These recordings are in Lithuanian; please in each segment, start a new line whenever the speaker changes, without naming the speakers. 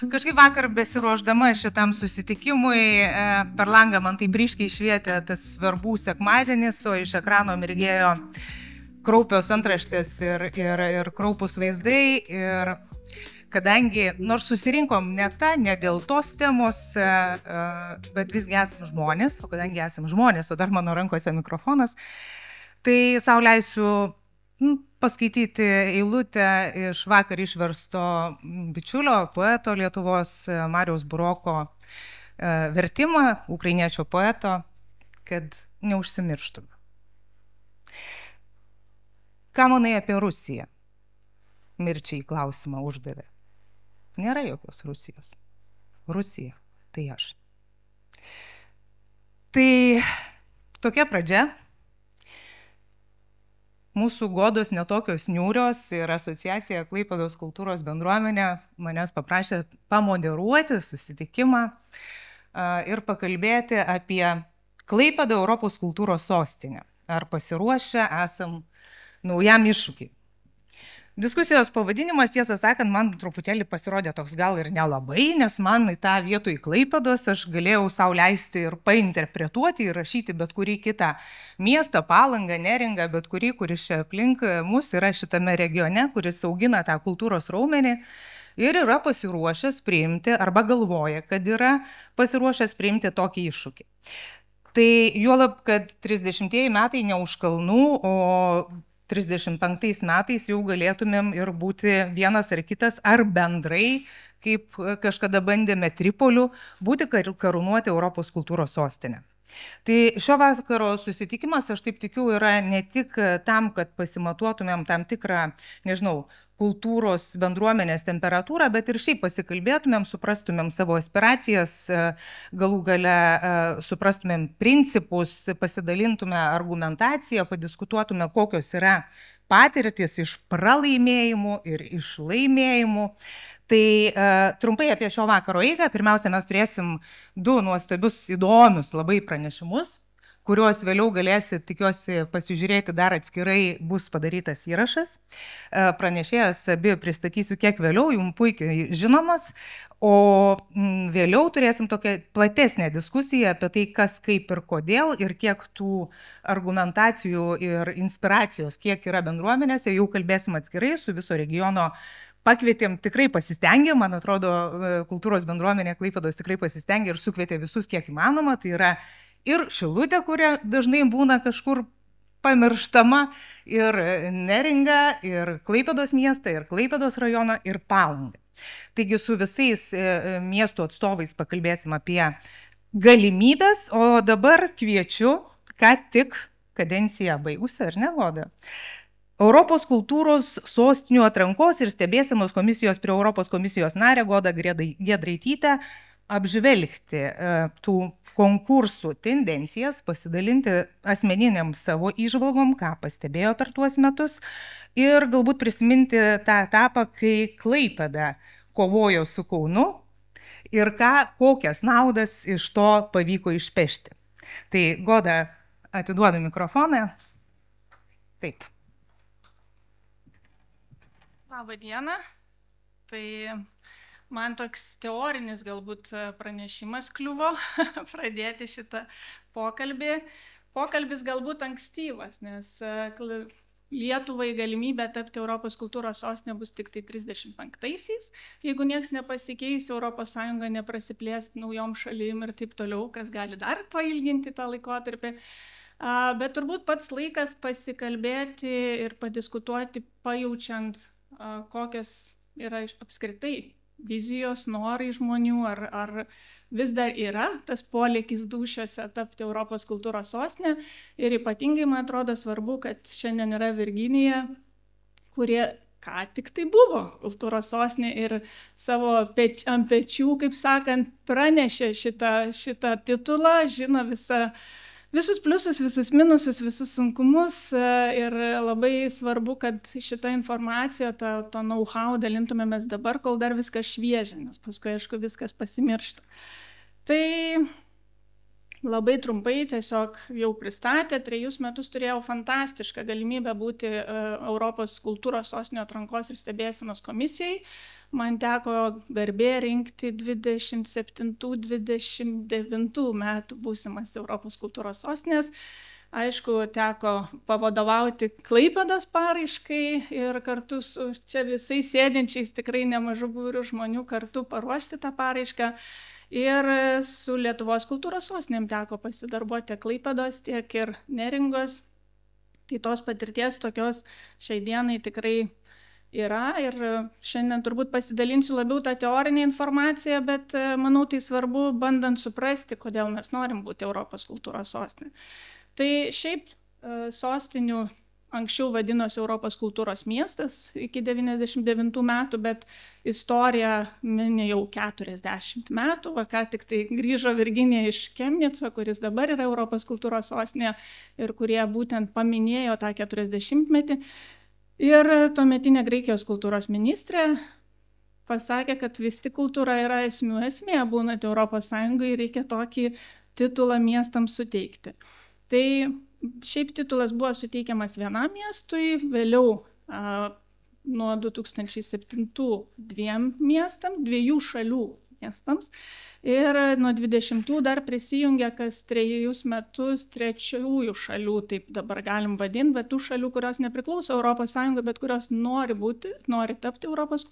Kažkaip vakar besiruošdama šitam susitikimui, per langą man tai bryškiai švietė tas verbų sekmadienis, o iš ekrano mirgėjo kraupios antraštės ir kraupus vaizdai. Ir kadangi, nors susirinkom ne dėl tos temos, bet visgi esam žmonės, o kadangi esam žmonės, o dar mano rankose mikrofonas, tai sau leisiu paskaityti eilutę iš vakar išversto bičiulio, poeto Lietuvos Mariaus Buroko vertimą, ukrainiečio poeto, kad neužsimirštume. Ką manai apie Rusiją? Mirčiai klausimą uždavė. Nėra jokios Rusijos. Rusija, tai aš. Tai tokia pradžia. Mūsų godos netokios niūrios ir asociacija Klaipėdos kultūros bendruomenė manęs paprašė pamoderuoti susitikimą ir pakalbėti apie Klaipėdą Europos kultūros sostinę. Ar pasiruošę esam naujam iššūkiui. Diskusijos pavadinimas, tiesą sakant, man truputėlį pasirodė toks gal ir nelabai, nes man į tą vietą į Klaipėdos aš galėjau sau leisti ir painterpretuoti, ir rašyti bet kurį kitą miestą, Palangą, Neringą, bet kurį, kuris čia aplink mus yra šitame regione, kuris augina tą kultūros raumenį ir yra pasiruošęs priimti, arba galvoja, kad yra pasiruošęs priimti tokį iššūkį. Tai juolab, kad 30-ieji metai ne už kalnų, o 35 metais jau galėtumėm ir būti vienas ar kitas, ar bendrai, kaip kažkada bandėme Tripoliu, būti karūnuoti Europos kultūros sostinę. Tai šio vakaro susitikimas, aš taip tikiu, yra ne tik tam, kad pasimatuotumėm tam tikrą, nežinau, kultūros bendruomenės temperatūrą, bet ir šiaip pasikalbėtumėm, suprastumėm savo aspiracijas, galų gale suprastumėm principus, pasidalintume argumentaciją, padiskutuotume, kokios yra patirtis iš pralaimėjimų ir iš laimėjimų. Tai trumpai apie šio vakaro eigą. Pirmiausia, mes turėsim 2 nuostabius, įdomius labai pranešimus, kuriuos vėliau galėsit, tikiuosi, pasižiūrėti dar atskirai, bus padarytas įrašas. Pranešėjas abi pristatysiu kiek vėliau, jums puikiai žinomos, o vėliau turėsim tokią platesnę diskusiją apie tai, kas, kaip ir kodėl, ir kiek tų argumentacijų ir inspiracijos, kiek yra bendruomenėse, jau kalbėsim atskirai su viso regiono. Pakvietėm, tikrai pasistengėm, man atrodo, kultūros bendruomenė Klaipėdos tikrai pasistengė ir sukvietė visus kiek įmanoma, tai yra ir Šilutė, kuria dažnai būna kažkur pamirštama, ir Neringa, ir Klaipėdos miestą, ir Klaipėdos rajoną, ir Palangą. Taigi su visais miestų atstovais pakalbėsim apie galimybės, o dabar kviečiu, ką tik kadenciją baigusi, ar ne, Goda? Europos kultūros sostinių atrankos ir stebėsenos komisijos prie Europos komisijos narę Godą Giedraitytę apžvelgti tų konkursų tendencijas, pasidalinti asmeniniam savo įžvalgom, ką pastebėjo per tuos metus, ir galbūt prisiminti tą etapą, kai Klaipėda kovojo su Kaunu ir kokias naudas iš to pavyko išpešti. Tai Goda, atiduodu mikrofoną. Taip.
Labą dieną. Tai man toks teorinis galbūt pranešimas kliuvo pradėti šitą pokalbį. Pokalbis galbūt ankstyvas, nes Lietuvai galimybė tapti Europos kultūros sostinė bus tik tai 35-aisiais. Jeigu nieks nepasikeis, Europos Sąjunga neprasiplės naujom šalim ir taip toliau, kas gali dar pailginti tą laikotarpį. Bet turbūt pats laikas pasikalbėti ir padiskutuoti, pajaučiant, kokios yra apskritai vizijos, norai žmonių, ar vis dar yra tas polėkis dūšiuose tapti Europos kultūros sostinė. Ir ypatingai, man atrodo, svarbu, kad šiandien yra Virginija, kurie ką tik tai buvo kultūros sostinė ir savo ant pečių, kaip sakant, pranešė šitą titulą, žino visus pliusus, visus minusus, visus sunkumus, ir labai svarbu, kad šitą informaciją, to know-how dalintumėmės dabar, kol dar viskas šviežia, nes paskui, aišku, viskas pasimiršta. Tai labai trumpai tiesiog jau pristatė, 3 metus turėjau fantastišką galimybę būti Europos kultūros sostinių atrankos ir stebėsenos komisijai. man teko garbė rinkti 27-29 metų būsimas Europos kultūros sostinės. Aišku, teko pavadovauti Klaipėdos paraiškai ir kartu su čia visais sėdinčiais tikrai nemažu būriu žmonių kartu paruošti tą paraišką. Ir su Lietuvos kultūros sostinėm teko pasidarbuoti Klaipėdos, tiek ir Neringos. Tai tos patirties tokios šiai dienai tikrai yra ir šiandien turbūt pasidalinsiu labiau tą teorinę informaciją, bet manau tai svarbu bandant suprasti, kodėl mes norim būti Europos kultūros sostinė. Tai šiaip sostinių anksčiau vadinosi Europos kultūros miestas iki 99 metų, bet istorija mini jau 40 metų. Ką tik tai grįžo Virginija iš Chemnico, kuris dabar yra Europos kultūros sostinė ir kurie būtent paminėjo tą 40-metį. Ir tuometinė Graikijos kultūros ministrė pasakė, kad vis tik kultūra yra esmė, būnant Europos Sąjungai, reikia tokį titulą miestams suteikti. Tai šiaip titulas buvo suteikiamas vienam miestui, vėliau nuo 2007 dviejų šalių miestams ir nuo 20 dar prisijungia kas 3 metus trečiųjų šalių, taip dabar galim vadinti, bet tų šalių, kurios nepriklauso Europos Sąjungai, bet kurios nori tapti Europos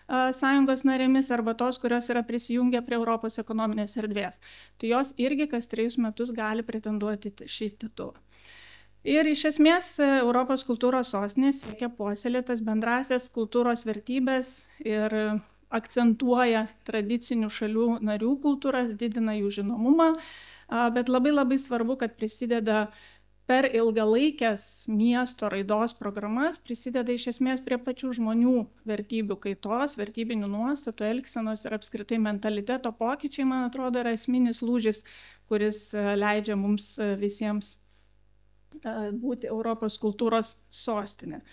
Sąjungos narėmis arba tos, kurios yra prisijungę prie Europos ekonominės erdvės. Tai jos irgi kas 3 metus gali pretenduoti šį titulą. Ir iš esmės Europos kultūros sostinė siekia puoselėtas bendrasias kultūros vertybės ir akcentuoja tradicinių šalių narių kultūras, didina jų žinomumą, bet labai svarbu, kad prisideda per ilgalaikės miesto raidos programas, prisideda iš esmės prie pačių žmonių vertybių kaitos, vertybinių nuostatų, elgsenos ir apskritai mentaliteto pokyčiai, man atrodo, yra esminis lūžis, kuris leidžia mums visiems būti Europos kultūros sostinė.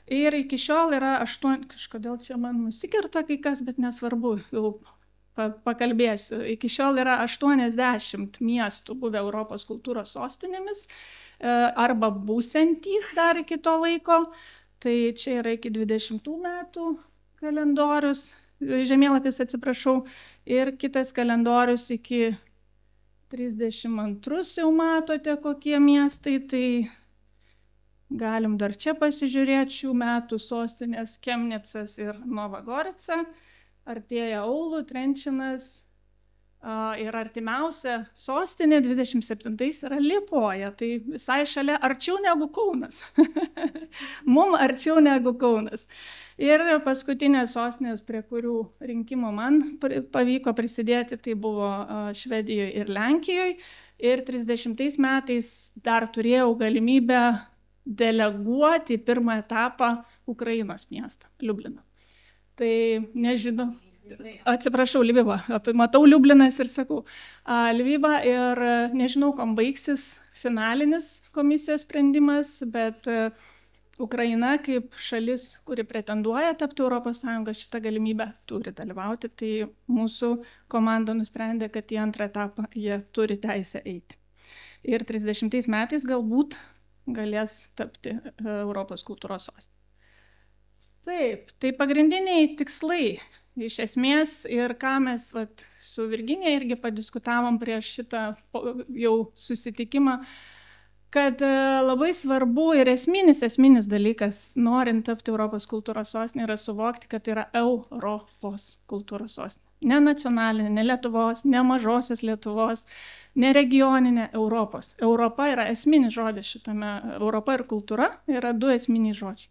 Ir iki šiol yra kažkodėl čia man nusikerta kai kas, bet nesvarbu, jau pakalbėsiu. Iki šiol yra 80 miestų buvę Europos kultūros sostinėmis arba būsiantys dar iki to laiko. Tai čia yra iki 20 metų kalendorius, žemėlapis atsiprašau, ir kitas kalendorius iki 32 jau matote, kokie miestai. Tai galim dar čia pasižiūrėti šių metų sostinės Chemnicas ir Nova Gorica, artėja Aulų, Trenčinas ir artimiausia sostinė 27 yra Liepoja, tai visai šalia, arčiau negu Kaunas. Mum arčiau negu Kaunas. Ir paskutinės sostinės, prie kurių rinkimų man pavyko prisidėti, tai buvo Švedijoje ir Lenkijoje. Ir 30 metais dar turėjau galimybę deleguoti pirmą etapą Ukrainos miestą, Liubliną. Tai nežinau, atsiprašau, Lvivą, matau Liublinas ir sakau Lvivą ir nežinau, kam baigsis finalinis komisijos sprendimas, bet Ukraina kaip šalis, kuri pretenduoja tapti Europos Sąjungą, šitą galimybę turi dalyvauti, tai mūsų komanda nusprendė, kad į antrą etapą jie turi teisę eiti. Ir 30 metais galbūt galės tapti Europos kultūros sostinė. Taip, tai pagrindiniai tikslai iš esmės ir ką mes su Virginija irgi padiskutavom prieš šitą jau susitikimą, kad labai svarbu ir esminis dalykas, norint tapti Europos kultūros sostinė, yra suvokti, kad yra Europos kultūros sostinė. Ne nacionalinė, ne Lietuvos, ne mažosios Lietuvos, ne regioninė, Europos. Europa yra esminis žodis šitame, Europa ir kultūra yra 2 esminiai žodžiai.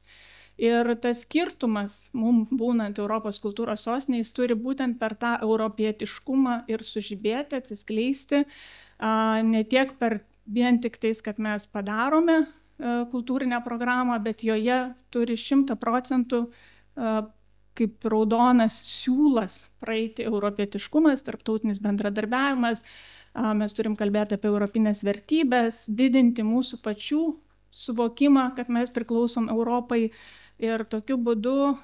Ir tas skirtumas mums būnant Europos kultūros sostinė, jis turi būtent per tą europietiškumą ir sužibėti, atsiskleisti, ne tiek per vien tik tais, kad mes padarome kultūrinę programą, bet joje turi 100% kaip raudonas siūlas praeiti europietiškumas, tarptautinis bendradarbiavimas, mes turim kalbėti apie europinės vertybės, didinti mūsų pačių suvokimą, kad mes priklausom Europai ir tokiu būdu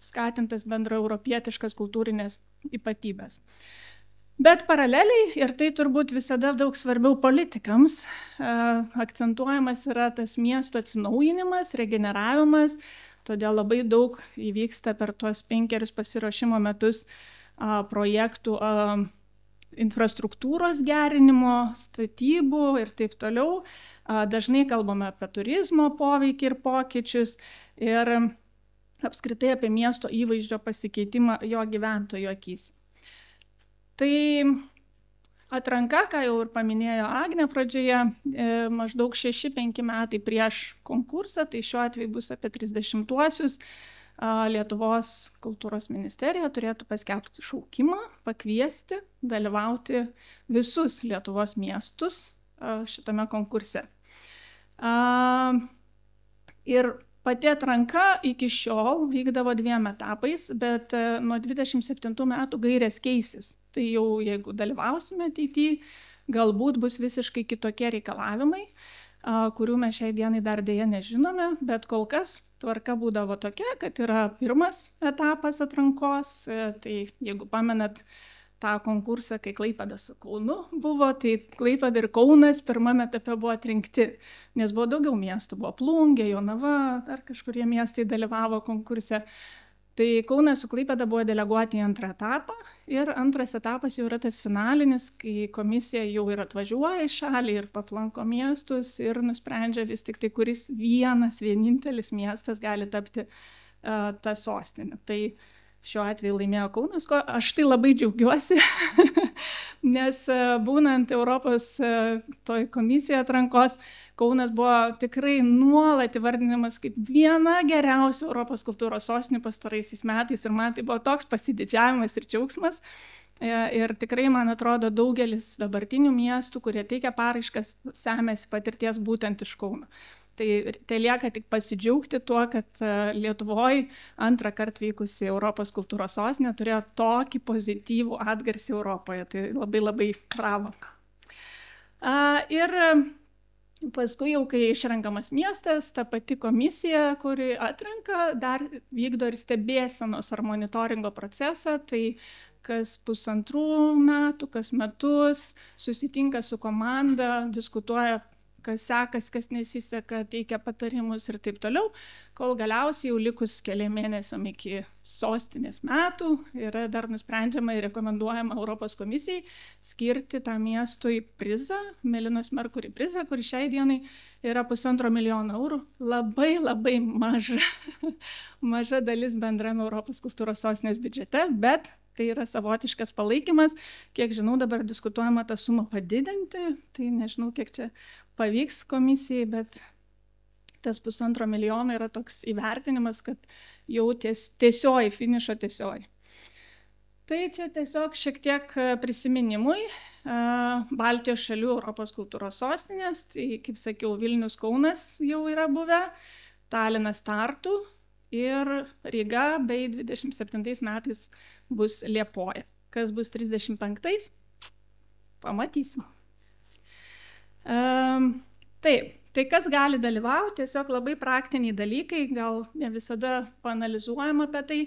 skatintas bendra europietiškas kultūrinės ypatybės. Bet paraleliai, ir tai turbūt visada daug svarbiau politikams, akcentuojamas yra tas miesto atsinaujinimas, regeneravimas, Todėl labai daug įvyksta per tuos 5 pasiruošimo metus projektų infrastruktūros gerinimo, statybų ir taip toliau. Dažnai kalbame apie turizmo poveikį ir pokyčius ir apskritai apie miesto įvaizdžio pasikeitimą jo gyventojų akys. Tai atranka, ką jau ir paminėjo Agnė pradžioje, maždaug 6-5 metai prieš konkursą, tai šiuo atveju bus apie 30-uosius, Lietuvos kultūros ministerija turėtų paskelbti šaukimą, pakviesti, dalyvauti visus Lietuvos miestus šitame konkurse. Ir pati atranka iki šiol vykdavo 2 etapais, bet nuo 27 metų gairės keisis. Tai jau jeigu dalyvausime ateityje, galbūt bus visiškai kitokie reikalavimai, kurių mes šiai dienai dar dėja nežinome, bet kol kas tvarka būdavo tokia, kad yra 1 etapas atrankos, tai jeigu pamenat tą konkursą, kai Klaipėda su Kaunu buvo, tai Klaipėda ir Kaunas 1 etape buvo atrinkti, nes buvo daugiau miestų, buvo Plungė, Jonava, dar kažkurie miestai dalyvavo konkurse. Tai Kaunas su Klaipėda buvo deleguoti į 2 etapą ir 2 etapas jau yra tas finalinis, kai komisija jau ir atvažiuoja į šalį ir paplanko miestus ir nusprendžia vis tik tai, kuris vienintelis miestas gali tapti tą sostinę. Tai šiuo atveju laimėjo Kaunas, ko aš tai labai džiaugiuosi, nes būnant Europos toj komisijoje atrankos, Kaunas buvo tikrai nuolat įvardinamas kaip viena geriausių Europos kultūros sostinių pastaraisiais metais ir man tai buvo toks pasididžiavimas ir džiaugsmas. Ir tikrai, man atrodo, daugelis dabartinių miestų, kurie teikia paraiškas, semėsi patirties būtent iš Kauno. Tai lieka tik pasidžiaugti tuo, kad Lietuvoje 2 kartą vykusi Europos kultūros sostinė turėjo tokį pozityvų atgarsį Europoje. Tai labai labai bravo. Ir paskui jau, kai išrenkamas miestas, ta pati komisija, kuri atrenka, dar vykdo ir stebėsenos ar monitoringo procesą. Tai kas 1,5 metų, kas metus susitinka su komanda, diskutuoja, kas sekas, kas nesiseka, teikia patarimus ir taip toliau, kol galiausiai jau likus keliam mėnesiam iki sostinės metų yra dar nusprendžiama ir rekomenduojama Europos komisijai skirti tą miestui prizą, Melinos Mercury prizą, kur šiai dienai yra 1,5 milijono eurų. Labai labai maža dalis bendrame Europos kultūros sostinės biudžete, bet tai yra savotiškas palaikymas. Kiek žinau, dabar diskutuojama tą sumą padidinti, tai nežinau, kiek čia pavyks komisijai, bet tas 1,5 milijono yra toks įvertinimas, kad jau tiesioji, finišo tiesioji. Tai čia tiesiog šiek tiek prisiminimui Baltijos šalių Europos kultūros sostinės, tai kaip sakiau, Vilnius, Kaunas jau yra buvę, Talinas, Tartu ir Ryga, bei 27 metais bus Liepoja. Kas bus 35, pamatysim. Taip, tai kas gali dalyvauti, tiesiog labai praktiniai dalykai, gal ne visada paanalizuojama apie tai,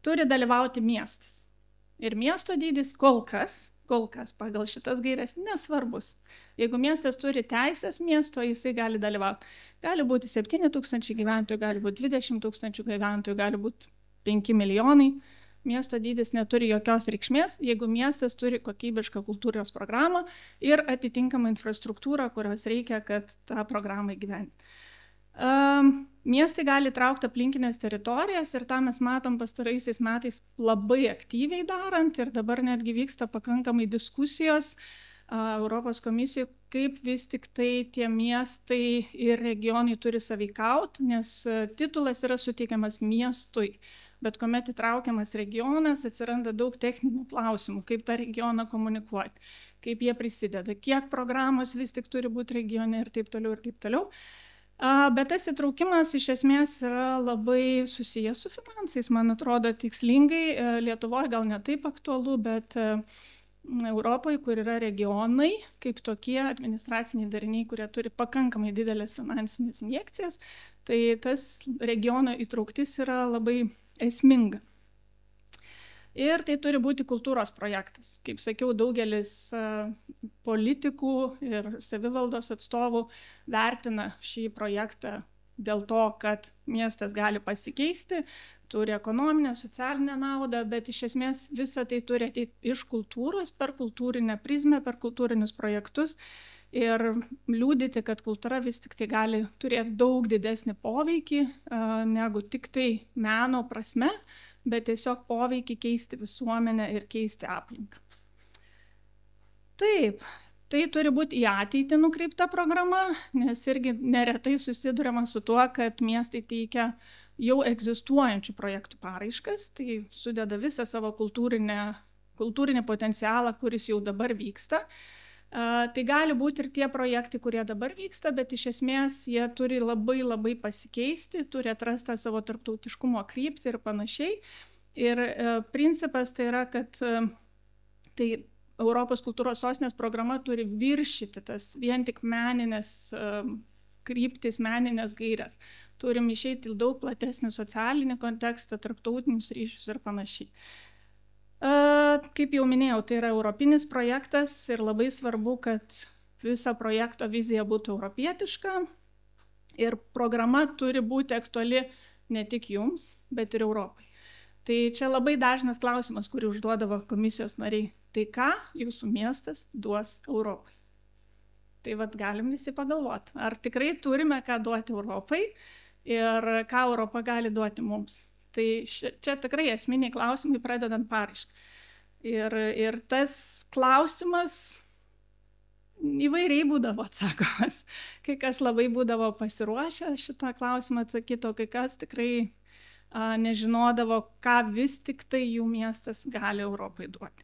turi dalyvauti miestas. Ir miesto dydis kol kas pagal šitas gaires nesvarbus. Jeigu miestas turi teisės miesto, jisai gali dalyvauti. Gali būti 7 000 gyventojų, gali būti 20 000 gyventojų, gali būti 5 milijonai. Miesto dydis neturi jokios reikšmės, jeigu miestas turi kokybišką kultūros programą ir atitinkamą infrastruktūrą, kurios reikia, kad tą programą įgyvendinti. Miestai gali traukti aplinkinės teritorijas ir tą mes matom pastaraisiais metais labai aktyviai darant ir dabar netgi vyksta pakankamai diskusijos Europos komisijoje, kaip vis tik tai tie miestai ir regionai turi sąveikauti, nes titulas yra suteikiamas miestui. Bet kuomet įtraukiamas regionas, atsiranda daug techninių klausimų, kaip tą regioną komunikuoti, kaip jie prisideda, kiek programos vis tik turi būti regione ir taip toliau ir taip toliau. Bet tas įtraukimas iš esmės yra labai susijęs su finansais, man atrodo tikslingai. Lietuvoje gal ne taip aktualu, bet Europoje, kur yra regionai, kaip tokie administraciniai dariniai, kurie turi pakankamai didelės finansinės injekcijas, tai tas regiono įtrauktis yra labai esminga. Ir tai turi būti kultūros projektas. Kaip sakiau, daugelis politikų ir savivaldos atstovų vertina šį projektą dėl to, kad miestas gali pasikeisti, turi ekonominę, socialinę naudą, bet iš esmės visa tai turi ateiti iš kultūros, per kultūrinę prizmę, per kultūrinius projektus ir liūdyti, kad kultūra vis tik tai gali turėti daug didesnį poveikį negu tik tai meno prasme, bet tiesiog poveikį keisti visuomenę ir keisti aplinką. Taip, tai turi būti į ateitį nukreipta programa, nes irgi neretai susiduriama su tuo, kad miestai teikia jau egzistuojančių projektų paraiškas, tai sudeda visą savo kultūrinį potencialą, kuris jau dabar vyksta. Tai gali būti ir tie projektai, kurie dabar vyksta, bet iš esmės jie turi labai pasikeisti, turi atrasti savo tarptautiškumo kryptį ir panašiai. Ir principas tai yra, kad tai Europos kultūros sostinės programa turi viršyti tas vien tik meninės kryptis, meninės gairias. Turim išeiti į daug platesnį socialinį kontekstą, tarptautinius ryšius ir panašiai. Kaip jau minėjau, tai yra europinis projektas ir labai svarbu, kad visa projekto vizija būtų europietiška ir programa turi būti aktuali ne tik jums, bet ir Europai. Tai čia labai dažnas klausimas, kurį užduodavo komisijos nariai. Tai ką jūsų miestas duos Europai? Tai vat galim visi pagalvoti, ar tikrai turime ką duoti Europai ir ką Europa gali duoti mums. Tai čia tikrai esminiai klausimai pradedant paraišką. Ir tas klausimas įvairiai būdavo atsakomas. Kai kas labai būdavo pasiruošę šitą klausimą atsakyti, o kai kas tikrai nežinodavo, ką vis tik tai jų miestas gali Europai duoti.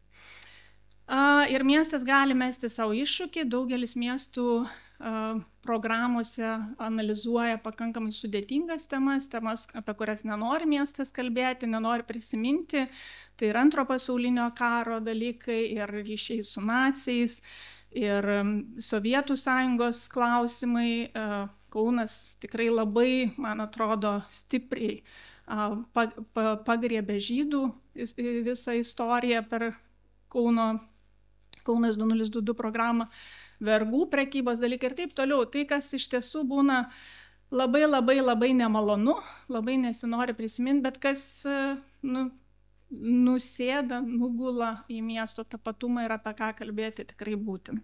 Ir miestas gali mesti savo iššūkį, daugelis miestų programuose analizuoja pakankamai sudėtingas temas, apie kurias nenori miestas kalbėti, nenori prisiminti. Tai ir antro pasaulinio karo dalykai, ir ryšiai su naciais, ir Sovietų sąjungos klausimai. Kaunas tikrai labai, man atrodo, stipriai pagriebė žydų visą istoriją per Kaunas 2022 programą, vergų prekybos dalykai ir taip toliau. Tai, kas iš tiesų būna labai nemalonu, labai nesinori prisiminti, bet kas nusėda, nugula į miesto tapatumą ir apie ką kalbėti tikrai būtina.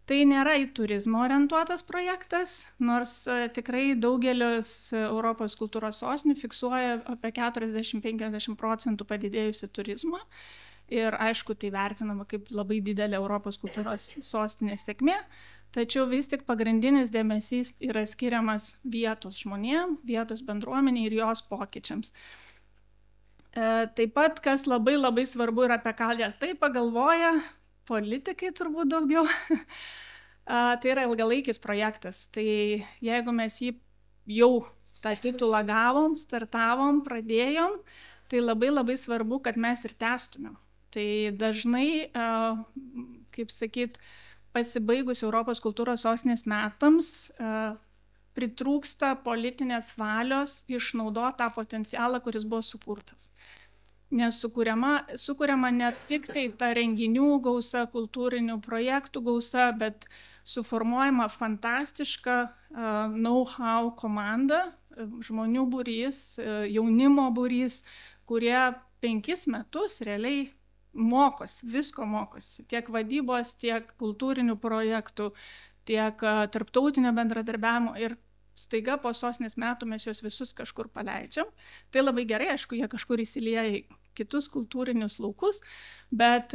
Tai nėra į turizmą orientuotas projektas, nors tikrai daugelis Europos kultūros sostinių fiksuoja apie 40–50% padidėjusi turizmą. Ir aišku, tai vertinama kaip labai didelė Europos kultūros sostinės sėkmė, tačiau vis tik pagrindinis dėmesys yra skiriamas vietos žmonėms, vietos bendruomeniai ir jos pokyčiams. Taip pat, kas labai svarbu ir apie ką tai pagalvoja, politikai turbūt daugiau, tai yra ilgalaikis projektas. Tai jeigu mes jį jau tą titulą gavom, startavom, pradėjom, tai labai svarbu, kad mes ir tęstumėm. Tai dažnai, kaip sakyt, pasibaigus Europos kultūros sostinės metams pritrūksta politinės valios išnaudoti tą potencialą, kuris buvo sukurtas. Nes sukuriama ne tik tai ta renginių gausa, kultūrinių projektų gausa, bet suformuojama fantastiška know-how komanda, žmonių būrys, jaunimo būrys, kurie 5 metus realiai visko mokosi, tiek vadybos, tiek kultūrinių projektų, tiek tarptautinio bendradarbiavimo ir staiga po sostinės metų mes juos visus kažkur paleidžiam. Tai labai gerai, aišku, jie kažkur įsilieja į kitus kultūrinius laukus, bet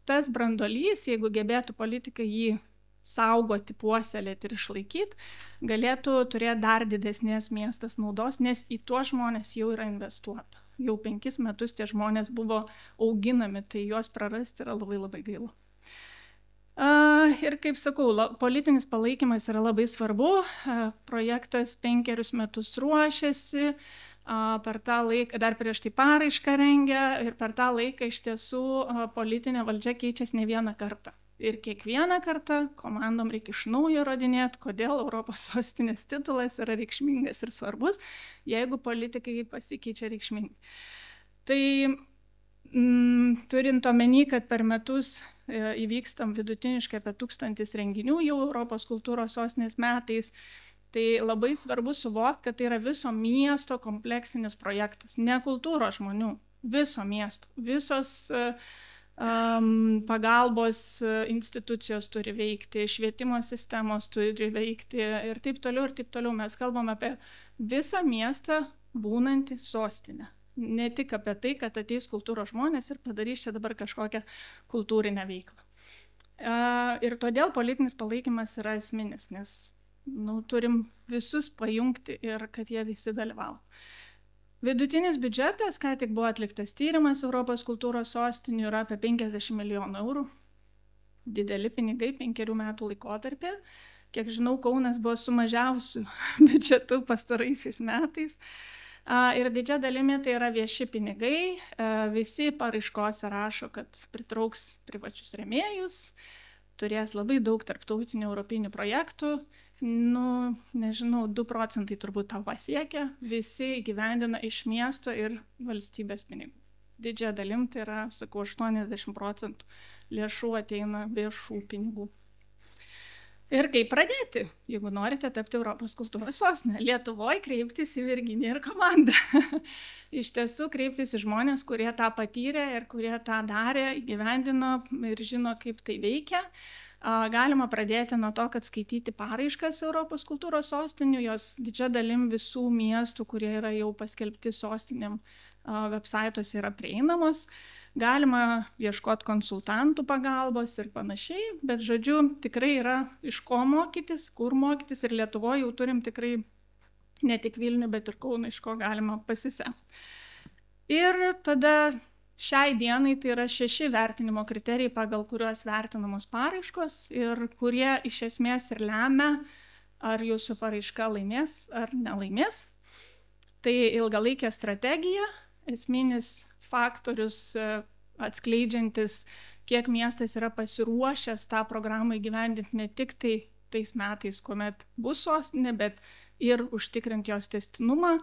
tas branduolys, jeigu gebėtų politikai jį saugoti, puoselėti ir išlaikyti, galėtų turėti dar didesnės miestas naudos, nes į tuos žmonės jau yra investuota. Jau 5 metus tie žmonės buvo auginami, tai juos prarasti yra labai gaila. Ir kaip sakau, politinis palaikymas yra labai svarbu. Projektas 5 metus ruošiasi, per tą laiką, dar prieš tai paraišką rengia ir per tą laiką iš tiesų politinė valdžia keičiasi ne vieną kartą. Ir kiekvieną kartą komandom reikia iš naujo įrodinėti, kodėl Europos sostinės titulas yra reikšmingas ir svarbus, jeigu politikai pasikeičia reikšmingai. Tai turint omeny, kad per metus įvykstam vidutiniškai apie 1000 renginių jau Europos kultūros sostinės metais, Tai labai svarbu suvokti, kad tai yra viso miesto kompleksinis projektas, ne kultūros žmonių, viso miesto, visos pagalbos institucijos turi veikti, švietimo sistemos turi veikti ir taip toliau, ir taip toliau. Mes kalbam apie visą miestą būnantį sostinę. Ne tik apie tai, kad ateis kultūros žmonės ir padarys čia dabar kažkokią kultūrinę veiklą. Ir todėl politinis palaikymas yra esminis, nes turim visus pajungti ir kad jie visi dalyvautų. Vidutinis biudžetas, ką tik buvo atliktas tyrimas Europos kultūros sostinių, yra apie 50 milijonų eurų. Dideli pinigai 5 metų laikotarpį. Kiek žinau, Kaunas buvo su mažiausiu biudžetu pastaraisiais metais. Ir didžia dalimi tai yra vieši pinigai. Visi paraiškose rašo, kad pritrauks privačius rėmėjus, turės labai daug tarptautinių europinių projektų. Nežinau, 2 procentai turbūt tau pasiekia, visi įgyvendina iš miesto ir valstybės pinigų. Didžia dalim tai yra, sakau, 80% lėšų ateina viešų pinigų. Ir kaip pradėti, jeigu norite tapti Europos kultūros sostine? Lietuvoje kreiptis į Virginiją ir komandą. Iš tiesų kreiptis į žmonės, kurie tą patyrė ir kurie tą darė, įgyvendino ir žino, kaip tai veikia. Galima pradėti nuo to, kad skaityti paraiškas Europos kultūros sostinių, jos didžia dalim visų miestų, kurie yra jau paskelbti sostinėm websaituose, yra prieinamos. Galima ieškoti konsultantų pagalbos ir panašiai, bet žodžiu, tikrai yra iš ko mokytis, kur mokytis ir Lietuvoje jau turim tikrai ne tik Vilnių, bet ir Kauną, iš ko galima pasisemti. Ir tada šiai dienai tai yra 6 vertinimo kriterijai, pagal kuriuos vertinamos paraiškos ir kurie iš esmės ir lemia, ar jūsų paraiška laimės ar nelaimės. Tai ilgalaikė strategija, esminis faktorius atskleidžiantis, kiek miestas yra pasiruošęs tą programą įgyvendinti ne tik tais metais, kuomet bus sostinė, bet ir užtikrinti jos tęstinumą,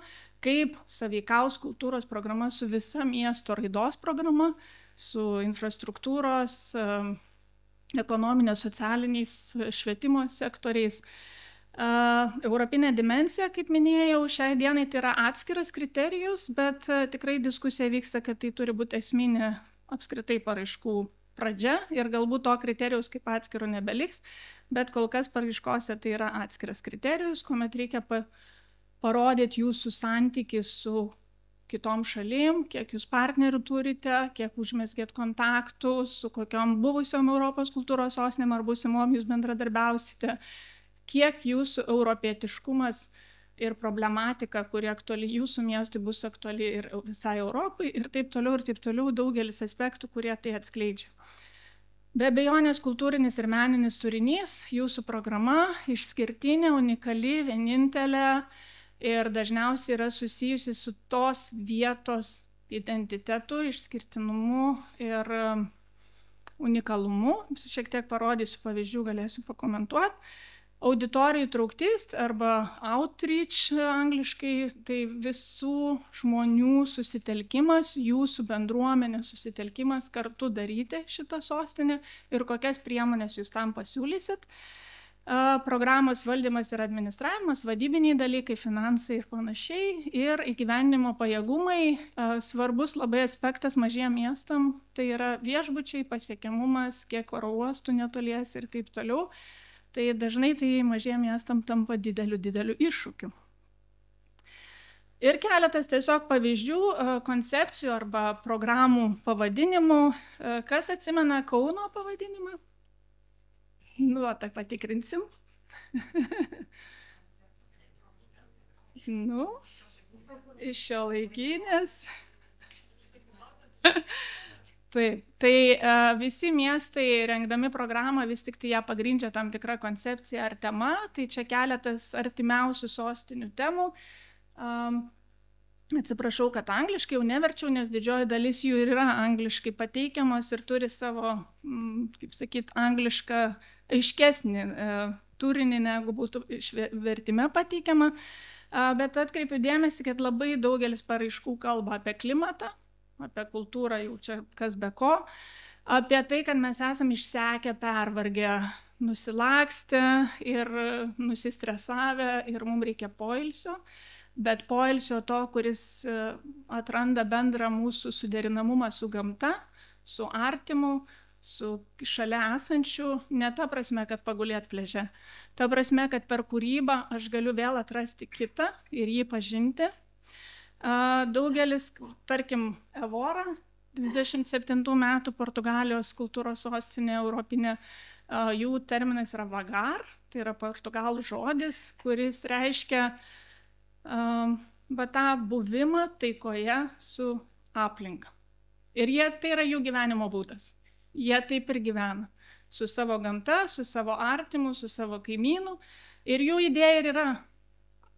kaip sąveikaus kultūros programa su visa miesto raidos programa, su infrastruktūros, ekonominės, socialiniais, švietimo sektoriais. Europinė dimensija, kaip minėjau, šiai dienai tai yra atskiras kriterijus, bet tikrai diskusija vyksta, kad tai turi būti esminė apskritai paraiškų pradžia ir galbūt to kriterijaus kaip atskiro nebeliks, bet kol kas paraiškose tai yra atskiras kriterijus, kuomet reikia parodyti jūsų santykį su kitom šalim, kiek jūs partnerių turite, kiek užmesgėt kontaktų, su kokiom buvusiom Europos kultūros sostinėm ar būsimom jūs bendradarbiausite, kiek jūsų europietiškumas ir problematika, kuri aktuali jūsų miestui, bus aktuali ir visai Europai ir taip toliau, daugelis aspektų, kurie tai atskleidžia. Be abejonės kultūrinis ir meninis turinys, jūsų programa išskirtinė, unikali, vienintelė ir dažniausiai yra susijusi su tos vietos identitetu, išskirtinumu ir unikalumu. Šiek tiek parodysiu pavyzdžių, galėsiu pakomentuoti. Auditorijų trauktis arba outreach angliškai, tai visų žmonių susitelkimas, jūsų bendruomenės susitelkimas kartu daryti šitą sostinę ir kokias priemonės jūs tam pasiūlysit. Programos valdymas ir administravimas, vadybiniai dalykai, finansai ir panašiai. Ir įgyvendinimo pajėgumai, svarbus labai aspektas mažiem miestam, tai yra viešbučiai, pasiekiamumas, kiek oro uostų netolies ir taip toliau. Tai dažnai tai mažiem miestam tampa dideliu iššūkiu. Ir keletas tiesiog pavyzdžių, koncepcijų arba programų pavadinimų. Kas atsimena Kauno pavadinimą? Tai patikrinsim. Iš šiuolaikinės. Taip, tai visi miestai rengdami programą vis tik tai ją pagrindžia tam tikrą koncepciją ar tema, tai čia keletas artimiausių sostinių temų. Atsiprašau, kad angliškai jau neverčiau, nes didžioji dalis jų yra angliškai pateikiamos ir turi savo, kaip sakyt, anglišką aiškesnį turinį, negu būtų vertime pateikiama. Bet atkreipiu dėmesį, kad labai daugelis paraiškų kalba apie klimatą, apie kultūrą, jau čia kas be ko. apie tai, kad mes esame išsekę, pervargę, nusilakstę ir nusistresavę ir mums reikia poilsio, bet poilsio to, kuris atranda bendrą mūsų suderinamumą su gamta, su artimu, su šalia esančiu, ne ta prasme, kad pagulėt pliaže, ta prasme, kad per kūrybą aš galiu vėl atrasti kitą ir jį pažinti. Daugelis, tarkim, Evora, 27 metų Portugalijos kultūros sostinė europinė, jų terminas yra vagar, tai yra portugalų žodis, kuris reiškia tą buvimą taikoje su aplinka. Ir tai yra jų gyvenimo būdas. Jie taip ir gyvena. Su savo gamta, su savo artimu, su savo kaimynu. Ir jų idėja ir yra.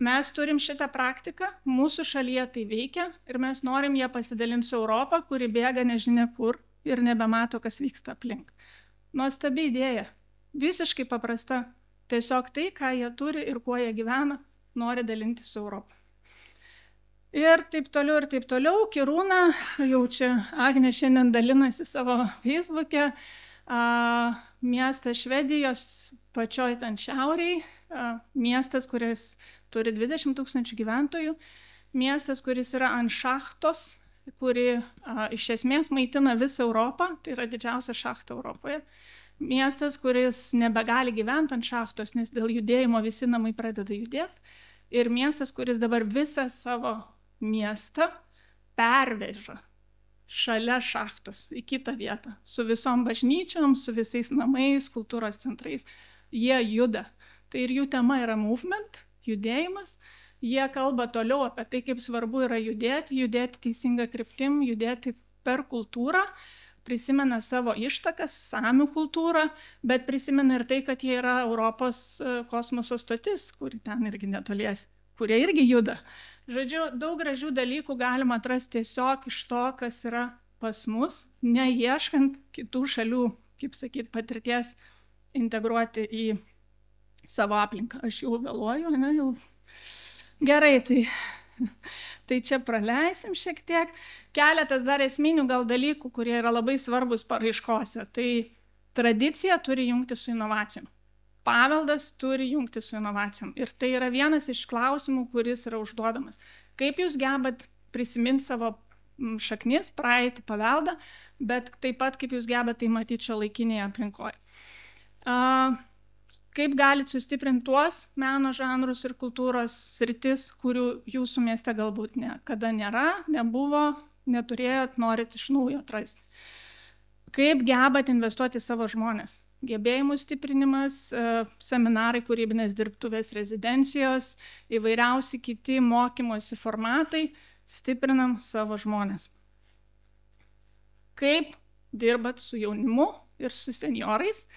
Mes turim šitą praktiką, mūsų šalyje tai veikia ir mes norim ją pasidalinti su Europą, kuri bėga nežinia kur ir nebemato, kas vyksta aplink. Nuostabi idėja. Visiškai paprasta. Tiesiog tai, ką jie turi ir kuo jie gyvena, nori dalinti su Europą. Ir taip toliau, ir taip toliau. Kirūna, jau čia Agnė šiandien dalinasi savo Facebook'e, miestas Švedijos pačioj ten šiauriai, miestas, kuris turi 20 000 gyventojų, miestas, kuris yra ant šachtos, kuri iš esmės maitina visą Europą, tai yra didžiausia šachta Europoje. Miestas, kuris nebegali gyventi ant šachtos, nes dėl judėjimo visi namai pradeda judėti. Ir miestas, kuris dabar visą savo miestą perveža šalia šachtos į kitą vietą, su visom bažnyčiom, su visais namais, kultūros centrais. Jie juda. Tai ir jų tema yra movement, judėjimas. Jie kalba toliau apie tai, kaip svarbu yra judėti teisingą kryptim, judėti per kultūrą, prisimena savo ištakas, samių kultūrą, bet prisimena ir tai, kad jie yra Europos kosmoso stotis, kuri ten irgi netolies, kurie irgi juda. Žodžiu, daug gražių dalykų galima atrasti tiesiog iš to, kas yra pas mus, neieškant kitų šalių, kaip sakyt, patirties integruoti į savo aplinką. Aš jau vėluoju, ne, jau. Gerai, tai čia praleisim šiek tiek. Keletas dar esminių gal dalykų, kurie yra labai svarbus paraiškose. Tai tradicija turi jungti su inovacijom. Paveldas turi jungti su inovacijom. Ir tai yra vienas iš klausimų, kuris yra užduodamas. Kaip jūs gebat prisiminti savo šaknis, praeitį, paveldą, bet taip pat kaip jūs gebat tai matyti šiuolaikinėje aplinkoje. Kaip galite sustiprinti tuos meno žanrus ir kultūros sritis, kurių jūsų mieste galbūt niekada nėra, nebuvo, neturėjot, norit iš naujo atrasti. Kaip gebat investuoti savo žmonės? Gebėjimų stiprinimas, seminarai, kūrybinės dirbtuvės, rezidencijos, įvairiausi kiti mokymosi formatai, stiprinam savo žmonės. Kaip dirbat su jaunimu ir su seniorais?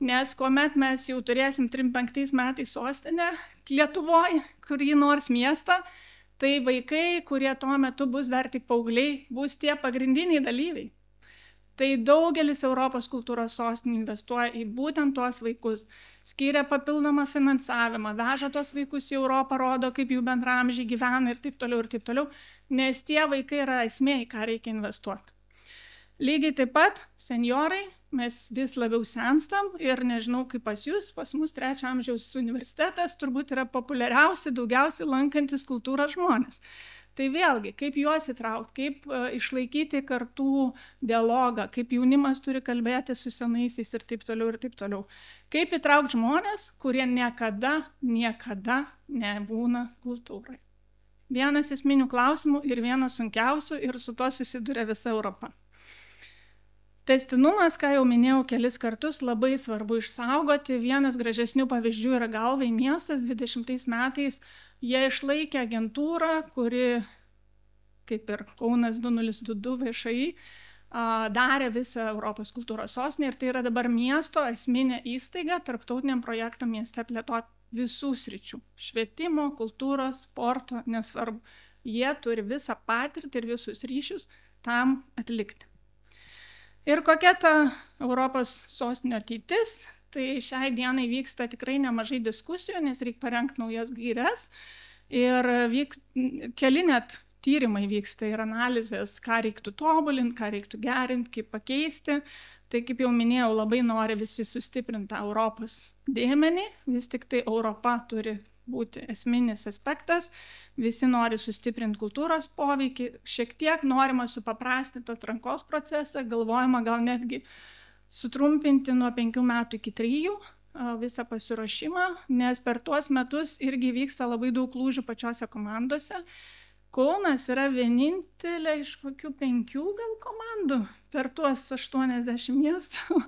Nes kuomet mes jau turėsim 35 metais sostinę Lietuvoje, kurį nors miestą, tai vaikai, kurie tuo metu bus dar tik paaugliai, bus tie pagrindiniai dalyviai. Tai daugelis Europos kultūros sostinių investuoja į būtent tuos vaikus, skiria papildomą finansavimą, veža tuos vaikus į Europą, rodo, kaip jų bendramžiai gyvena ir taip toliau, nes tie vaikai yra esmė, į ką reikia investuoti. Lygiai taip pat, senjorai, mes vis labiau senstam ir nežinau kaip pas jūs, pas mus 3 amžiaus universitetas turbūt yra populiariausi, daugiausiai lankantis kultūros žmonės. Tai vėlgi, kaip juos įtraukti, kaip išlaikyti kartų dialogą, kaip jaunimas turi kalbėti su senaisiais ir taip toliau. Kaip įtraukti žmonės, kurie niekada nebūna kultūrai. Vienas esminių klausimų ir vienas sunkiausių ir su to susiduria visa Europa. Tęstinumas, ką jau minėjau kelis kartus, labai svarbu išsaugoti. Vienas gražesnių pavyzdžių yra Galvai miestas. 20 metais jie išlaikė agentūrą, kuri, kaip ir Kaunas 2022 VŠI, darė visą Europos kultūros sostinę ir tai yra dabar miesto esminė įstaiga tarptautiniam projektam mieste plėtoti visų sričių. Švietimo, kultūros, sporto, nesvarbu. Jie turi visą patirtį ir visus ryšius tam atlikti. Ir kokia ta Europos sostinio ateitis? Tai šiai dienai vyksta tikrai nemažai diskusijų, nes reikia parengti naujas gaires. Ir keli net tyrimai vyksta ir analizės, ką reiktų tobulinti, ką reiktų gerinti, kaip pakeisti. Tai kaip jau minėjau, labai nori visi sustiprinti Europos dėmenį, vis tik tai Europa turi būti esminis aspektas, visi nori sustiprinti kultūros poveikį, šiek tiek norima supaprastinti atrankos procesą, galvojama gal netgi sutrumpinti nuo 5 metų iki 3 visą pasiruošimą, nes per tuos metus irgi vyksta labai daug lūžių pačiose komandose. Kaunas yra vienintelė iš kokių 5 gal komandų per tuos 80 miestų,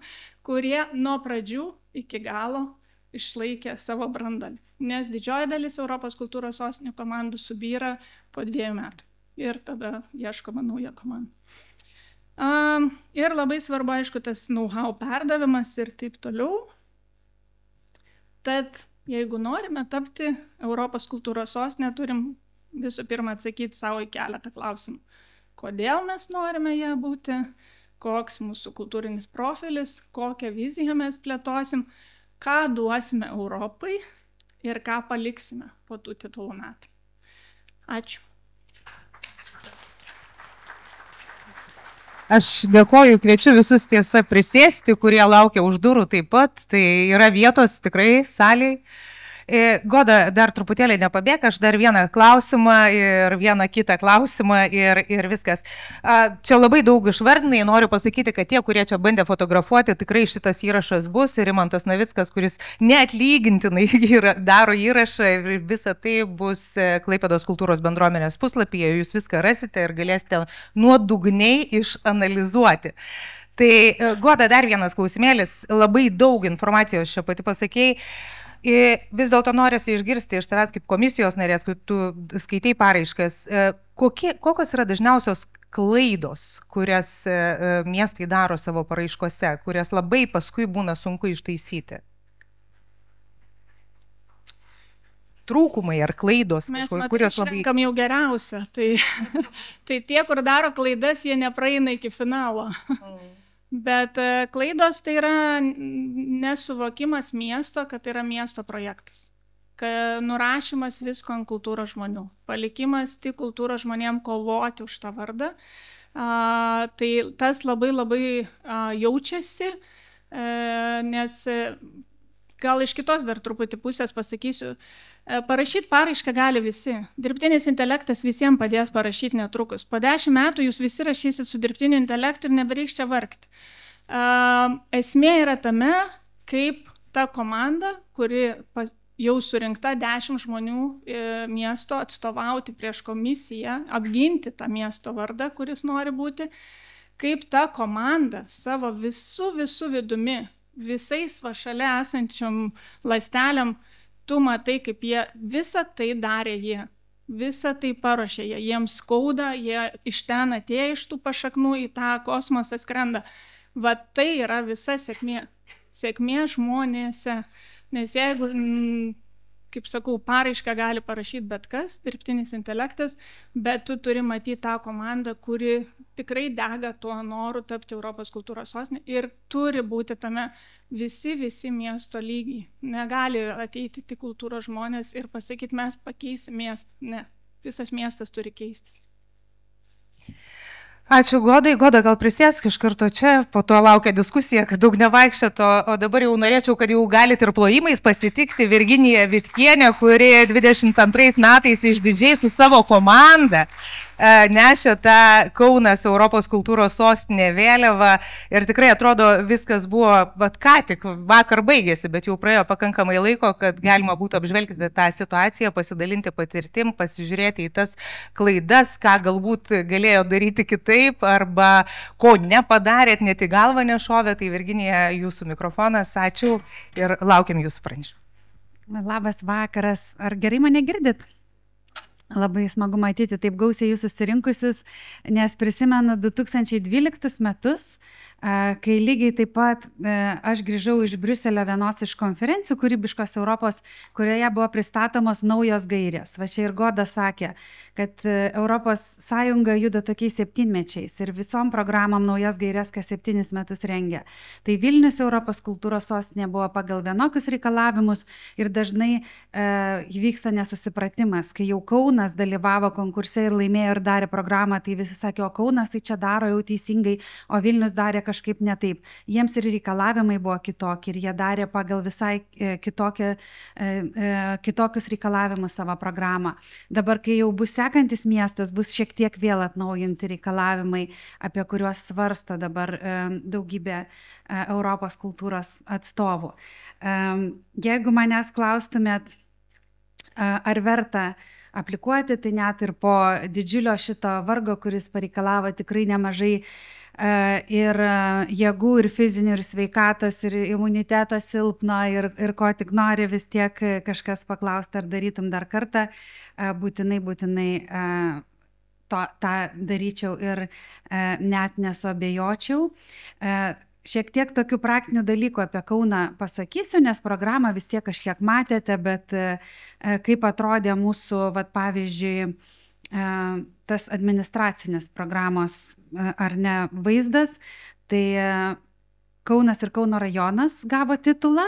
kurie nuo pradžių iki galo išlaikė savo branduolį. Nes didžioji dalis Europos kultūros sostinių komandų subyra po 2 metų. Ir tada ieškoma nauja komanda. Ir labai svarbu, aišku, tas know-how perdavimas ir taip toliau. Tad, jeigu norime tapti Europos kultūros sostinę, turim visų pirma atsakyti savo į keletą klausimų. Kodėl mes norime ją būti, koks mūsų kultūrinis profilis, kokią viziją mes plėtosim, ką duosime Europai ir ką paliksime po tų titulų metų. Ačiū.
Aš dėkoju, kviečiu visus tiesa prisėsti, kurie laukia už durų taip pat. Tai yra vietos tikrai salėje. Goda, dar truputėlį nepabėg, aš dar vieną klausimą ir vieną kitą klausimą ir viskas. Čia labai daug išvardinai, noriu pasakyti, kad tie, kurie čia bandė fotografuoti, tikrai šitas įrašas bus ir Rimantas Navickas, kuris neatlygintinai daro įrašą ir visa tai bus Klaipėdos kultūros bendruomenės puslapyje, jūs viską rasite ir galėsite nuodugniai išanalizuoti. Tai Goda, dar vienas klausimėlis, labai daug informacijos čia pati pasakėjai. Vis dėlto norisi išgirsti iš tavęs kaip komisijos narės, kai tu skaitai paraiškas, kokios yra dažniausios klaidos, kurias miestai daro savo paraiškose, kurias labai paskui būna sunku ištaisyti? Trūkumai ar klaidos?
Mes išrenkam jau geriausia. Tai tie, kur daro klaidas, jie nepraeina iki finalo. Bet klaidos tai yra nesuvokimas miesto, kad tai yra miesto projektas. Nurašymas visko ant kultūros žmonių. Palikimas tik kultūros žmonėm kovoti už tą vardą. Tai tas labai jaučiasi, nes gal iš kitos dar truputį pusės pasakysiu, parašyti paraišką gali visi. Dirbtinis intelektas visiems padės parašyti netrukus. Po 10 metų jūs visi rašysit su dirbtiniu intelektu ir nebereiks čia vargti. Esmė yra tame, kaip ta komanda, kuri jau surinkta 10 žmonių miesto atstovauti prieš komisiją, apginti tą miesto vardą, kuris nori būti, kaip ta komanda savo visų vidumi, visais va šalia esančiam ląstelėm, tu matai, kaip jie visą tai darė jie, visą tai paruošė jie, jiems skauda, jie iš ten atėjo iš tų pašaknų į tą kosmosą skrenda. Va tai yra visa sėkmė. Sėkmė žmonėse, nes jeigu, kaip sakau, paraišką gali parašyti bet kas, dirbtinis intelektas, bet tu turi matyti tą komandą, kuri tikrai dega tuo noru tapti Europos kultūros sostinė ir turi būti tame visi miesto lygiai. Negali ateiti tik kultūros žmonės ir pasakyti, mes pakeisim miestą. Ne, visas miestas turi keistis.
Ačiū Godai. Goda, gal prisėsk iš karto čia, po to laukia diskusija, kad daug nevaikščioto, o dabar jau norėčiau, kad jau galite ir plojimais pasitikti Virginiją Vitkienę, kuri 22 metais išdidžiai su savo komanda nešė tą Kaunas Europos kultūros sostinė vėliavą ir tikrai atrodo viskas buvo, vat ką tik vakar baigėsi, bet jau praėjo pakankamai laiko, kad galima būtų apžvelgti tą situaciją, pasidalinti patirtim, pasižiūrėti į tas klaidas, ką galbūt galėjo daryti kitaip arba ko nepadarėt, net į galvą nešovė. Tai Virginija, jūsų mikrofonas, ačiū ir laukiam jūsų pranešimų.
Labas vakaras, ar gerai mane girdit? Labai smagu matyti taip gausiai jūs susirinkusius, nes prisimenu 2012 metus, kai lygiai taip pat aš grįžau iš Briuselio vienos iš konferencijų Kūrybiškos Europos, kurioje buvo pristatomos naujos gairės. Va čia ir Goda sakė, kad Europos Sąjunga juda tokiais 7-mečiais ir visom programom naujas gairės kas 7 metus rengia. Tai Vilnius Europos kultūros sostinė buvo pagal vienokius reikalavimus ir dažnai įvyksta nesusipratimas. Kai jau Kaunas dalyvavo konkurse ir laimėjo ir darė programą, tai visi sakė, o Kaunas tai čia daro jau teisingai, o Vilnius darė kažkaip ne taip. Jiems ir reikalavimai buvo kitokie ir jie darė pagal visai kitokius reikalavimus savo programą. Dabar, kai jau bus sekantis miestas, bus šiek tiek vėl atnaujinti reikalavimai, apie kuriuos svarsto dabar daugybė Europos kultūros atstovų. Jeigu manęs klaustumėt, ar verta aplikuoti, tai net ir po didžiulio šito vargo, kuris pareikalavo tikrai nemažai ir jėgų, ir fizinių, ir sveikatos, ir imuniteto silpno, ir ko tik nori, vis tiek kažkas paklausti, ar darytum dar kartą, būtinai tą daryčiau ir net nesuabejočiau. Šiek tiek tokių praktinių dalykų apie Kauną pasakysiu, nes programą vis tiek kažkiek matėte, bet kaip atrodė mūsų, pavyzdžiui, tas administracinis programos ar ne vaizdas, tai Kaunas ir Kauno rajonas gavo titulą,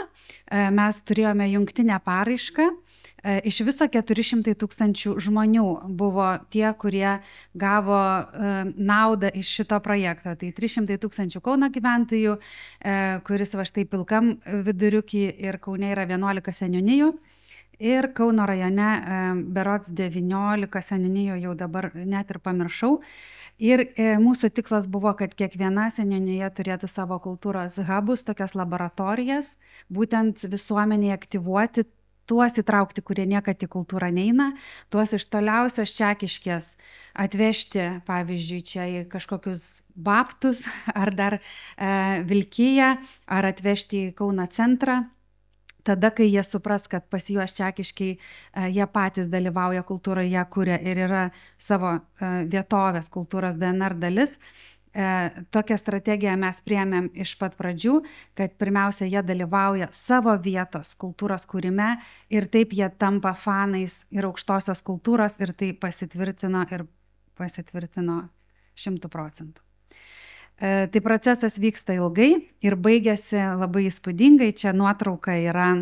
mes turėjome jungtinę paraišką, iš viso 400 000 žmonių buvo tie, kurie gavo naudą iš šito projekto. Tai 300 000 Kauno gyventojų, kuris va štai pilkam viduriukį ir Kaune yra 11 seniūnijų. Ir Kauno rajone berods 19 seniūnijų, jau dabar net ir pamiršau. Ir mūsų tikslas buvo, kad kiekviena seniūnija turėtų savo kultūros hubus, tokias laboratorijas, būtent visuomenėje aktyvuoti, tuos įtraukti, kurie niekad į kultūrą neina, tuos iš toliausios Čekiškės atvežti, pavyzdžiui, čia į kažkokius Baptus ar dar Vilkiją, ar atvežti į Kauno centrą. Tada, kai jie supras, kad pas juos Čekiškiai jie patys dalyvauja kultūroje, jie kuria ir yra savo vietovės kultūros DNR dalis, tokią strategiją mes priėmėm iš pat pradžių, kad pirmiausia, jie dalyvauja savo vietos kultūros kūrime ir taip jie tampa fanais ir aukštosios kultūros ir tai pasitvirtino 100%. Tai procesas vyksta ilgai ir baigėsi labai įspūdingai. Čia nuotrauka yra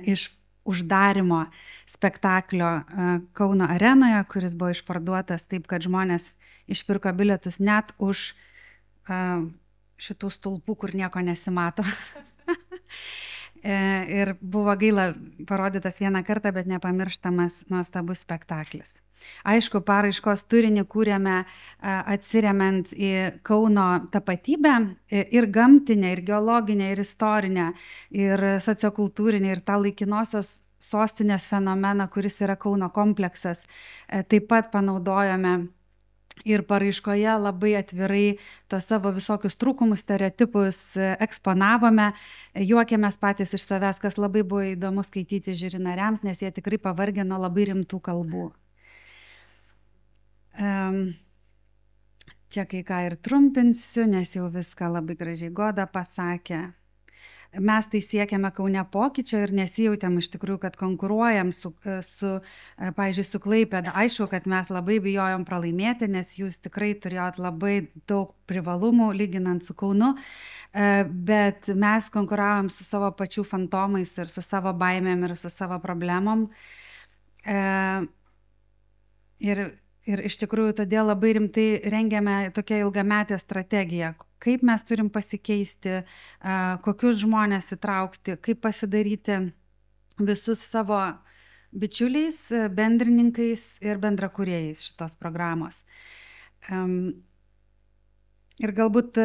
iš uždarimo spektaklio Kauno arenoje, kuris buvo išparduotas taip, kad žmonės išpirko bilietus net už šitų stulpų, kur nieko nesimato. Ir buvo gaila parodytas vieną kartą, bet nepamirštamas nuostabus spektaklis. Aišku, paraiškos turinį kūrėme atsiremiant į Kauno tapatybę ir gamtinę, ir geologinę, ir istorinę, ir sociokultūrinę, ir tą laikinosios sostinės fenomeną, kuris yra Kauno kompleksas. Taip pat panaudojome ir paraiškoje labai atvirai tos savo visokius trūkumus, stereotipus eksponavome, juokėmės patys iš savęs, kas labai buvo įdomu skaityti žiuri nariams, nes jie tikrai pavargė nuo labai rimtų kalbų. Čia kai ką ir trumpinsiu, nes jau viską labai gražiai Goda pasakė. Mes tai siekiame Kaune pokyčio ir nesijautėm iš tikrųjų, kad konkuruojam pavyzdžiui, su Klaipėda. Aišku, kad mes labai bijojom pralaimėti, nes jūs tikrai turėjot labai daug privalumų lyginant su Kaunu, bet mes konkuravom su savo pačių fantomais ir su savo baimėm ir su savo problemom. Ir iš tikrųjų todėl labai rimtai rengiame tokią ilgametę strategiją, kaip mes turim pasikeisti, kokius žmonės įtraukti, kaip pasidaryti visus savo bičiuliais, bendrininkais ir bendrakūrėjais šitos programos. Ir galbūt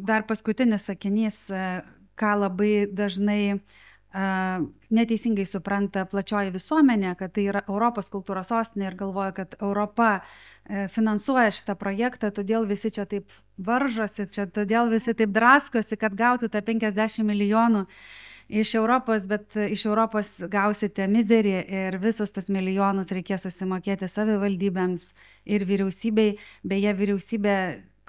dar paskutinis sakinys, ką labai dažnai neteisingai supranta plačioji visuomenė, kad tai yra Europos kultūros sostinė ir galvoja, kad Europa finansuoja šitą projektą, todėl visi čia taip varžosi, todėl visi taip draskosi, kad gautų tą 50 milijonų iš Europos, bet iš Europos gausite mizerį ir visus tos milijonus reikės susimokėti savivaldybėms ir vyriausybei. Beje, vyriausybė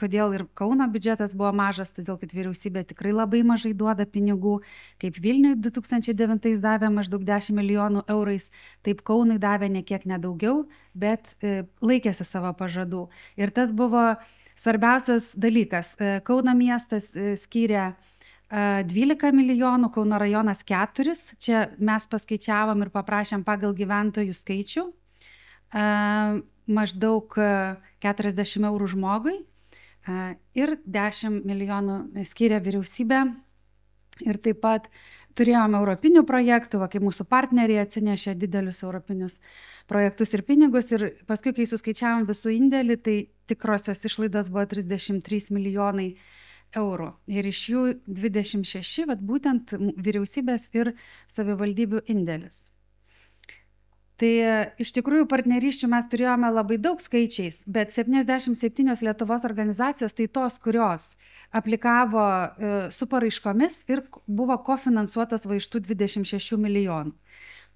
kodėl ir Kauno biudžetas buvo mažas, todėl kad vyriausybė tikrai labai mažai duoda pinigų, kaip Vilniui 2009 davė maždaug 10 milijonų eurais, taip Kaunui davė nekiek nedaugiau, bet laikėsi savo pažadų. Ir tas buvo svarbiausias dalykas. Kauno miestas skyrė 12 milijonų, Kauno rajonas 4. Čia mes paskaičiavom ir paprašėm pagal gyventojų skaičių. Maždaug 40 eurų žmogui ir 10 milijonų skyrė vyriausybė. Ir taip pat turėjome europinių projektų, kaip mūsų partneriai atsinešė didelius europinius projektus ir pinigus. Ir paskui, kai suskaičiavom visų indėlį, tai tikrosios išlaidos buvo 33 milijonai eurų. Ir iš jų 26, būtent vyriausybės ir savivaldybių indėlis. Tai iš tikrųjų partnerysčių mes turėjome labai daug skaičiais, bet 77 Lietuvos organizacijos tai tos, kurios aplikavo su paraiškomis ir buvo kofinansuotos va iš tų 26 milijonų.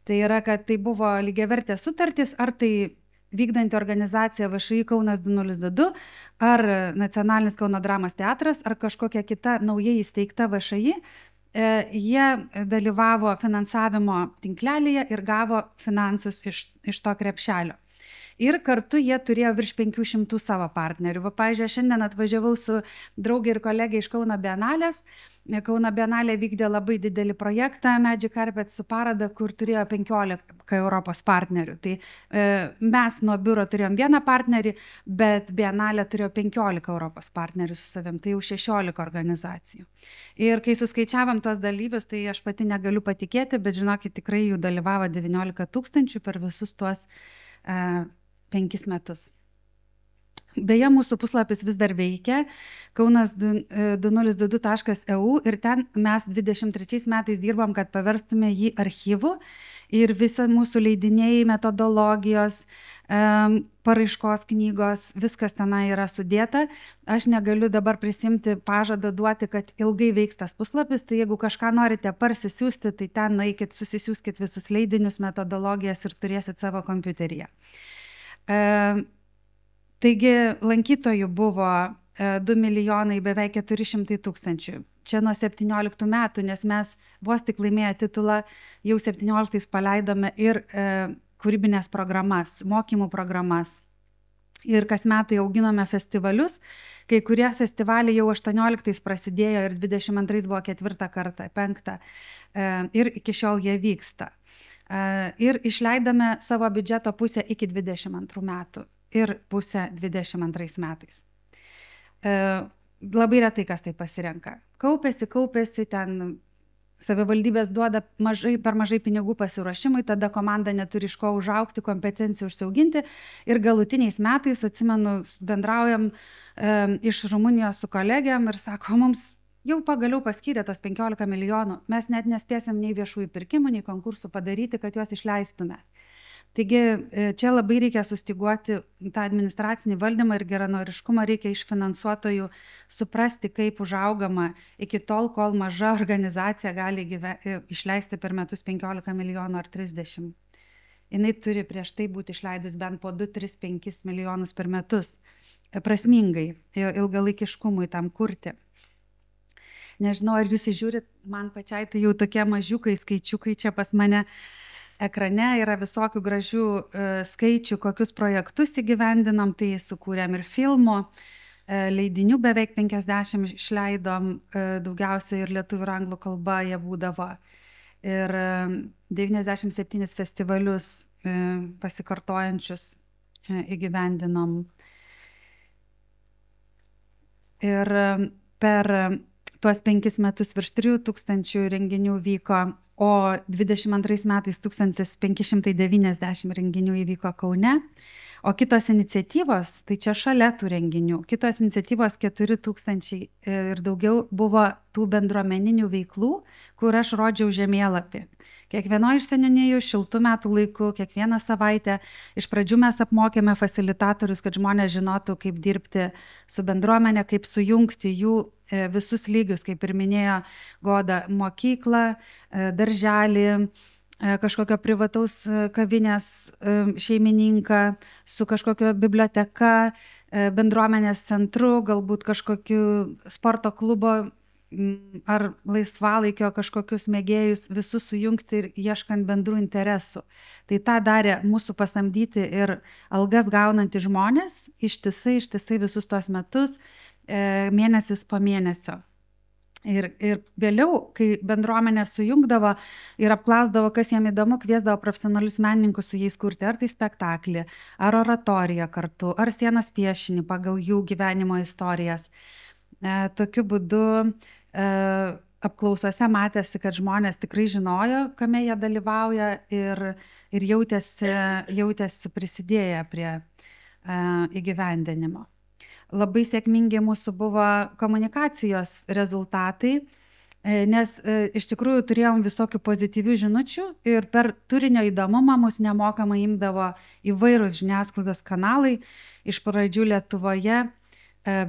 Tai yra, kad tai buvo lygiavertės sutartys, ar tai vykdanti organizacija VŠI Kaunas 202, ar Nacionalinis Kauno dramos teatras, ar kažkokia kita naujai įsteigta VŠI. Jie dalyvavo finansavimo tinklelyje ir gavo finansus iš to krepšelio. Ir kartu jie turėjo virš 500 savo partnerių. Pavyzdžiui, šiandien atvažiavau su draugė ir kolegė iš Kauno Bienalės. Kauno Bienalė vykdė labai didelį projektą Magic Carpet su paroda, kur turėjo 15 Europos partnerių. Tai mes nuo biuro turėjom vieną partnerį, bet Bienalė turėjo 15 Europos partnerių su savim, tai jau 16 organizacijų. Ir kai suskaičiavam tos dalyvius, tai aš pati negaliu patikėti, bet žinokit, tikrai jų dalyvavo 19 000 per visus tuos 5 metus. Beje, mūsų puslapis vis dar veikia, kaunas2022.eu, ir ten mes 23 metais dirbam, kad paverstume jį archyvu, ir visi mūsų leidiniai, metodologijos, paraiškos knygos, viskas tenai yra sudėta. Aš negaliu dabar prisimti pažado duoti, kad ilgai veiks tas puslapis, tai jeigu kažką norite parsisiųsti, tai ten nueikit, susisiųskit visus leidinius, metodologijas ir turėsit savo kompiuteryje. Taigi lankytojų buvo 2 milijonai, beveik 400 000. Čia nuo 17 metų, nes mes vos tik laimėję titulą, jau 17 paleidome ir kūrybinės programas, mokymų programas. Ir kas metai auginome festivalius, kai kurie festivaliai jau 18 prasidėjo ir 22 buvo 4 kartą, 5. Ir iki šiol jie vyksta. Ir išleidome savo biudžeto pusę iki 22 metų. Ir pusę 22 metais. Labai retai kas tai pasirenka. Kaupėsi, ten savivaldybės duoda per mažai pinigų pasiruošimui, tada komanda neturi iš ko užaugti, kompetencijų užsiauginti. Ir galutiniais metais, atsimenu, bendraujam iš Rumunijos su kolegiam ir sako, mums jau pagaliau paskyrė tos 15 milijonų. Mes net nespėsim nei viešųjų pirkimų, nei konkursų padaryti, kad juos išleistume. Taigi čia labai reikia sustyguoti tą administracinį valdymą ir geranoriškumą, reikia iš finansuotojų suprasti, kaip užaugama iki tol, kol maža organizacija gali išleisti per metus 15 milijonų ar 30. Jis turi prieš tai būti išleidus bent po 2, 3, 5 milijonus per metus, prasmingai, ilgalaikiškumui tam kurti. Nežinau, ar jūs žiūrit, man pačiai tai jau tokie mažiukai skaičiukai čia pas mane ekrane, yra visokių gražių skaičių, kokius projektus įgyvendinom, tai sukūrėm ir filmų, leidinių beveik 50 išleidom, daugiausiai ir lietuvių ir anglų kalba jie būdavo. Ir 97 festivalius pasikartojančius įgyvendinom. Ir per tuos 5 metus virš 3000 renginių vyko, o 22 metais 1590 renginių įvyko Kaune, o kitos iniciatyvos, tai čia šalia tų renginių, kitos iniciatyvos 4000 ir daugiau buvo tų bendruomeninių veiklų, kur aš rodžiau žemėlapį. Kiekvienoje iš seniūnijų šiltų metų laiku, kiekvieną savaitę, iš pradžių mes apmokėme fasilitatorius, kad žmonės žinotų, kaip dirbti su bendruomenė, kaip sujungti jų visus lygius, kaip ir minėjo Goda, mokyklą, darželį, kažkokio privataus kavinės šeimininką, su kažkokio biblioteka, bendruomenės centru, galbūt kažkokiu sporto klubo ar laisvalaikio kažkokius mėgėjus visus sujungti ir ieškant bendrų interesų. Tai tą darė mūsų pasamdyti ir algas gaunantys žmonės ištisai visus tuos metus, mėnesis po mėnesio. Ir vėliau, kai bendruomenė sujungdavo ir apklausdavo, kas jam įdomu, kviesdavo profesionalius menininkus su jais kurti, ar tai spektaklį, ar oratoriją kartu, ar sienos piešinį pagal jų gyvenimo istorijas. Tokiu būdu apklausose matėsi, kad žmonės tikrai žinojo, kame jie dalyvauja ir jautėsi prisidėję prie įgyvendinimo. Labai sėkmingi mūsų buvo komunikacijos rezultatai, nes iš tikrųjų turėjom visokių pozityvių žinučių ir per turinio įdomumą mus nemokamai imdavo įvairūs žiniasklaidos kanalai, iš pradžių Lietuvoje,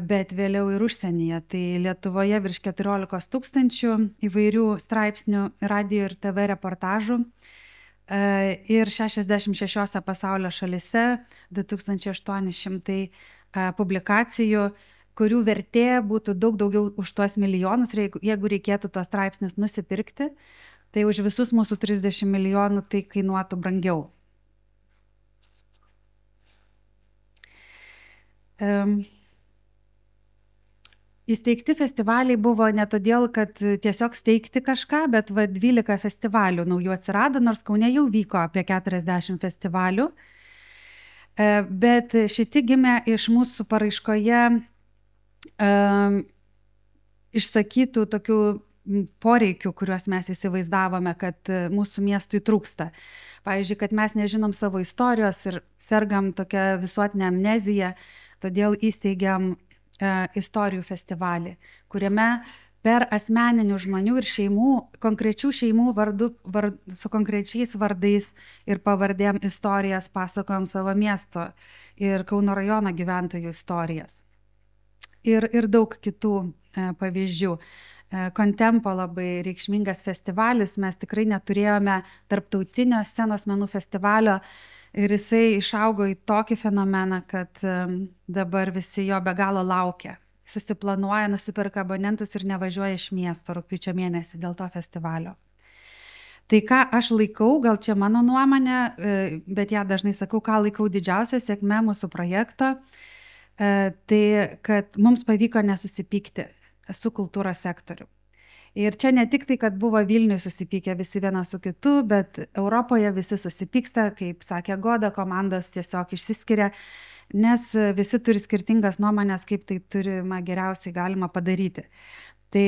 bet vėliau ir užsienyje. Tai Lietuvoje virš 14 000 įvairių straipsnių, radio ir TV reportažų ir 66 pasaulio šalise 2800 publikacijų, kurių vertė būtų daug daugiau už tuos milijonus, jeigu reikėtų tuos straipsnius nusipirkti, tai už visus mūsų 30 milijonų tai kainuotų brangiau. Įsteigti festivaliai buvo ne todėl, kad tiesiog steigti kažką, bet 12 festivalių naujų atsirado, nors Kaune jau vyko apie 40 festivalių. Bet šiti gimė iš mūsų paraiškoje išsakytų tokių poreikių, kuriuos mes įsivaizdavome, kad mūsų miestui trūksta. Pavyzdžiui, kad mes nežinom savo istorijos ir sergam tokią visuotinę amneziją, todėl įsteigiam istorijų festivalį, kuriame per asmeninių žmonių ir šeimų, konkrečių šeimų su konkrečiais vardais ir pavardėm istorijas pasakojam savo miesto ir Kauno rajono gyventojų istorijas. Ir daug kitų pavyzdžių. Kontempo labai reikšmingas festivalis, mes tikrai neturėjome tarptautinio scenos menų festivalio ir jisai išaugo į tokį fenomeną, kad dabar visi jo be galo laukia. Susiplanuoja, nusipirka abonentus ir nevažiuoja iš miesto rugpjūčio mėnesį dėl to festivalio. Tai ką aš laikau, gal čia mano nuomonė, bet ją dažnai sakau, ką laikau didžiausia sėkme mūsų projekto, tai kad mums pavyko nesusipykti su kultūros sektoriu. Ir čia ne tik tai, kad buvo Vilniuje susipykę visi vienas su kitu, bet Europoje visi susipyksta, kaip sakė Goda, komandos tiesiog išsiskiria, nes visi turi skirtingas nuomonės, kaip tai turima geriausiai galima padaryti. Tai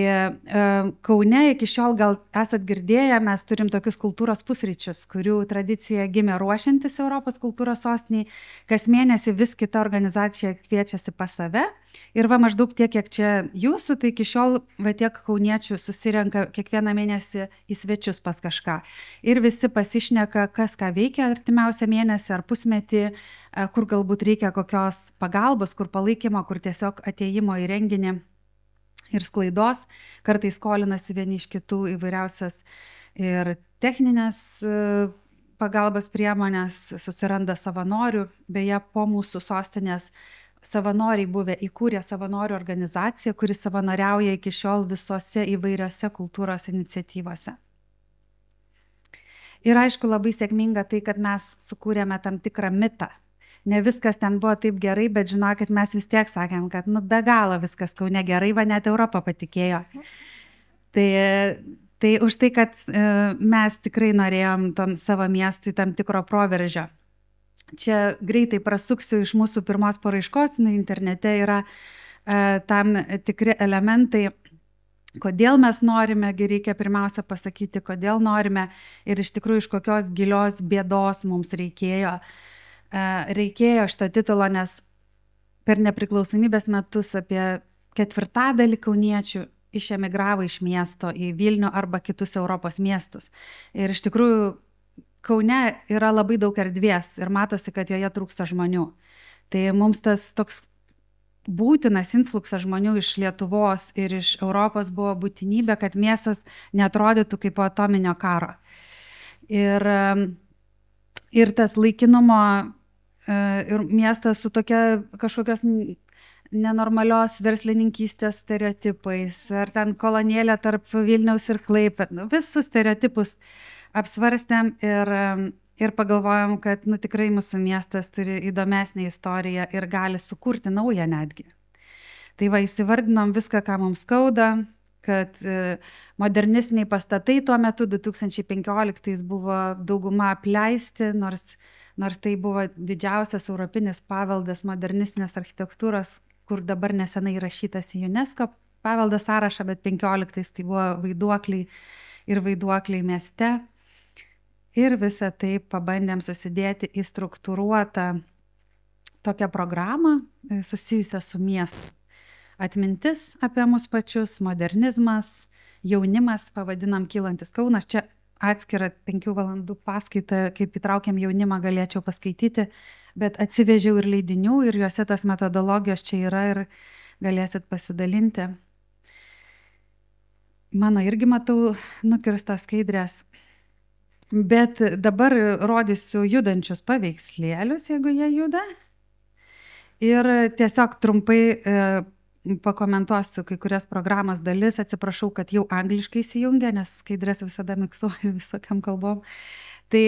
Kaune iki šiol gal esat girdėję, mes turim tokius kultūros pusryčius, kurių tradicija gimė ruošiantis Europos kultūros sostiniai. Kas mėnesį vis kita organizacija kviečiasi pas save. Ir va maždaug tiek, kiek čia jūsų, tai iki šiol va tiek kauniečių susirenka kiekvieną mėnesį į svečius pas kažką. Ir visi pasišneka, kas ką veikia artimiausią mėnesį ar pusmetį, kur galbūt reikia kokios pagalbos, kur palaikymo, kur tiesiog atėjimo į renginį ir sklaidos, kartais skolinasi vieni iš kitų įvairiausias ir techninės pagalbos priemonės, susiranda savanorių, beje, po mūsų sostinės savanoriai buvę įkūrė savanorių organizaciją, kuri savanoriauja iki šiol visose įvairiose kultūros iniciatyvose. Ir aišku, labai sėkminga tai, kad mes sukūrėme tam tikrą mitą. Ne viskas ten buvo taip gerai, bet žinokit, mes vis tiek sakėm, kad be galo viskas Kaune gerai, va net Europą patikėjo. Tai už tai, kad mes tikrai norėjom tam savo miestui tam tikro proveržio. Čia greitai prasuksiu iš mūsų pirmos paraiškos, internete yra tam tikri elementai, kodėl mes norime, reikia pirmiausia pasakyti, kodėl norime ir iš tikrųjų iš kokios gilios bėdos mums reikėjo šito titulo, nes per nepriklausomybės metus apie 1/4 kauniečių išemigravo iš miesto į Vilnių arba kitus Europos miestus. Ir iš tikrųjų Kaune yra labai daug erdvės ir matosi, kad joje trūksta žmonių. Tai mums tas toks būtinas influksas žmonių iš Lietuvos ir iš Europos buvo būtinybė, kad miestas neatrodytų kaip po atominio karo. Ir tas laikinumo ir miestas su tokia kažkokios nenormalios verslininkystės stereotipais, ar ten kolonėlė tarp Vilniaus ir Klaipėdos. Visus stereotipus apsvarstėm ir pagalvojom, kad tikrai mūsų miestas turi įdomesnę istoriją ir gali sukurti naują netgi. Tai va, įsivardinom viską, ką mums skauda, kad modernistiniai pastatai tuo metu 2015 buvo dauguma apleisti, nors tai buvo didžiausias europinis paveldas modernistinės architektūros, kur dabar nesenai įrašytas į UNESCO paveldo sąrašą, bet 15 tai buvo vaiduokliai ir vaiduokliai mieste. Ir visą tai pabandėm susidėti į struktūruotą tokią programą susijusią su miestu. Atmintis apie mus pačius, modernizmas, jaunimas, pavadinam Kylantis Kaunas. Čia atskirą 5 valandų paskaitą, kaip įtraukiam jaunimą, galėčiau paskaityti, bet atsivežiau ir leidinių, ir juose tos metodologijos čia yra ir galėsit pasidalinti. Mano irgi matau nukirstas skaidrės. Bet dabar rodysiu judančius paveikslėlius, jeigu jie juda. Ir tiesiog trumpai pakomentuosiu kai kurias programos dalis. Atsiprašau, kad jau angliškai įsijungia, nes skaidrės visada miksuoju visokiam kalbom. Tai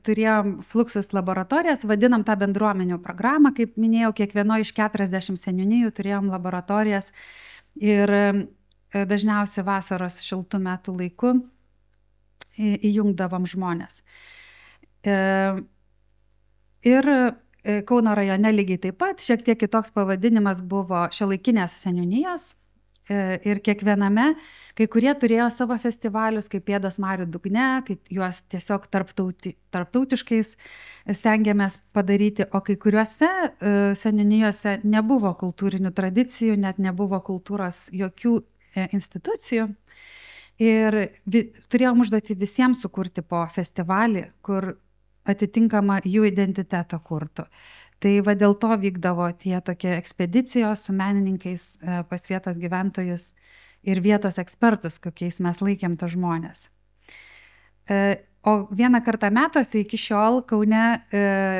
turėjom Fluxus laboratorijas, vadinam tą bendruomenių programą. Kaip minėjau, kiekvienoje iš 40 seniūnijų turėjom laboratorijas ir dažniausiai vasaros šiltų metų laiku įjungdavom žmonės. Ir Kauno rajone lygiai taip pat, šiek tiek kitoks pavadinimas buvo šiuolaikinės seniūnijos ir kiekviename, kai kurie turėjo savo festivalius, kaip Pėdos Marių dugne, tai juos tiesiog tarptautiškais stengiamės padaryti, o kai kuriuose seniūnijose nebuvo kultūrinių tradicijų, net nebuvo kultūros jokių institucijų. Ir turėjom užduoti visiems sukurti po festivalį, kur atitinkamą jų identitetą kurtų. Tai va dėl to vykdavo tie tokie ekspedicijos su menininkais pas vietos gyventojus ir vietos ekspertus, kokiais mes laikėm tos žmonės. O vieną kartą metuose iki šiol Kaune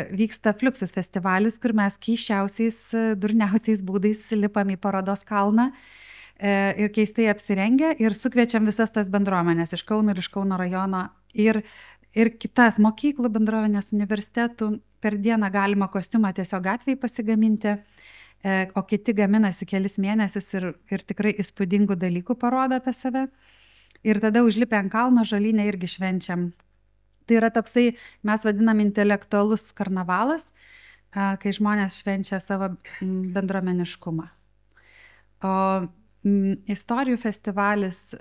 vyksta Fluxus festivalis, kur mes keisčiausiais, durniausiais būdais lipam į parodos kalną ir keistai apsirengę ir sukviečiam visas tas bendruomenės iš Kauno ir iš Kauno rajono ir kitas mokyklų bendruomenės, universitetų. Per dieną galima kostiumą tiesiog gatvėje pasigaminti, o kiti gaminasi kelis mėnesius ir tikrai įspūdingų dalykų parodo apie save. Ir tada užlipę ant kalno žolynę irgi švenčiam. Tai yra toksai, mes vadinam, intelektualus karnavalas, kai žmonės švenčia savo bendruomeniškumą. O istorijų festivalis,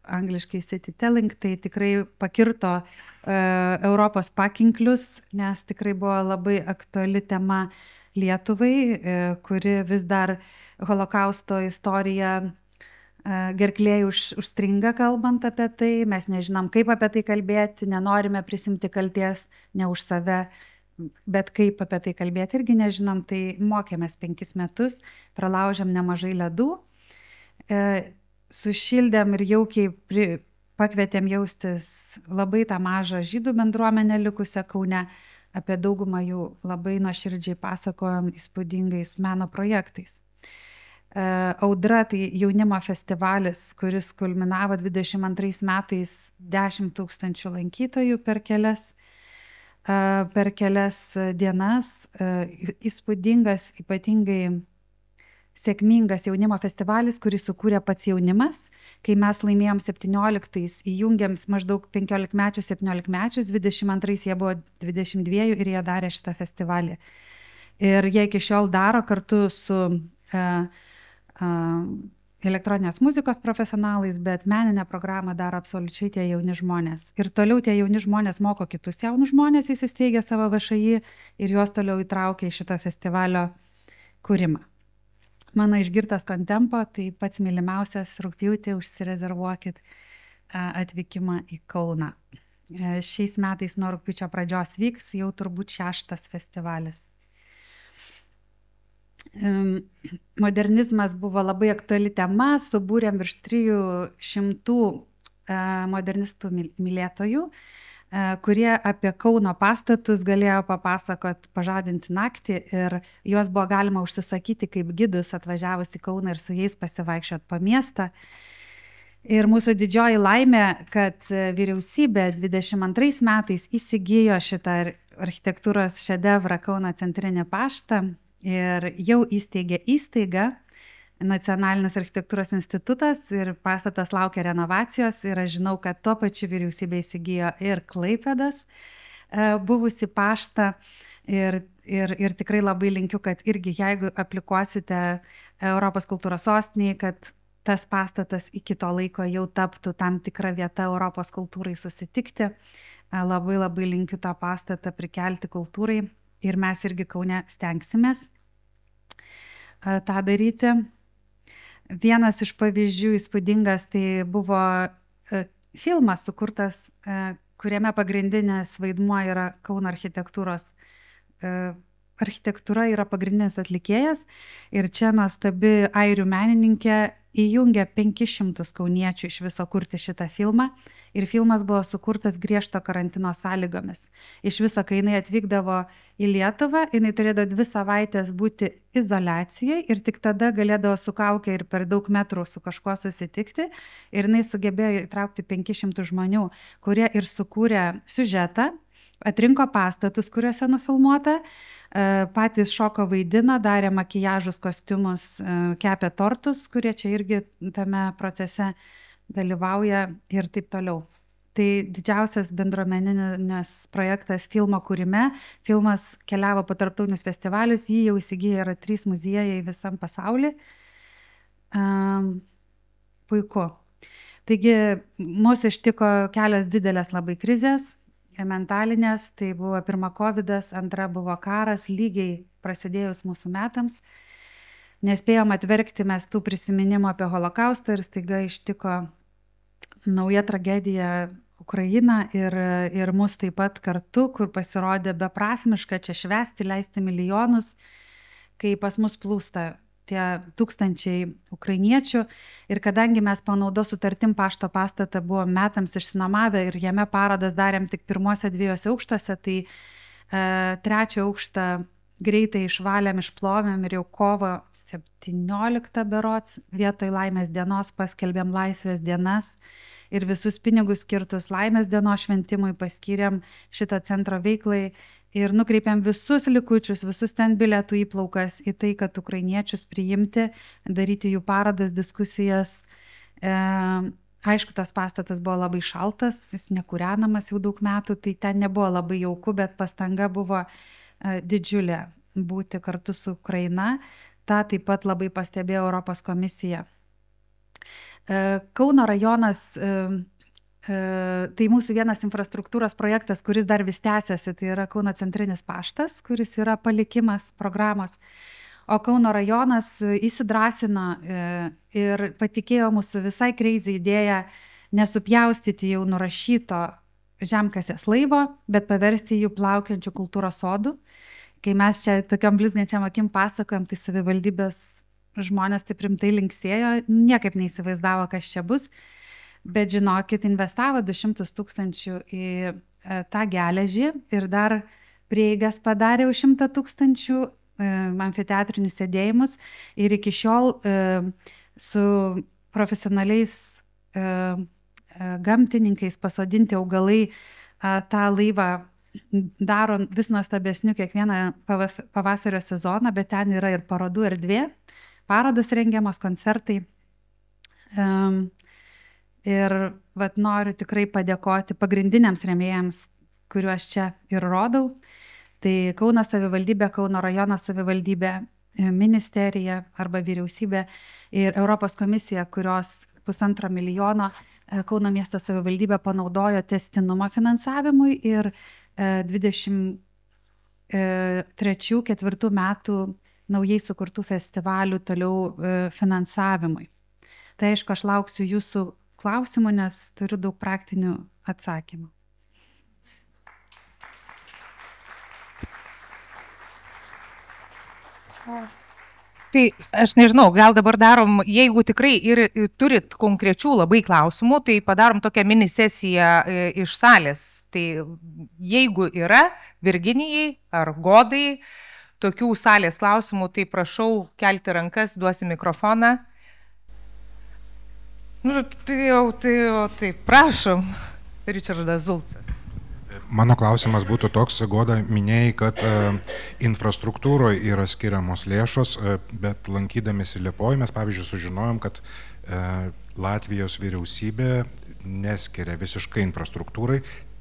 angliškai City Telling, tai tikrai pakirto Europos pakinklius, nes tikrai buvo labai aktuali tema Lietuvai, kuri vis dar holokausto istoriją gerklėje užstringa kalbant apie tai. Mes nežinom, kaip apie tai kalbėti, nenorime prisimti kalties ne už save, bet kaip apie tai kalbėti irgi nežinom. Tai mokėmės 5 metus, pralaužėm nemažai ledų. Sušildėm ir jaukiai pakvietėm jaustis labai tą mažą žydų bendruomenę likusią Kaune. Apie daugumą jų labai nuoširdžiai pasakojom įspūdingais meno projektais. Audra tai jaunimo festivalis, kuris kulminavo 22 metais 10 000 lankytojų per kelias dienas. Įspūdingas, ypatingai sėkmingas jaunimo festivalis, kurį sukūrė pats jaunimas. Kai mes laimėjom 17-ais, įjungėm maždaug 15-mečius, 17-mečius, 22-ais jie buvo 22 ir jie darė šitą festivalį. Ir jie iki šiol daro kartu su elektroninės muzikos profesionalais, bet meninę programą daro absoliučiai tie jauni žmonės. Ir toliau tie jauni žmonės moko kitus jaunus žmonės, įsisteigė savo VŠI ir juos toliau įtraukia į šito festivalio kūrimą. Mano išgirtas kontempo, tai pats mylimiausias rugpjūtį, užsirezervuokit atvykimą į Kauną. Šiais metais nuo rugpjūčio pradžios vyks jau turbūt 6. festivalis. Modernizmas buvo labai aktuali tema, subūrėm virš 300 modernistų mylėtojų. kurie apie Kauno pastatus galėjo papasakot, pažadinti naktį ir juos buvo galima užsisakyti kaip gidus atvažiavus į Kauną ir su jais pasivaikščiot po miestą. Ir mūsų didžioji laimė, kad vyriausybė 22 metais įsigijo šitą architektūros šedevrą Kauno centrinį paštą ir jau įsteigė įstaigą Nacionalinis architektūros institutas ir pastatas laukia renovacijos ir aš žinau, kad tuo pačiu vyriausybė įsigijo ir Klaipėdos buvusi paštą ir tikrai labai linkiu, kad irgi jeigu aplikuosite Europos kultūros sostiniai, kad tas pastatas iki to laiko jau taptų tam tikra vieta Europos kultūrai susitikti. Labai labai linkiu tą pastatą prikelti kultūrai ir mes irgi Kaune stengsimės tą daryti. Vienas iš pavyzdžių įspūdingas tai buvo filmas sukurtas, kuriame pagrindinis vaidmuo yra Kauno architektūros. Architektūra yra pagrindinis atlikėjas ir čia nuostabi airių menininkė įjungia 500 kauniečių iš viso kurti šitą filmą ir filmas buvo sukurtas griežto karantino sąlygomis. Iš viso, kai jinai atvykdavo į Lietuvą, jinai turėdavo 2 savaitės būti izoliacijai ir tik tada galėdavo su kauke ir per daug metrų su kažkuo susitikti ir jinai sugebėjo įtraukti 500 žmonių, kurie ir sukūrė siužetą, atrinko pastatus, kuriuose nufilmuota, patys šoko vaidina, darė makijažus, kostiumus, kepė tortus, kurie čia irgi tame procese dalyvauja ir taip toliau. Tai didžiausias bendruomeninis projektas filmo kūrime. Filmas keliavo po tarptautinius festivalius, jį jau įsigiję yra 3 muziejai visam pasauly. Puiku. Taigi, mūsų ištiko kelios didelės labai krizės. Mentalinės, tai buvo pirma COVID-as, antra buvo karas, lygiai prasidėjus mūsų metams. Nespėjom atverkti mes tų prisiminimų apie holokaustą ir staiga ištiko nauja tragedija Ukraina ir mus taip pat kartu, kur pasirodė beprasmiška čia švęsti, leisti milijonus, kai pas mus plūsta tie tūkstančiai ukrainiečių ir kadangi mes panaudos sutartim pašto pastatą buvom metams išsinomavę ir jame parodas darėm tik pirmuose 2 aukštuose, tai 3 aukštą greitai išvalėm, išplovėm ir jau kovo 17 berods vietoj Laimės dienos paskelbėm Laisvės dienas ir visus pinigus skirtus Laimės dienos šventimui paskyrėm šito centro veiklai ir nukreipiam visus likučius, visus ten bilietų įplaukas į tai, kad ukrainiečius priimti, daryti jų parodas, diskusijas. Aišku, tas pastatas buvo labai šaltas, jis nekūrenamas jau daug metų, tai ten nebuvo labai jauku, bet pastanga buvo didžiulė būti kartu su Ukraina. Ta taip pat labai pastebėjo Europos komisija. Kauno rajonas tai mūsų vienas infrastruktūros projektas, kuris dar vis tęsiasi, tai yra Kauno centrinis paštas, kuris yra palikimas programos. O Kauno rajonas įsidrąsino ir patikėjo mūsų visai crazy idėją nesupjaustyti jau nurašyto žemkasės laivo, bet paversti jų plaukiančių kultūros sodų. Kai mes čia tokiam blizgančiam akim pasakojam, tai savivaldybės žmonės taip rimtai linksėjo, niekaip neįsivaizdavo, kas čia bus. Bet žinokit, investavo 200 000 į tą geležį ir dar prieigas padarė už 100 000 amfiteatrinius sėdėjimus ir iki šiol su profesionaliais gamtininkais pasodinti augalai tą laivą daro vis nuostabesniu kiekvieną pavasario sezoną, bet ten yra ir parodų erdvė, parodas rengiamos, koncertai. Ir noriu tikrai padėkoti pagrindiniams rėmėjams, kuriuos čia ir rodau. Tai Kauno savivaldybė, Kauno rajono savivaldybė, ministerija arba vyriausybė ir Europos komisija, kurios 1,5 milijono Kauno miesto savivaldybė panaudojo tęstinumo finansavimui ir 23-24 metų naujai sukurtų festivalių toliau finansavimui. Tai aišku, aš lauksiu jūsų klausimų, nes turiu daug praktinių atsakymų.
Tai aš nežinau, gal dabar darom, jeigu tikrai ir turit konkrečių labai klausimų, tai padarom tokią mini sesiją iš salės. Tai jeigu yra Virginijai ar Godai tokių salės klausimų, tai prašau kelti rankas, duosi mikrofoną. Nu, tai prašom, Ričardas Zulcas.
Mano klausimas būtų toks, Goda, minėjai, kad infrastruktūroje yra skiriamos lėšos, bet lankydamėsi Liepojoj mes, pavyzdžiui, sužinojom, kad Latvijos vyriausybė neskiria visiškai infrastruktūrai,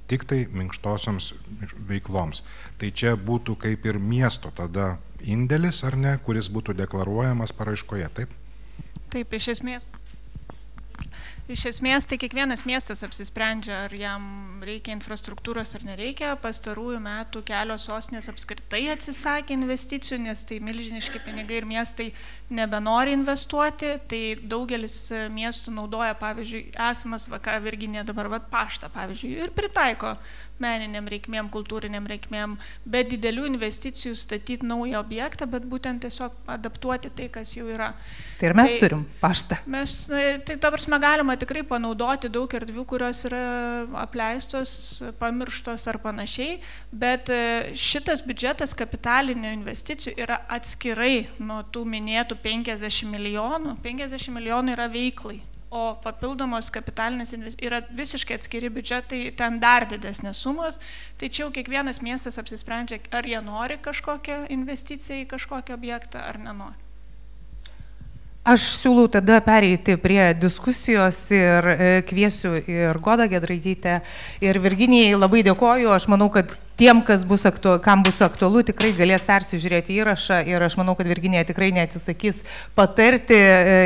tik tai minkštosioms veikloms. Tai čia būtų kaip ir miesto tada indėlis, ar ne, kuris būtų deklaruojamas paraiškoje, taip?
Taip, iš esmės. Iš esmės, tai kiekvienas miestas apsisprendžia, ar jam reikia infrastruktūros ar nereikia. Pastarųjų metų kelios sostinės apskritai atsisakė investicijų, nes tai milžiniški pinigai ir miestai nebenori investuoti. Tai daugelis miestų naudoja, pavyzdžiui, esamas, ką Virginija dabar, paštą, pavyzdžiui, ir pritaiko meniniam reikmėm, kultūriniam reikmėm, be didelių investicijų statyti naują objektą, bet būtent tiesiog adaptuoti tai, kas jau yra.
Tai ir mes turim paštą.
Tai ta prasme galima tikrai panaudoti daug erdvių, kurios yra apleistos, pamirštos ar panašiai, bet šitas biudžetas kapitalinių investicijų yra atskirai nuo tų minėtų 50 milijonų. 50 milijonų yra veiklai. O papildomos kapitalinės investicijos yra visiškai atskiri biudžetai, ten dar didesnės sumos, tai čia jau kiekvienas miestas apsisprendžia, ar jie nori kažkokią investiciją į kažkokį objektą, ar nenori.
Aš siūlau tada pereiti prie diskusijos ir kviesiu ir Godą Giedraitytę, ir Virginijai labai dėkoju. Aš manau, kad tiem, kam bus aktualu, tikrai galės persižiūrėti įrašą ir aš manau, kad Virginija tikrai neatsisakys patarti,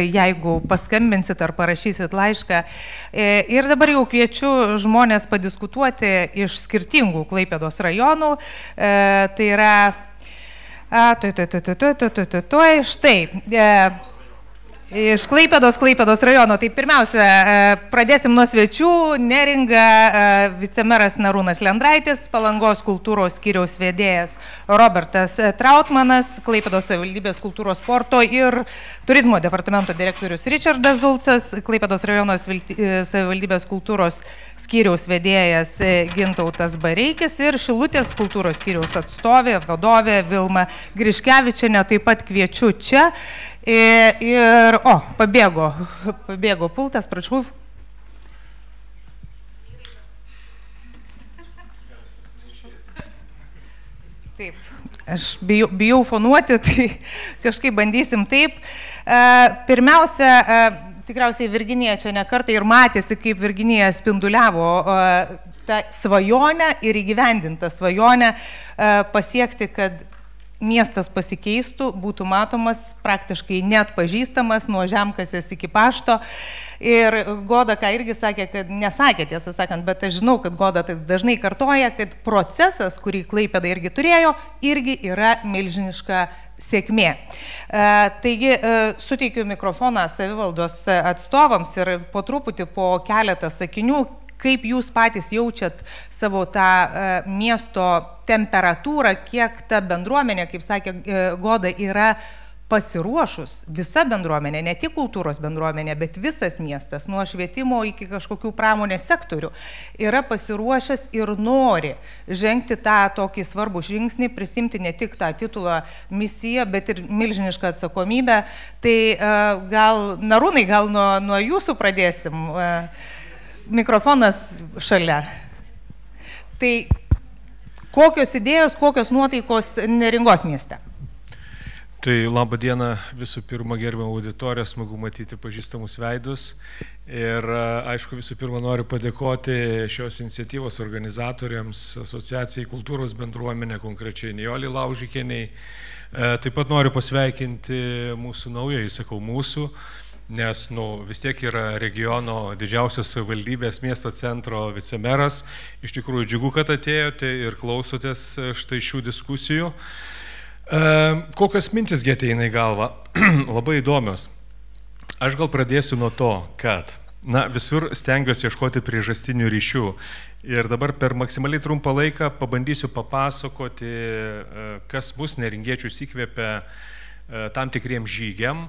jeigu paskambinsit ar parašysit laišką. Ir dabar jau kviečiu žmonės padiskutuoti iš skirtingų Klaipėdos rajonų. Tai yra... Štai... Iš Klaipėdos rajono. Tai pirmiausia, pradėsim nuo svečių. Neringa vicemeras Narūnas Lendraitis, Palangos kultūros skyriaus vedėjas Robertas Trautmanas, Klaipėdos savivaldybės kultūros, sporto ir turizmo departamento direktorius Ričardas Zulcas, Klaipėdos rajono savivaldybės kultūros skyriaus vedėjas Gintautas Bareikis ir Šilutės kultūros skyriaus atstovė, vadovė Vilma Griškevičienė. Taip pat kviečiu čia. Ir, pabėgo pultas, prašau. Taip, aš bijau fonuoti, tai kažkaip bandysim taip. Pirmiausia, tikriausiai Virginija čia ne kartą ir matėsi, kaip Virginija spinduliavo tą svajonę ir įgyvendintą svajonę pasiekti, kad miestas pasikeistų, būtų matomas, praktiškai net pažįstamas nuo Žemkasės iki pašto. Ir Goda, ką irgi sakė, kad nesakė, tiesą sakant, bet aš žinau, kad Goda tai dažnai kartoja, kad procesas, kurį Klaipėda irgi turėjo, irgi yra milžiniška sėkmė. Taigi, suteikiu mikrofoną savivaldos atstovams ir po truputį po keletą sakinių, kaip jūs patys jaučiat savo tą miesto temperatūrą, kiek ta bendruomenė, kaip sakė Goda, yra pasiruošus, visa bendruomenė, ne tik kultūros bendruomenė, bet visas miestas, nuo švietimo iki kažkokių pramonės sektorių, yra pasiruošęs ir nori žengti tą tokį svarbų žingsnį, prisimti ne tik tą titulą misiją, bet ir milžinišką atsakomybę. Tai gal, Narūnai, gal nuo jūsų pradėsim. Mikrofonas šalia. Tai kokios idėjos, kokios nuotaikos Neringos mieste?
Tai labą dieną, visų pirma, gerbiamą auditoriją, smagu matyti pažįstamus veidus. Ir aišku, visų pirma, noriu padėkoti šios iniciatyvos organizatoriams, asociacijai Kultūros bendruomenė, konkrečiai Nijolei Laužikieniai. Taip pat noriu pasveikinti mūsų naująjį, sakau mūsų, nes vis tiek yra regiono didžiausios savivaldybės miesto centro vicemeras. Iš tikrųjų džiugu, kad atėjote ir klausotės štai šių diskusijų. Kokios mintis ateina į galvą? Labai įdomios. Aš gal pradėsiu nuo to, kad visur stengiuosi ieškoti priežastinių ryšių. Ir dabar per maksimaliai trumpą laiką pabandysiu papasakoti, kas mus neringiečius įkvėpia tam tikriem žygiam.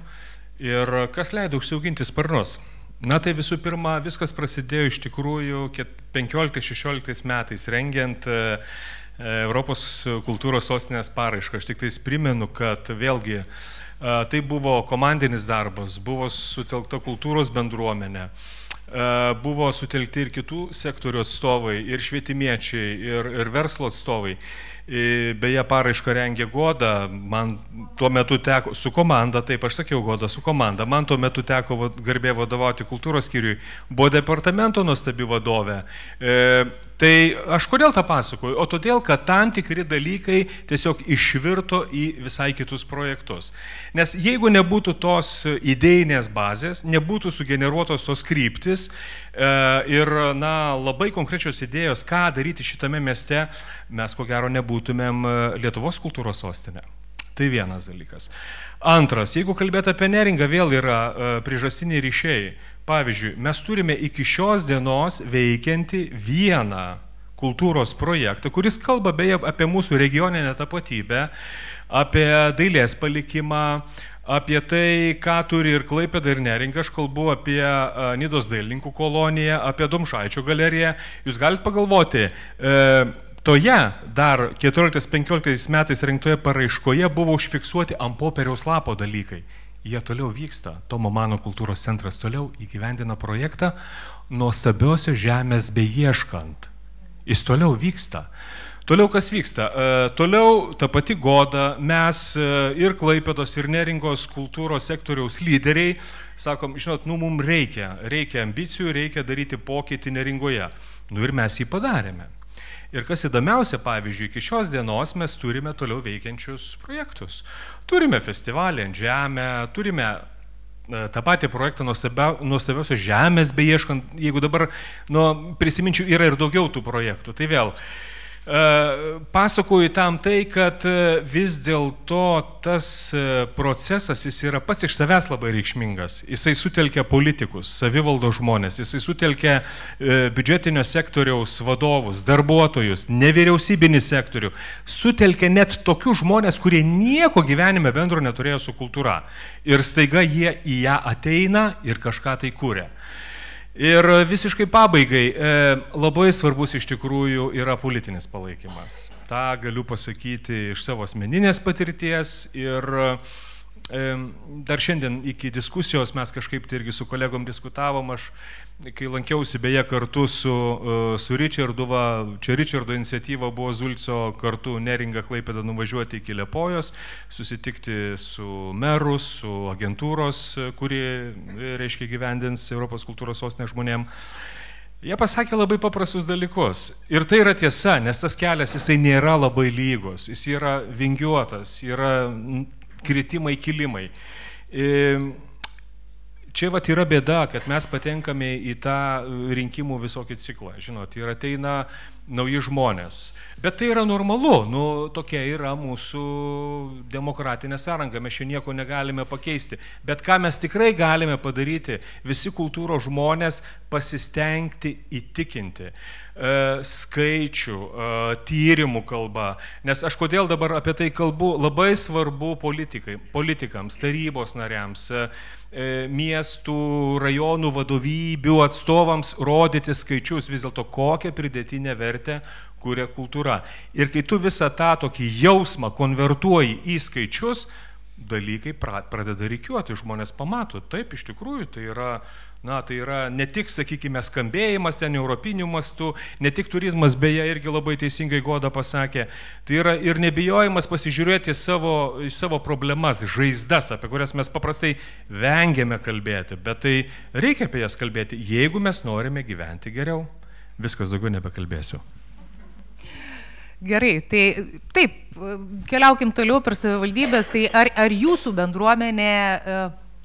Ir kas leido užsiauginti sparnus? Na tai visų pirma, viskas prasidėjo iš tikrųjų 15-16 metais rengiant Europos kultūros sostinės paraišką. Aš tik tais primenu, kad vėlgi tai buvo komandinis darbas, buvo sutelkta kultūros bendruomenė, buvo sutelkti ir kitų sektorių atstovai, ir švietimiečiai, ir verslo atstovai. Beje, paraišką rengė Goda, man tuo metu teko, su komanda, taip aš sakiau Goda, su komanda, man tuo metu teko garbė vadovauti kultūros skyriui, buvo departamento nuostabi vadovė. Tai aš kodėl tą pasakoju? O todėl, kad tam tikri dalykai tiesiog išvirto į visai kitus projektus. Nes jeigu nebūtų tos idėjinės bazės, nebūtų sugeneruotos tos kryptis ir labai konkrečios idėjos, ką daryti šitame mieste, mes ko gero nebūtumėm Lietuvos kultūros sostinė. Tai vienas dalykas. Antras, jeigu kalbėti apie Neringą, vėl yra priežastiniai ryšiai. Pavyzdžiui, mes turime iki šios dienos veikianti vieną kultūros projektą, kuris kalba beje apie mūsų regioninę tapatybę, apie dailės palikimą, apie tai, ką turi ir Klaipėda, ir Neringa. Aš kalbu apie Nidos dailininkų koloniją, apie Domšaičio galeriją. Jūs galite pagalvoti, toje dar 14-15 metais rengtoje paraiškoje buvo užfiksuoti ant popieriaus lapo dalykai. Jie toliau vyksta. Tomo Mano kultūros centras toliau įgyvendina projektą Nuostabiosios žemės beieškant. Jis toliau vyksta. Toliau kas vyksta? Toliau ta pati Goda, mes ir Klaipėdos, ir Neringos kultūros sektoriaus lyderiai sakom, žinot, mums reikia ambicijų, reikia daryti pokytį Neringoje. Ir mes jį padarėme. Ir kas įdomiausia, pavyzdžiui, iki šios dienos mes turime toliau veikiančius projektus. Turime festivalį ant žemę, turime tą patį projektą Nuostabiosios žemės beieškant, jeigu dabar prisiminčiau, yra ir daugiau tų projektų. Tai vėl, pasakoju tam tai, kad vis dėlto tas procesas, jis yra pats iš savęs labai reikšmingas. Jisai sutelkia politikus, savivaldos žmonės, jisai sutelkia biudžetinio sektoriaus vadovus, darbuotojus, nevyriausybinį sektorių, sutelkia net tokius žmonės, kurie nieko gyvenime bendro neturėjo su kultūra. Ir staiga jie į ją ateina ir kažką tai kuria. Ir visiškai pabaigai, labai svarbus iš tikrųjų yra politinis palaikymas. Ta galiu pasakyti iš savo asmeninės patirties ir dar šiandien iki diskusijos mes kažkaip tai irgi su kolegom diskutavom, aš kai lankiausi beje kartu su Richardu, čia Richardo iniciatyva buvo Zulco kartu Neringa Klaipėda nuvažiuoti iki Liepojos, susitikti su meru, su agentūros, kuri, reiškia, gyvendins Europos kultūros sostinės žmonėm. Jie pasakė labai paprastus dalykus. Ir tai yra tiesa, nes tas kelias jisai nėra labai lygus, jis yra vingiuotas, yra kritimai, kilimai. Čia vat yra bėda, kad mes patenkame į tą rinkimų visokį ciklą, žinot, ir ateina nauji žmonės. Bet tai yra normalu, tokia yra mūsų demokratinė sąranga, mes čia nieko negalime pakeisti. Bet ką mes tikrai galime padaryti, visi kultūros žmonės pasistengti įtikinti skaičių, tyrimų kalba. Nes aš kodėl dabar apie tai kalbu, labai svarbu politikams, tarybos nariams, miestų, rajonų vadovybių atstovams rodyti skaičius, vis dėlto kokią pridėtinę vertę kuria kultūra. Ir kai tu visą tą tokį jausmą konvertuoji į skaičius, dalykai pradeda rikiuoti, žmonės pamato. Taip, iš tikrųjų, tai yra ne tik, sakykime, skambėjimas ten europiniu mastu, ne tik turizmas, beje, irgi labai teisingai Goda pasakė, tai yra ir nebijojimas pasižiūrėti į savo problemas, žaizdas, apie kurias mes paprastai vengiame kalbėti, bet tai reikia apie jas kalbėti, jeigu mes norime gyventi geriau. Viskas, daugiau nebekalbėsiu.
Gerai, tai taip, keliaukim toliau per savivaldybės, tai ar jūsų bendruomenė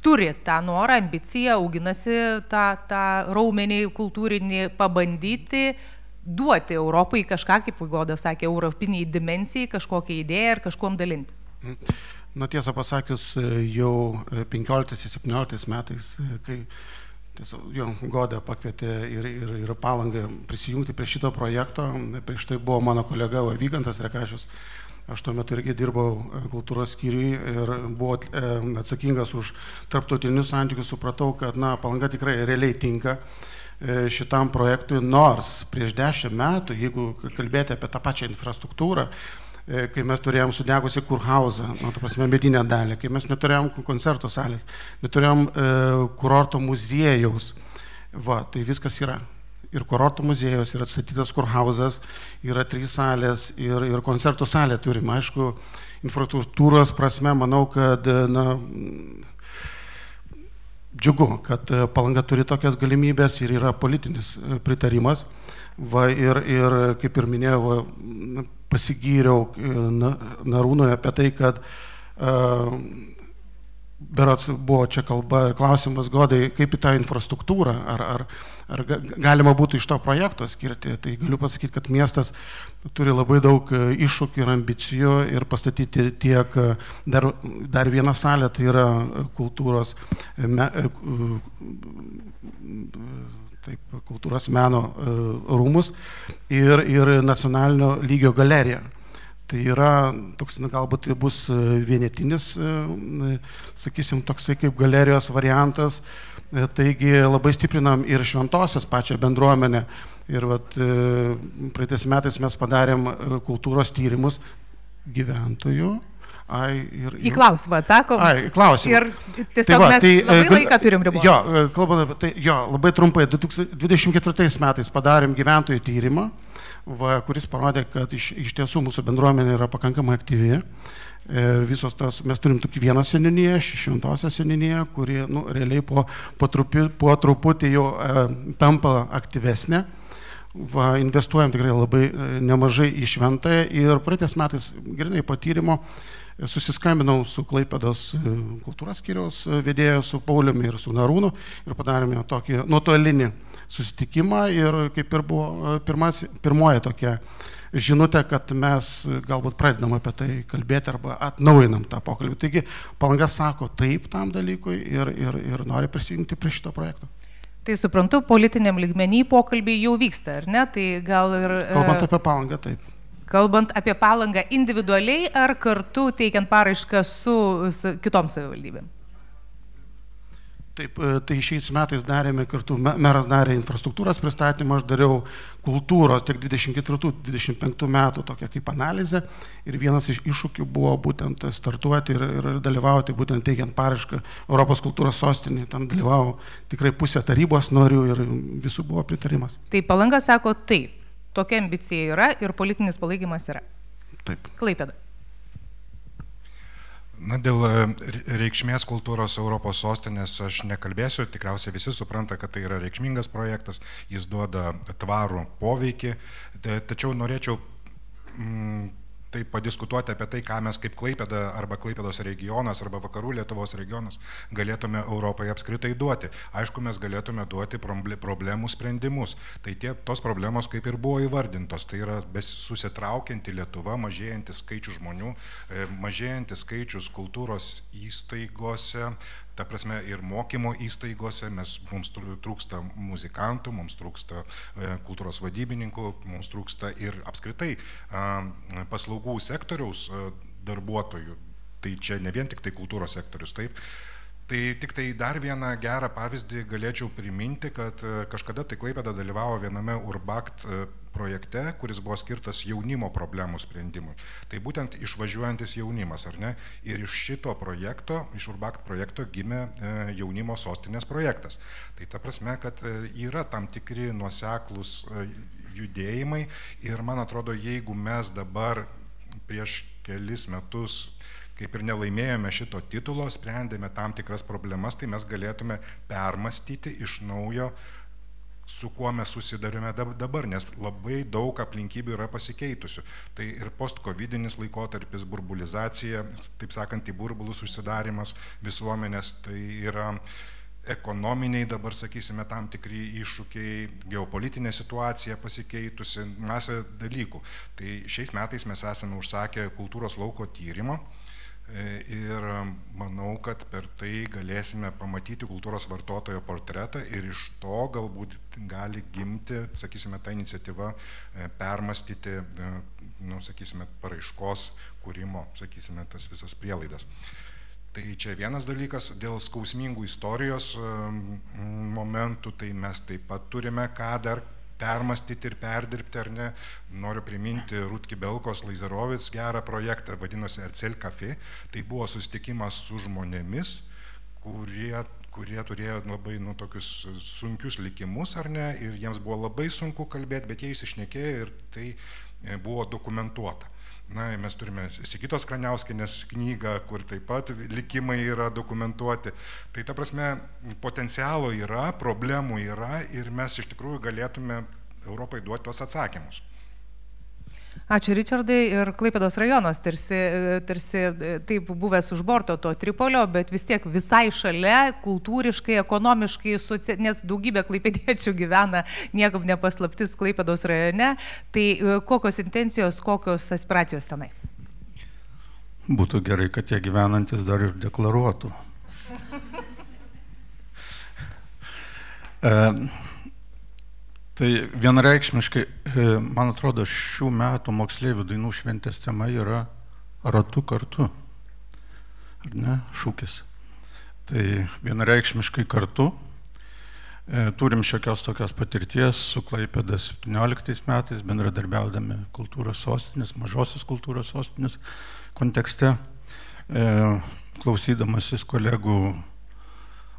turi tą norą, ambiciją, auginasi tą raumenį kultūrinį pabandyti, duoti Europai kažką, kaip Goda sakė, europiniai dimensijai, kažkokią idėją ir kažkuom dalintis?
Tiesą pasakius, jau 15-17 metais, kai Goda pakvietė ir Palangą prisijungti prie šito projekto, prieš tai buvo mano kolega Vygantas Rekašius, Aš tuo metu irgi dirbau kultūros skyriui ir buvau atsakingas už tarptautinius santykius, supratau, kad Palanga tikrai realiai tinka šitam projektui, nors prieš 10 metų, jeigu kalbėti apie tą pačią infrastruktūrą, kai mes turėjom sudegusi kurhauzą, medinę dalį, kai mes neturėjom koncertų salės, neturėjom kurorto muziejaus, tai viskas yra. Ir kurorto muziejus, ir atstatytas kurhauzas, yra 3 salės ir koncertų salė turim. Aišku, infrastruktūros prasme, manau, kad džiugu, kad Palanga turi tokias galimybės ir yra politinis pritarimas. Ir kaip ir minėjau, pasigyriau Narūnui apie tai, kad berods buvo čia kalba ir klausimas Godai, kaip į tą infrastruktūrą, ar galima būtų iš to projekto skirti. Tai galiu pasakyti, kad miestas turi labai daug iššūkių ir ambicijų ir pastatyti tiek dar vieną salę, tai yra kultūros meno rūmus ir nacionalinio lygio galeriją. Tai yra toks, galbūt bus vienetinis, sakysim, toksai kaip galerijos variantas. Taigi labai stiprinam ir Šventosios pačią bendruomenę. Ir praeitais metais mes padarėm kultūros tyrimus gyventojų.
Į klausimą atsakom.
Klausimą.
Ir tiesiog mes labai laiką turim riboti.
Kalbant apie tai, labai trumpai, 2024 metais padarėm gyventojų tyrimą, kuris parodė, kad iš tiesų mūsų bendruomenė yra pakankamai aktyvi. Visos tos, mes turim tokį vieną seniūniją, Šventosios seniūniją, kuri realiai po truputį jau tampa aktyvesnė. Investuojam tikrai labai nemažai į Šventąją ir praeitais metais, grinai po tyrimo, susiskambinau su Klaipėdos kultūros skyriaus vedėju, su Pauliumi ir su Narūnu ir padarėme tokį nuotolinį susitikimą ir kaip ir buvo pirmoji tokia žinutė, kad mes galbūt pradedam apie tai kalbėti arba atnaujinam tą pokalbį. Taigi Palanga sako taip tam dalykui ir nori prisijungti prie šito projekto.
Tai suprantu, politiniam lygmenį pokalbiai jau vyksta, ar ne? Tai gal ir...
Kalbant apie Palangą, taip.
Kalbant apie Palangą individualiai ar kartu teikiant paraišką su kitom savivaldybėm?
Taip, tai šiais metais darėme kartu, meras darė infrastruktūros pristatymą, aš dariau kultūros tiek 24-25 metų tokia kaip analizė ir vienas iš iššūkių buvo būtent startuoti ir dalyvauti, būtent teikiant paraišką Europos kultūros sostinį. Tam dalyvavo tikrai pusė tarybos narių ir visų buvo pritarimas.
Tai Palanga sako taip, tokia ambicija yra ir politinis palaikymas yra.
Taip.
Klaipėda.
Dėl reikšmės kultūros Europos sostinės aš nekalbėsiu, tikriausiai visi supranta, kad tai yra reikšmingas projektas, jis duoda tvarų poveikį, tačiau norėčiau tai padiskutuoti apie tai, ką mes kaip Klaipėda arba Klaipėdos regionas arba Vakarų Lietuvos regionas galėtume Europai apskritai duoti. Aišku, mes galėtume duoti problemų sprendimus. Tai tos problemos kaip ir buvo įvardintos. Tai yra susitraukianti Lietuva, mažėjantis skaičius žmonių, mažėjantis skaičius kultūros įstaigose, ta prasme ir mokymo įstaigose, mums trūksta muzikantų, mums trūksta kultūros vadybininkų, mums trūksta ir apskritai paslaugų sektoriaus darbuotojų. Tai čia ne vien tik tai kultūros sektorius, taip. Tai tik tai dar vieną gerą pavyzdį galėčiau priminti, kad kažkada tai Klaipėda dalyvavo viename Urbakt projekte, kuris buvo skirtas jaunimo problemų sprendimui. Tai būtent išvažiuojantis jaunimas, ar ne? Ir iš šito projekto, iš Urbakt projekto gimė jaunimo sostinės projektas. Tai ta prasme, kad yra tam tikri nuoseklūs judėjimai ir man atrodo, jeigu mes dabar prieš kelis metus kaip ir nelaimėjome šito titulo, sprendėme tam tikras problemas, tai mes galėtume permastyti iš naujo, su kuo mes susidarėme dabar, nes labai daug aplinkybių yra pasikeitusių. Tai ir post-covidinis laikotarpis, burbulizacija, taip sakant, į burbulus užsidarimas visuomenės, tai yra ekonominiai dabar, sakysime, tam tikri iššūkiai, geopolitinė situacija pasikeitusi, masė dalykų. Tai šiais metais mes esame užsakę kultūros lauko tyrimą, Ir manau, kad per tai galėsime pamatyti kultūros vartotojo portretą ir iš to galbūt gali gimti, sakysime, ta iniciatyva permastyti, sakysime, paraiškos kūrimo, sakysime, tas visas prielaidas. Tai čia vienas dalykas, dėl skausmingų istorijos momentų, tai mes taip pat turime ką dar permastyti ir perdirbti, ar ne. Noriu priminti Rutki Belkos Laizarovic gerą projektą, vadinosi Ercel Café. Tai buvo susitikimas su žmonėmis, kurie turėjo labai tokius sunkius likimus, ar ne, ir jiems buvo labai sunku kalbėti, bet jie įsišnekėjo ir tai buvo dokumentuota. Na, mes turime Sigitos Kraniauskienės knygą, kur taip pat likimai yra dokumentuoti. Tai ta prasme, potencialo yra, problemų yra ir mes iš tikrųjų galėtume Europai duoti tos atsakymus.
Ačiū, Ričardai. Ir Klaipėdos rajonas tarsi taip buvęs už borto to Tripolio, bet vis tiek visai šalia, kultūriškai, ekonomiškai, nes daugybė klaipėdiečių gyvena, niekam nepaslaptis Klaipėdos rajone. Tai kokios intencijos, kokios aspiracijos tenai?
Būtų gerai, kad tie gyvenantis dar ir deklaruotų. Tai vienareikšmiškai, man atrodo, šių metų moksleivių dainų šventės tema yra ratu kartu. Ar ne? Šūkis. Tai vienareikšmiškai kartu. Turim šiokios tokios patirties su Klaipėda 17 metais, bendradarbiaudami kultūros sostinės, mažosios kultūros sostinės kontekste. Klausydamasis kolegų,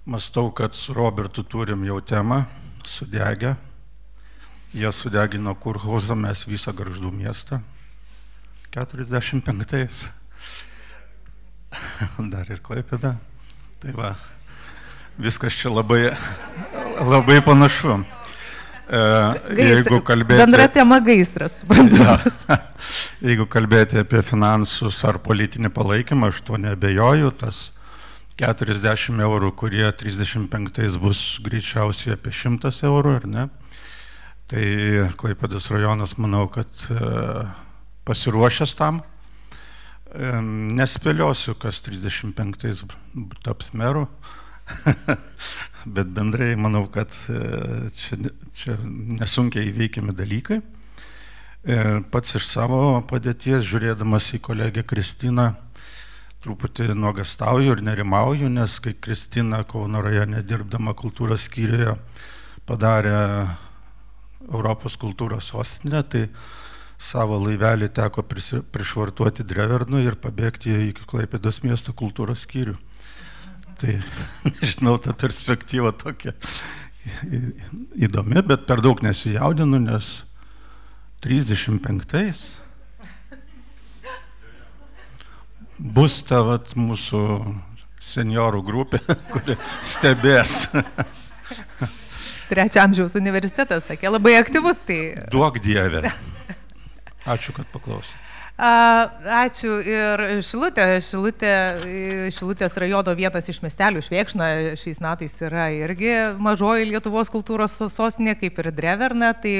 mąstau, kad su Robertu turim jau temą sudegę. Jie sudegino Kurhauzą, mes visą Gargždų miestą 45. Dar ir Klaipėda. Tai va, viskas čia labai panašu. Jeigu kalbėti...
Bendra tema gaisras, suprantu.
Ja, jeigu kalbėti apie finansus ar politinį palaikymą, aš to neabejoju, tas 40 eurų, kurie 35 bus greičiausiai apie 100 eurų, ar ne? Tai Klaipėdos rajonas, manau, kad pasiruošęs tam. Nespėliosiu, kas 35 taps meru, bet bendrai manau, kad čia nesunkiai įveikiami dalykai. Pats iš savo padėties, žiūrėdamas į kolegę Kristiną, truputį nuogastauju ir nerimauju, nes kai Kristina Kauno rajone dirbdama kultūros skyriuje padarė Europos kultūros sostinę, tai savo laivelį teko prišvartuoti Drevernui ir pabėgti iki Klaipėdos miesto kultūros skyrių. Tai, nežinau, ta perspektyva tokia įdomi, bet per daug nesijaudinu, nes 35 bus ta mūsų seniorų grupė, kuri stebės.
Trečio amžiaus universitetas, sakė, labai aktyvus. Tai...
Duok Dieve. Ačiū, kad paklausė.
Ačiū ir Šilutės rajono vienas iš miestelių, Švėkšna, šiais metais yra irgi mažoji Lietuvos kultūros sostinė, kaip ir Dreverna. Tai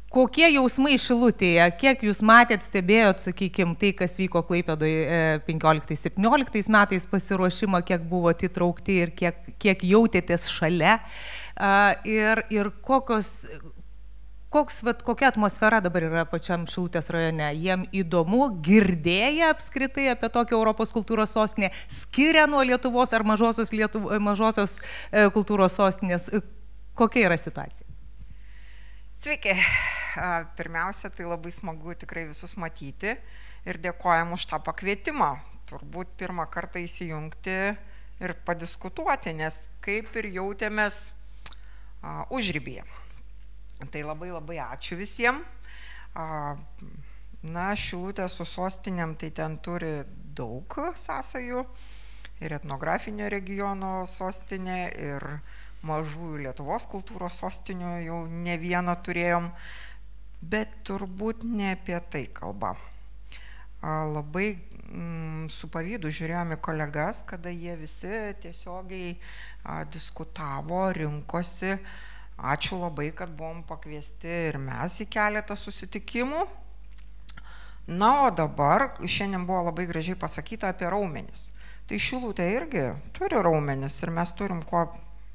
kokie jausmai Šilutėje, kiek jūs matėt, stebėjot, sakykime, tai, kas vyko Klaipėdoje 15-17 metais pasiruošimą, kiek buvo įtraukti ir kiek jautėtės šalia ir kokia atmosfera dabar yra pačiam Šilutės rajone? Jiem įdomu, girdėję apskritai apie tokią Europos kultūros sostinę, skiria nuo Lietuvos ar mažosios kultūros sostinės? Kokia yra situacija?
Sveiki. Pirmiausia, tai labai smagu tikrai visus matyti ir dėkojam už tą pakvietimą. Turbūt pirmą kartą įsijungti ir padiskutuoti, nes kaip ir jautėmės užribyje. Tai labai ačiū visiems. Šilutė su sostinėm, tai ten turi daug sąsajų. Ir etnografinio regiono sostinė, ir mažųjų Lietuvos kultūros sostinių jau ne vieną turėjom, bet turbūt ne apie tai kalba. Labai su pavydu žiūrėjome kolegas, kada jie visi tiesiogiai diskutavo, rinkosi. Ačiū labai, kad buvom pakviesti ir mes į keletą susitikimų. Na, o dabar, šiandien buvo labai gražiai pasakyta apie raumenis. Tai Šilutė irgi turi raumenis ir mes turim kuo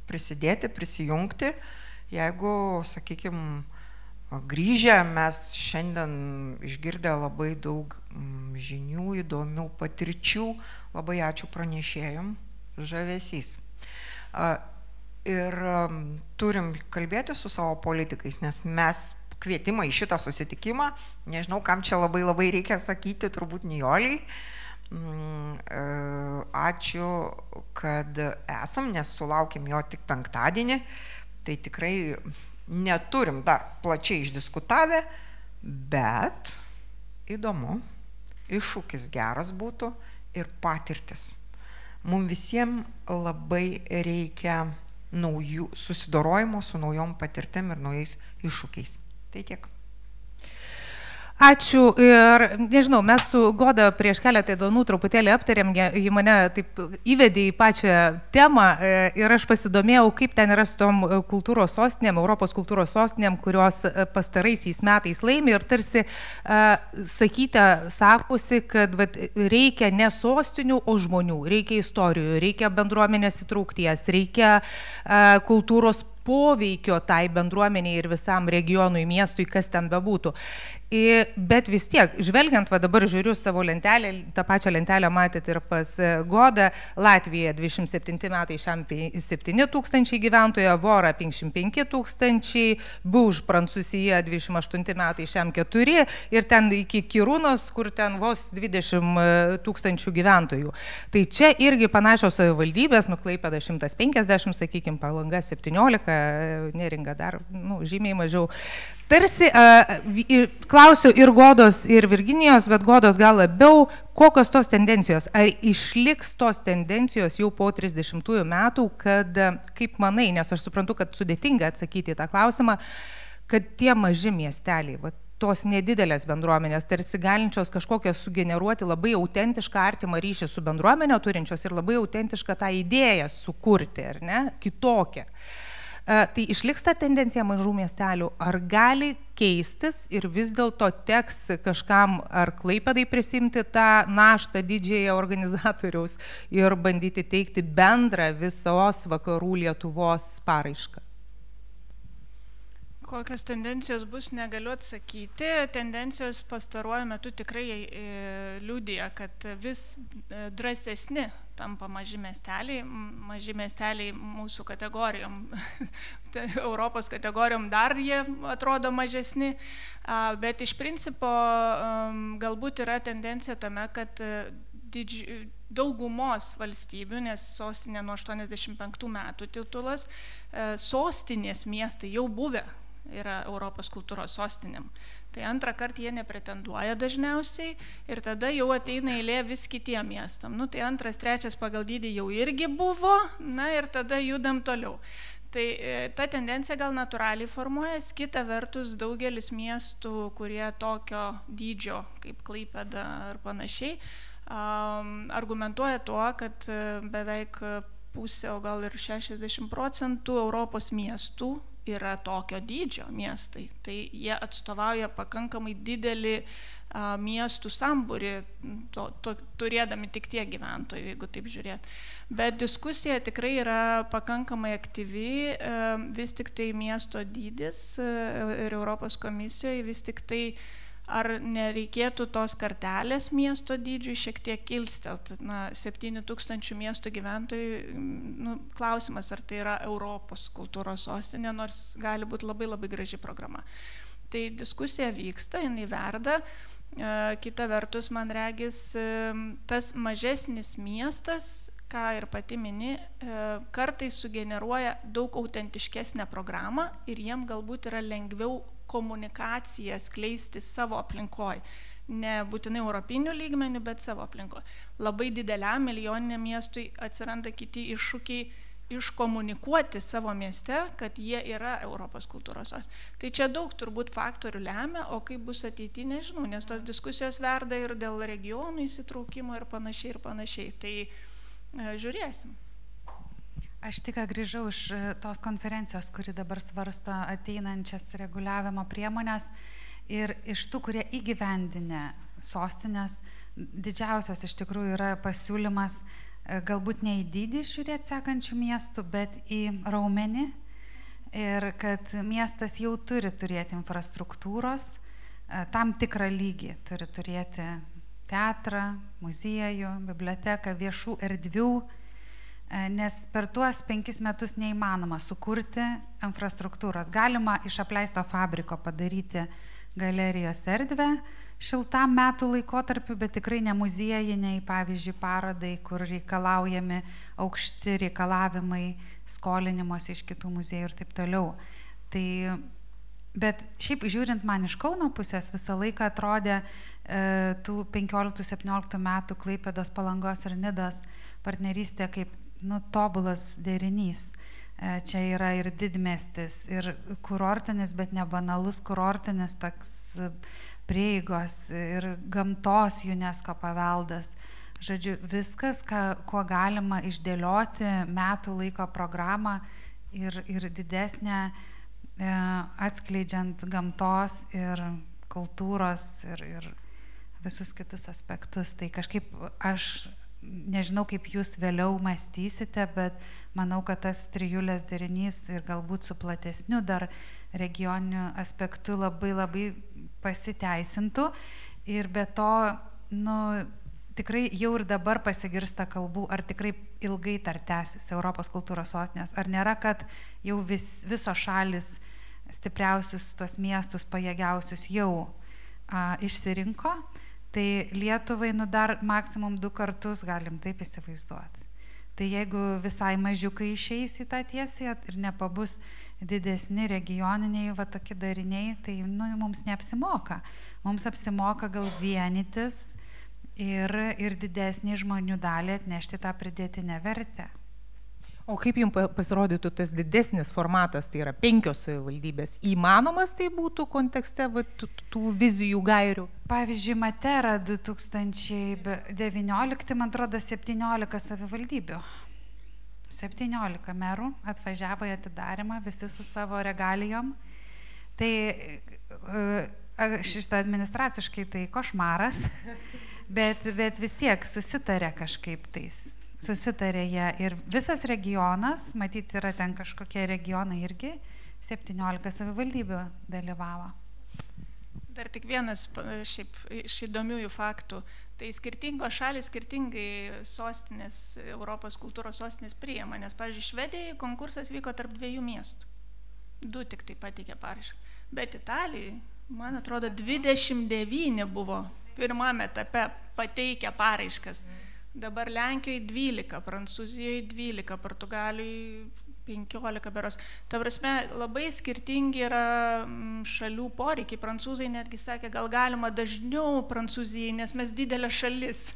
prisidėti, prisijungti. Jeigu, sakykime, grįžę mes šiandien išgirdę labai daug žinių, įdomių patirčių, labai ačiū pranešėjom, žavesys. Ir turim kalbėti su savo politikais, nes mes kvietimą į šitą susitikimą, nežinau, kam čia labai reikia sakyti, turbūt Nijoliai. Ačiū, kad esam, nes sulaukėm jo tik penktadienį, tai tikrai neturim dar plačiai išdiskutavę, bet įdomu, iššūkis geras būtų ir patirtis. Mums visiems labai reikia naujų susidorojimo su naujom patirtim ir naujais iššūkiais. Tai tiek.
Ačiū ir nežinau, mes su Goda prieš keletą dienų truputėlį aptarėm, ji mane taip įvedė į pačią temą ir aš pasidomėjau, kaip ten yra su tom kultūros sostinėm, Europos kultūros sostinėm, kurios pastaraisiais metais laimi ir tarsi sakusi, kad reikia ne sostinių, o žmonių, reikia istorijų, reikia bendruomenės įtraukties, reikia kultūros poveikio tai bendruomeniai ir visam regionui, miestui, kas ten bebūtų. Bet vis tiek, žvelgiant, dabar žiūriu savo lentelę, tą pačią lentelę matėte ir pas Godą, Latvija 27 metai šiam 7 tūkstančiai gyventojų, Vora 55 tūkstančiai, Buž Prancūzija 28 metai šiam 4 ir ten iki Kirūnos, kur ten vos 20 tūkstančių gyventojų. Tai čia irgi panašios savivaldybės, Klaipėda 150, sakykime, Palanga 17, Neringa dar žymiai mažiau. Tarsi klausiu ir Godos, ir Virginijos, bet Godos gal labiau, kokios tos tendencijos, ar išliks tos tendencijos jau po 30 metų, kad, kaip manai, nes aš suprantu, kad sudėtinga atsakyti į tą klausimą, kad tie maži miesteliai, tos nedidelės bendruomenės, tarsi galinčios kažkokią sugeneruoti labai autentišką artimą ryšį su bendruomenė turinčios ir labai autentišką tą idėją sukurti, ar ne, kitokią. Tai išliks ta tendencija mažų miestelių, ar gali keistis ir vis dėlto teks kažkam ar Klaipėdai prisimti tą naštą didžiąją organizatoriaus ir bandyti teikti bendrą visos vakarų Lietuvos paraišką?
Kokios tendencijos bus, negaliu atsakyti. Tendencijos pastaruoju metu tikrai liudija, kad vis drąsesni tampa maži miesteliai mūsų kategorijom, Europos kategorijom dar jie atrodo mažesni, bet iš principo galbūt yra tendencija tame, kad daugumos valstybių, nes sostinė nuo 85 metų titulas, sostinės miestai jau buvę yra Europos kultūros sostinėm. Tai antrą kartą jie nepretenduoja dažniausiai ir tada jau ateina eilė vis kitiem miestam. Tai antras, trečias pagal dydį jau irgi buvo, ir tada judam toliau. Tai ta tendencija gal natūraliai formuojas, kita vertus daugelis miestų, kurie tokio dydžio kaip Klaipėda ar panašiai, argumentuoja tuo, kad beveik pusė, o gal ir 60% Europos miestų yra tokio dydžio miestai. Tai jie atstovauja pakankamai didelį miestų sambūrį, turėdami tik tiek gyventojų, jeigu taip žiūrėt. Bet diskusija tikrai yra pakankamai aktyvi, vis tik tai miesto dydis ir Europos komisijoje vis tik tai ar nereikėtų tos kartelės miesto dydžiui šiek tiek kilstelt. 7 tūkstančių miestų gyventojų, klausimas, ar tai yra Europos kultūros sostinė, nors gali būti labai graži programa. Tai diskusija vyksta, jinai verda. Kita vertus, man regis, tas mažesnis miestas, ką ir pati mini, kartais sugeneruoja daug autentiškesnę programą ir jiem galbūt yra lengviau komunikaciją skleisti savo aplinkoj. Ne būtinai europinių lygmenių, bet savo aplinkoj. Labai dideliam milijoniniam miestui atsiranda kiti iššūkiai iškomunikuoti savo mieste, kad jie yra Europos kultūros sostinė. Tai čia daug turbūt faktorių lemia, o kaip bus ateityje, nežinau, nes tos diskusijos verda ir dėl regionų įsitraukimo ir panašiai. Tai žiūrėsim.
Aš tik grįžau iš tos konferencijos, kuri dabar svarsto ateinančias reguliavimo priemonės Ir iš tų, kurie įgyvendinę sostinės, didžiausias iš tikrųjų yra pasiūlymas galbūt ne į dydį žiūrėti sekančių miestų, bet į raumenį. Ir kad miestas jau turi turėti infrastruktūros, tam tikrą lygį, turi turėti teatrą, muziejų, biblioteką, viešų erdvių, nes per tuos 5 metus neįmanoma sukurti infrastruktūros. Galima iš apleisto fabriko padaryti galerijos erdvę šiltam metų laikotarpiu, bet tikrai ne muziejiniai, pavyzdžiui, parodai, kur reikalaujami aukšti reikalavimai skolinimuose iš kitų muziejų ir taip toliau. Tai, bet šiaip žiūrint man iš Kauno pusės visą laiką atrodė tų 15-17 metų Klaipėdos, Palangos ir Nidos partnerystė kaip tobulas derinys. Čia yra ir didmiestis, ir kurortinis, bet ne banalus kurortinis toks prieigos ir gamtos UNESCO paveldas. Žodžiu, viskas, kuo galima išdėlioti metų laiko programą ir didesnę atskleidžiant gamtos ir kultūros ir visus kitus aspektus. Tai kažkaip aš nežinau, kaip jūs vėliau mąstysite, bet manau, kad tas trijulės derinys ir galbūt su platesniu dar regioniniu aspektu labai pasiteisintų. Ir be to, tikrai jau ir dabar pasigirsta kalbų, ar tikrai ilgai dar tęsis Europos kultūros sostinės, ar nėra, kad jau visos šalis stipriausius tos miestus, pajėgiausius jau išsirinko. Tai Lietuvai dar maksimum 2 kartus galim taip įsivaizduoti. Tai jeigu visai mažiukai išeis į tą tiesią ir nepabus didesni regioniniai tokie dariniai, tai mums neapsimoka. Mums apsimoka gal vienytis ir didesnį žmonių dalį atnešti tą pridėtinę vertę.
O kaip jums pasirodytų tas didesnis formatas, tai yra 5 savivaldybės, įmanomas tai būtų kontekste tų vizijų gairių?
Pavyzdžiui, Matera 2019, man atrodo, 17 savivaldybių. 17 merų atvažiavo į atidarymą, visi su savo regalijom. Tai šitą administraciškai tai košmaras, bet vis tiek susitarė kažkaip tais. Susitarė jie ir visas regionas, matyti yra ten kažkokie regionai irgi, 17 savivaldybių dalyvavo.
Dar tik vienas šiaip iš įdomiųjų faktų. Tai skirtingos šalis skirtingai sostinės, Europos kultūros sostinės priima, nes, pavyzdžiui, Švedijai konkursas vyko tarp 2 miestų. 2 tik tai pateikė paraišką. Bet Italijai, man atrodo, 29 buvo pirmame etape pateikę paraiškas. Dabar Lenkijoje 12, Prancūzijoje 12, Portugalijoje 15 beros. Ta prasme, labai skirtingi yra šalių poreikiai. Prancūzai netgi sakė, gal galima dažniau Prancūzijai, nes mes didelė šalis.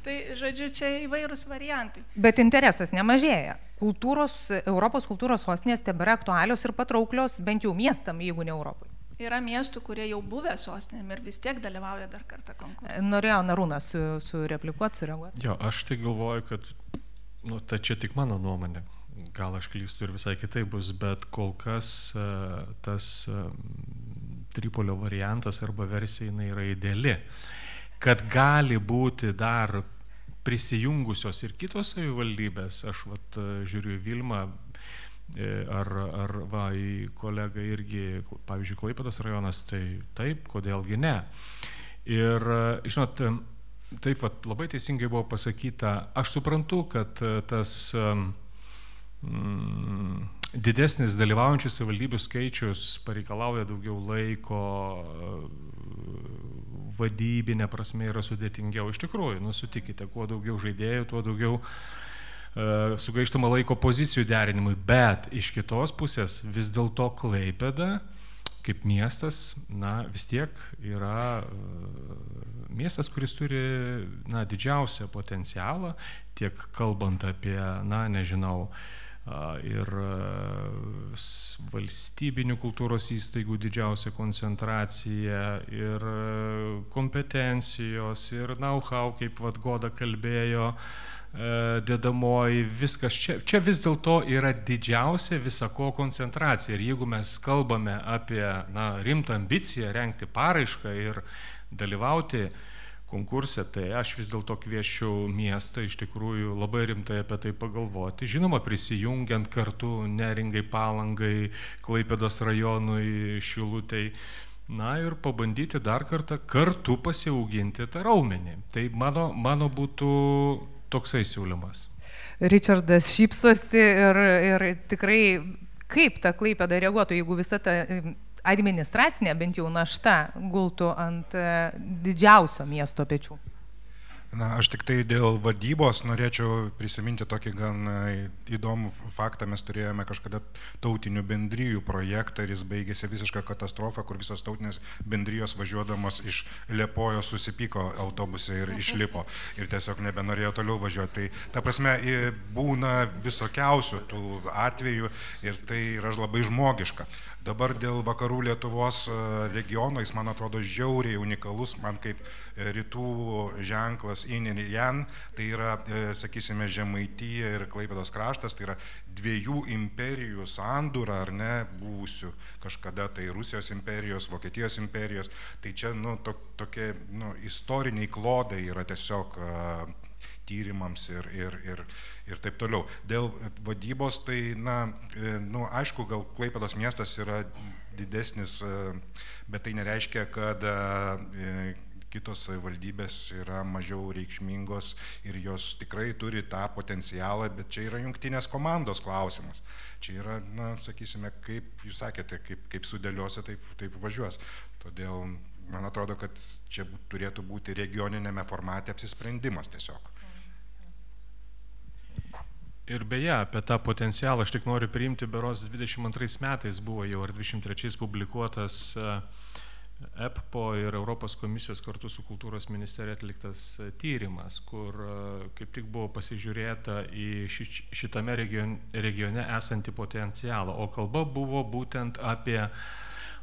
Tai, žodžiu, čia įvairūs variantai.
Bet interesas nemažėja. Europos kultūros sostinės tebėra aktualios ir patrauklios bent jau miestam, jeigu ne Europai.
Yra miestų, kurie jau buvę sostinėm ir vis tiek dalyvauja dar kartą konkursą.
Norėjau Narūnas sureplikuoti, sureaguoti.
Jo, aš tai galvoju, kad, tai čia tik mano nuomonė, gal aš klystu ir visai kitai bus, bet kol kas tas Tripolio variantas arba versija jinai yra ideali, kad gali būti dar prisijungusios ir kitos savivaldybės, aš žiūriu į Vilmą, ar į kolegą irgi, pavyzdžiui, Klaipėdos rajonas, tai taip, kodėlgi ne. Ir, žinot, taip labai teisingai buvo pasakyta, aš suprantu, kad tas didesnis dalyvaujančių savivaldybių skaičius pareikalauja daugiau laiko, vadybinė prasme yra sudėtingiau. Iš tikrųjų, sutikite, kuo daugiau žaidėjų, tuo daugiau sugaištama laiko pozicijų derinimui, bet iš kitos pusės vis dėlto Klaipėda kaip miestas, vis tiek yra miestas, kuris turi didžiausią potencialą, tiek kalbant apie, ir valstybinių kultūros įstaigų didžiausią koncentraciją, ir kompetencijos, ir know-how, kaip Goda kalbėjo, dedamoji, viskas. Čia vis dėlto yra didžiausia visako koncentracija. Ir jeigu mes kalbame apie rimtą ambiciją rengti paraišką ir dalyvauti konkurse, tai aš vis dėlto kviečiu miestą iš tikrųjų labai rimtai apie tai pagalvoti. Žinoma, prisijungiant kartu Neringai, Palangai, Klaipėdos rajonui, Šilutei. Ir pabandyti dar kartu pasiauginti tą raumenį. Tai mano būtų toksai siūlymas.
Richardas šypsosi ir tikrai kaip ta Klaipėda reaguotų, jeigu visa ta administracinė bent jau našta gultų ant didžiausio miesto pečių?
Aš tik tai dėl vadybos norėčiau prisiminti tokį gan įdomų faktą. Mes turėjome kažkada tautinių bendrijų projektą ir jis baigėsi visišką katastrofą, kur visos tautinės bendrijos važiuodamos iš Liepojo susipyko autobuse ir išlipo ir tiesiog nebenorėjo toliau važiuoti. Tai ta prasme būna visokiausių tų atvejų ir tai yra labai žmogiška. Dabar dėl vakarų Lietuvos regiono jis, man atrodo, žiauriai unikalus, man kaip rytų ženklas in ir jan, tai yra, sakysime, Žemaitija ir Klaipėdos kraštas, tai yra dviejų imperijų sandūra, ar ne, buvusių kažkada, tai Rusijos imperijos, Vokietijos imperijos, tai čia, tokie, istoriniai klodai yra tiesiog tyrimams ir taip toliau. Dėl vadybos, tai, aišku, gal Klaipėdos miestas yra didesnis, bet tai nereiškia, kad kitos savivaldybės yra mažiau reikšmingos ir jos tikrai turi tą potencialą, bet čia yra jungtinės komandos klausimas. Čia yra, sakysime, kaip jūs sakėte, kaip sudėliuosi, taip važiuos. Todėl man atrodo, kad čia turėtų būti regioninėme formate apsisprendimas tiesiog.
Ir beje, apie tą potencialą aš tik noriu priimti, berods 22 metais buvo jau ar 23 publikuotas EPPO ir Europos komisijos kartu su kultūros ministerija atliktas tyrimas, kur kaip tik buvo pasižiūrėta į šitame regione esantį potencialą, o kalba buvo būtent apie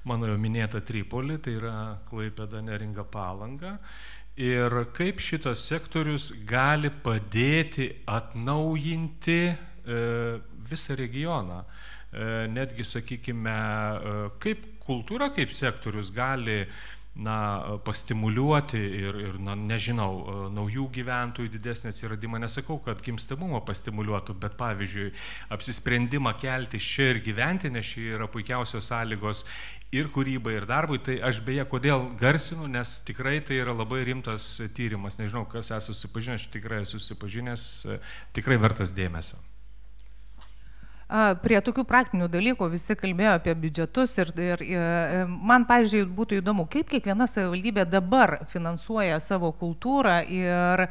mano jau minėtą Tripolį, tai yra Klaipėda, Neringa, Palanga. Ir kaip šitas sektorius gali padėti atnaujinti visą regioną. Netgi, sakykime, kaip kultūra, kaip sektorius gali pastimuliuoti ir nežinau, naujų gyventojų didesnį atsiradimą. Nesakau, kad gimstamumą pastimuliuotų, bet pavyzdžiui, apsisprendimą kelti čia ir gyventi, nes čia yra puikiausios sąlygos ir kūrybai, ir darbui. Tai aš beje, kodėl garsinu, nes tikrai tai yra labai rimtas tyrimas. Nežinau, kas esu susipažinęs, aš tikrai esu susipažinęs, tikrai vertas dėmesio.
Prie tokių praktinių dalykų visi kalbėjo apie biudžetus ir man, pavyzdžiui, būtų įdomu, kaip kiekviena savivaldybė dabar finansuoja savo kultūrą ir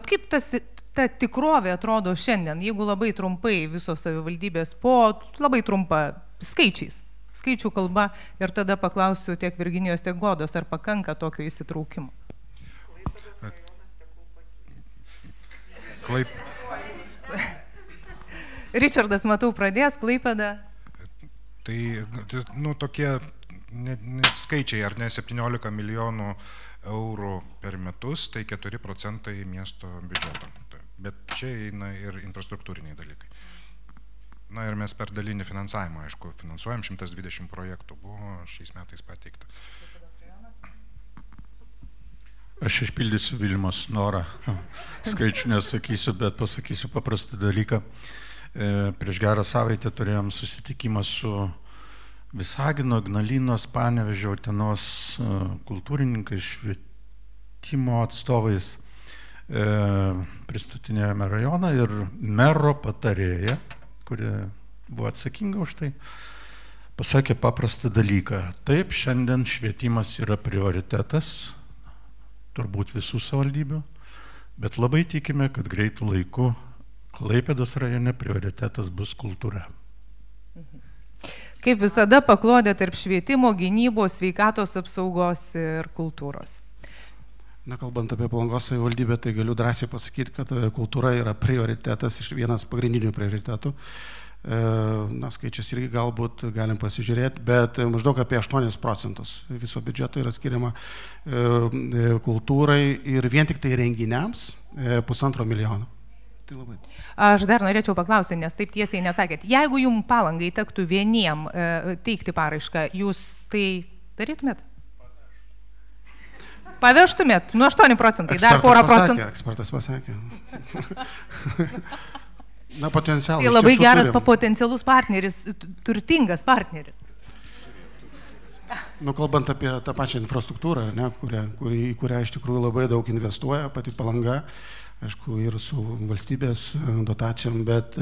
kaip ta tikrovė atrodo šiandien, jeigu labai trumpai visos savivaldybės labai trumpa skaičių kalba ir tada paklausiu tiek Virginijos, tiek Godos, ar pakanka tokio įsitraukimo. Richardas, matau, pradės, Klaipėda.
Tai, tokie skaičiai, ar ne, 17 milijonų eurų per metus, tai 4% miesto biudžeto. Bet čia eina ir infrastruktūriniai dalykai. Ir mes per dalinį finansavimą, aišku, finansuojam 120 projektų, buvo šiais metais pateikta.
Aš išpildysiu Vilmos norą, skaičių nesakysiu, bet pasakysiu paprastą dalyką. Prieš gerą savaitę turėjom susitikimą su Visagino, Ignalinos, Panevėžio, Utenos kultūrininkais, švietimo atstovais. Pristatinėjome rajoną ir mero patarėja, kuri buvo atsakinga už tai, pasakė paprastą dalyką. Taip, šiandien švietimas yra prioritetas, turbūt visų savivaldybių, bet labai tikime, kad greitų laikų Klaipėdos rajone prioritetas bus kultūra.
Kaip visada paklodė tarp švietimo, gynybos, sveikatos apsaugos ir kultūros.
Kalbant apie Palangos savivaldybę, tai galiu drąsiai pasakyti, kad kultūra yra prioritetas, vienas pagrindinių prioritetų. Skaičius irgi galbūt galim pasižiūrėti, bet maždaug apie 8% viso biudžeto yra skiriama kultūrai ir vien tik tai renginiams 1,5 milijono. Tai labai.
Aš dar norėčiau paklausti, nes taip tiesiai nesakėt. Jeigu jums Palangai tektų vieniem teikti paraišką, jūs tai darytumėt? Pavežtumėt? Nu 8%, dar porą procentų.
Ekspertas pasakė. Na, potencialas.
Tai labai geras potencialus partneris, turtingas partneris.
Nu, kalbant apie tą pačią infrastruktūrą, ne, į kurią iš tikrųjų labai daug investuoja pati Palanga, aišku, ir su valstybės dotacijom, bet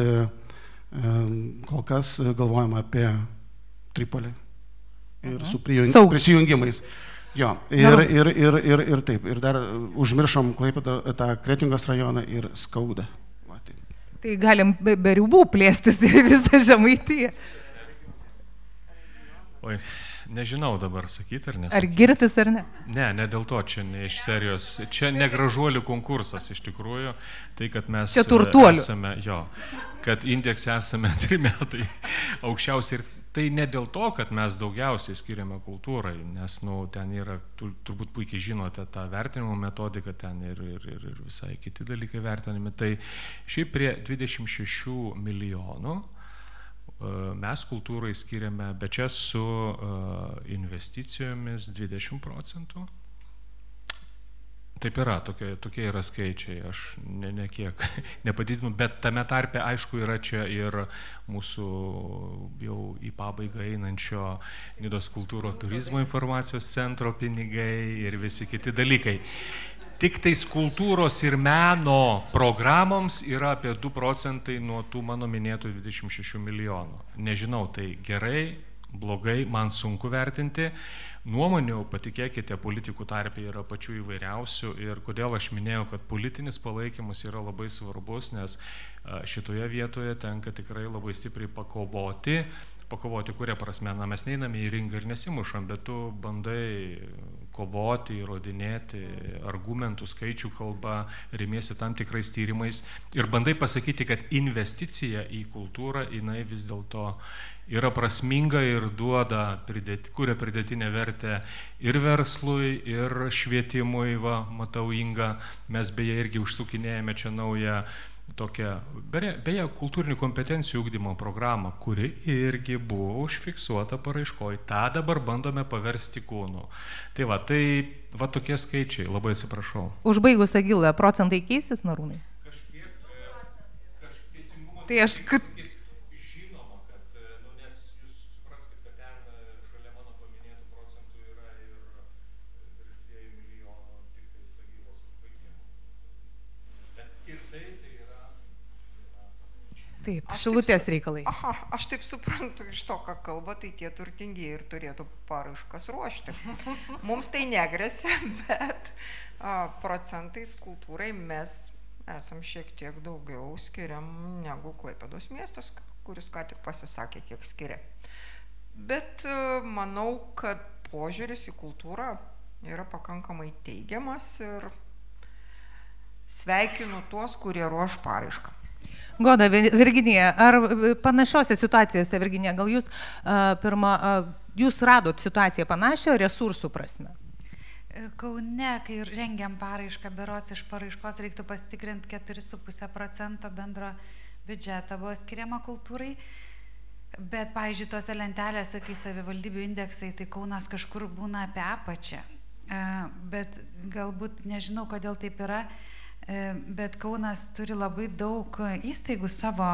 kol kas galvojama apie Tripolį ir su prisijungimais. Jo, ir taip, ir dar užmiršom Klaipėdą, tą Kretingos rajoną ir Skaudą.
Tai galim be ribų plėstis į visą Žemaitiją.
Oi, nežinau dabar sakyti ar ne.
Ar girtis ar ne?
Ne dėl to, čia ne iš serijos, čia ne gražuolių konkursas iš tikrųjų, tai kad mes
čia turtuolių.
Esame, jo, kad indekse esame 3 metai aukščiausiai ir tai ne dėl to, kad mes daugiausiai skiriame kultūrai, nes ten yra, turbūt puikiai žinote tą vertinimo metodiką, ten ir visai kiti dalykai vertinami. Tai šiaip prie 26 milijonų mes kultūrai skiriame, bet čia su investicijomis 20%. Taip yra, tokie yra skaičiai, aš nekiek nepadidinu, bet tame tarpe aišku yra čia ir mūsų jau į pabaigą einančio Nidos kultūros turizmo informacijos centro pinigai ir visi kiti dalykai. Tik tais kultūros ir meno programoms yra apie 2% nuo tų mano minėtų 26 milijonų. Nežinau, tai gerai, blogai, man sunku vertinti. Nuomonių, patikėkite, politikų tarpe yra pačių įvairiausių ir kodėl aš minėjau, kad politinis palaikymas yra labai svarbus, nes šitoje vietoje tenka tikrai labai stipriai pakovoti kuria prasme, na, mes neiname į ringą ir nesimušam, bet tu bandai kovoti, įrodinėti argumentų, skaičių kalba, remiesi tam tikrais tyrimais ir bandai pasakyti, kad investicija į kultūrą, jinai vis dėlto yra prasminga ir kuria pridėtinę vertę ir verslui, ir švietimui, va, matau Inga, mes beje irgi užsukinėjame čia naują tokią, beje, kultūrinių kompetencijų ugdymo programą, kuri irgi buvo užfiksuota paraiškoj, tą dabar bandome paversti kūnu. Tai va tokie skaičiai, labai atsiprašau.
Užbaigus Agilą, procentai keisis, Narūnai?
Kažkiek teisingumo.
Tai aš... Taip, Šilutės reikalai.
Aha, aš taip suprantu iš to, ką kalba, tai tie turtingieji ir turėtų paraiškas ruošti. Mums tai negresia, bet procentais kultūrai mes esam šiek tiek daugiau skiriam negu Klaipėdos miestas, kuris ką tik pasisakė, kiek skiria. Bet manau, kad požiūris į kultūrą yra pakankamai teigiamas ir sveikinu tuos, kurie ruoš paraišką.
Goda, Virginija, ar panašiose situacijose, Virginija, gal jūs jūs radot situaciją panašią resursų prasme?
Kaune, kai rengiam paraišką, berods iš paraiškos reiktų pasitikrinti 4,5% bendro biudžeto buvo skiriama kultūrai, bet, pavyzdžiui, tose lentelėse, kai savivaldybių indeksai, tai Kaunas kažkur būna apie apačią, bet galbūt nežinau, kodėl taip yra. Bet Kaunas turi labai daug įstaigų, savo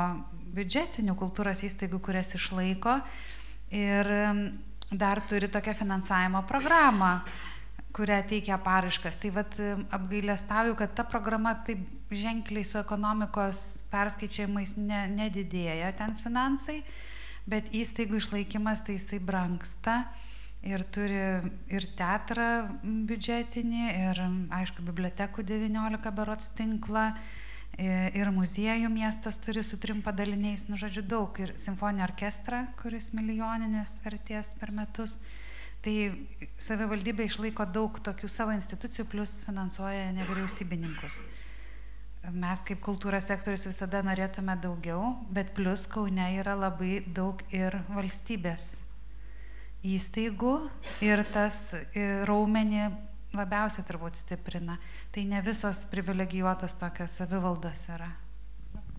biudžetinių kultūros įstaigų, kurias išlaiko ir dar turi tokią finansavimo programą, kurią teikia paraiškas. Tai vat apgailestauju, kad ta programa taip ženkliai su ekonomikos perskaičiavimais nedidėja ten finansai, bet įstaigų išlaikymas tai jisai brangsta. Ir turi ir teatrą biudžetinį, ir, aišku, bibliotekų 19 berods tinklą, ir muziejų miestas turi su 3 padaliniais, nu, žodžiu, daug, ir simfoninį orkestrą, kuris milijoninės vertės per metus. Tai savivaldybė išlaiko daug tokių savo institucijų, plus finansuoja nevyriausybininkus. Mes kaip kultūros sektorius visada norėtume daugiau, bet plus Kaune yra labai daug ir valstybės įstaigų ir tas raumenį labiausiai turbūt stiprina. Tai ne visos privilegijuotos tokios savivaldos yra.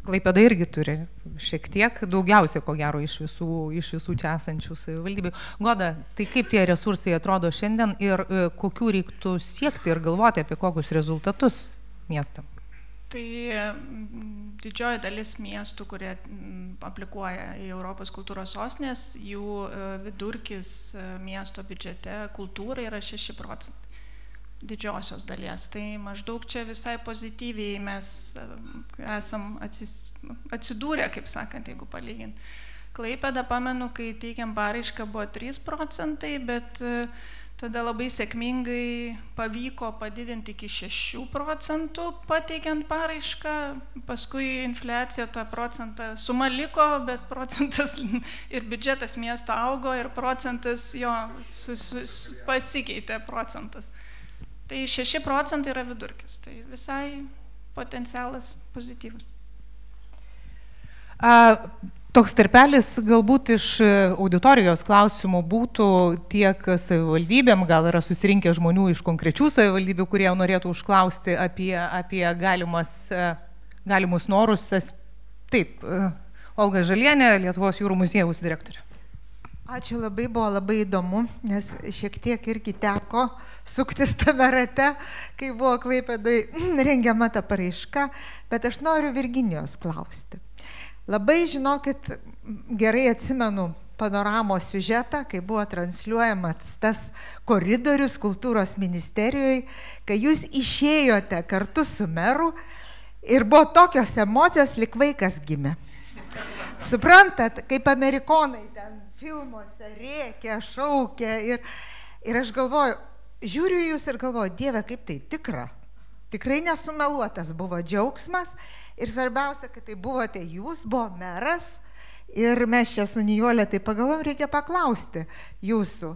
Klaipėda irgi turi šiek tiek, daugiausiai ko gero iš visų čia esančių savivaldybių. Goda, tai kaip tie resursai atrodo šiandien ir kokių reiktų siekti ir galvoti apie kokius rezultatus miestam?
Tai didžioji dalis miestų, kurie aplikuoja į Europos kultūros sostinės, jų vidurkis miesto biudžete kultūrai yra 6%. Didžiosios dalies. Tai maždaug čia visai pozityviai mes esam atsidūrę, kaip sakant, jeigu palygint. Klaipėdą pamenu, kai teikiam paraišką buvo 3%, bet tada labai sėkmingai pavyko padidinti iki 6% pateikiant paraišką, paskui infliacija tą procentą suma liko, bet procentas ir biudžetas miesto augo ir procentas jo pasikeitė procentas. Tai 6% yra vidurkis, tai visai potencialas pozityvus.
Toks tarpelis galbūt iš auditorijos klausimų būtų tiek savivaldybėm, gal yra susirinkę žmonių iš konkrečių savivaldybių, kurie norėtų užklausti apie galimus norus. Taip, Olga Žalienė, Lietuvos jūrų muziejaus direktorė.
Ačiū labai, buvo labai įdomu, nes šiek tiek irgi teko suktis tame rate, kai buvo Klaipėdai rengiama ta paraiška, bet aš noriu Virginijos klausti. Labai, žinokit, gerai atsimenu panoramos siužetą, kai buvo transliuojamas tas koridorius kultūros ministerijoje, kai jūs išėjote kartu su meru ir buvo tokios emocijos, lyg vaikas gimė. Suprantat, kaip amerikonai ten filmuose rėkia, šaukia ir aš galvoju, žiūriu jūs ir galvoju, Dieve, kaip tai tikra. Tikrai nesumeluotas buvo džiaugsmas ir svarbiausia, kad tai buvote jūs, buvo meras ir mes čia su Nijolė tai pagalvojom, reikia paklausti jūsų.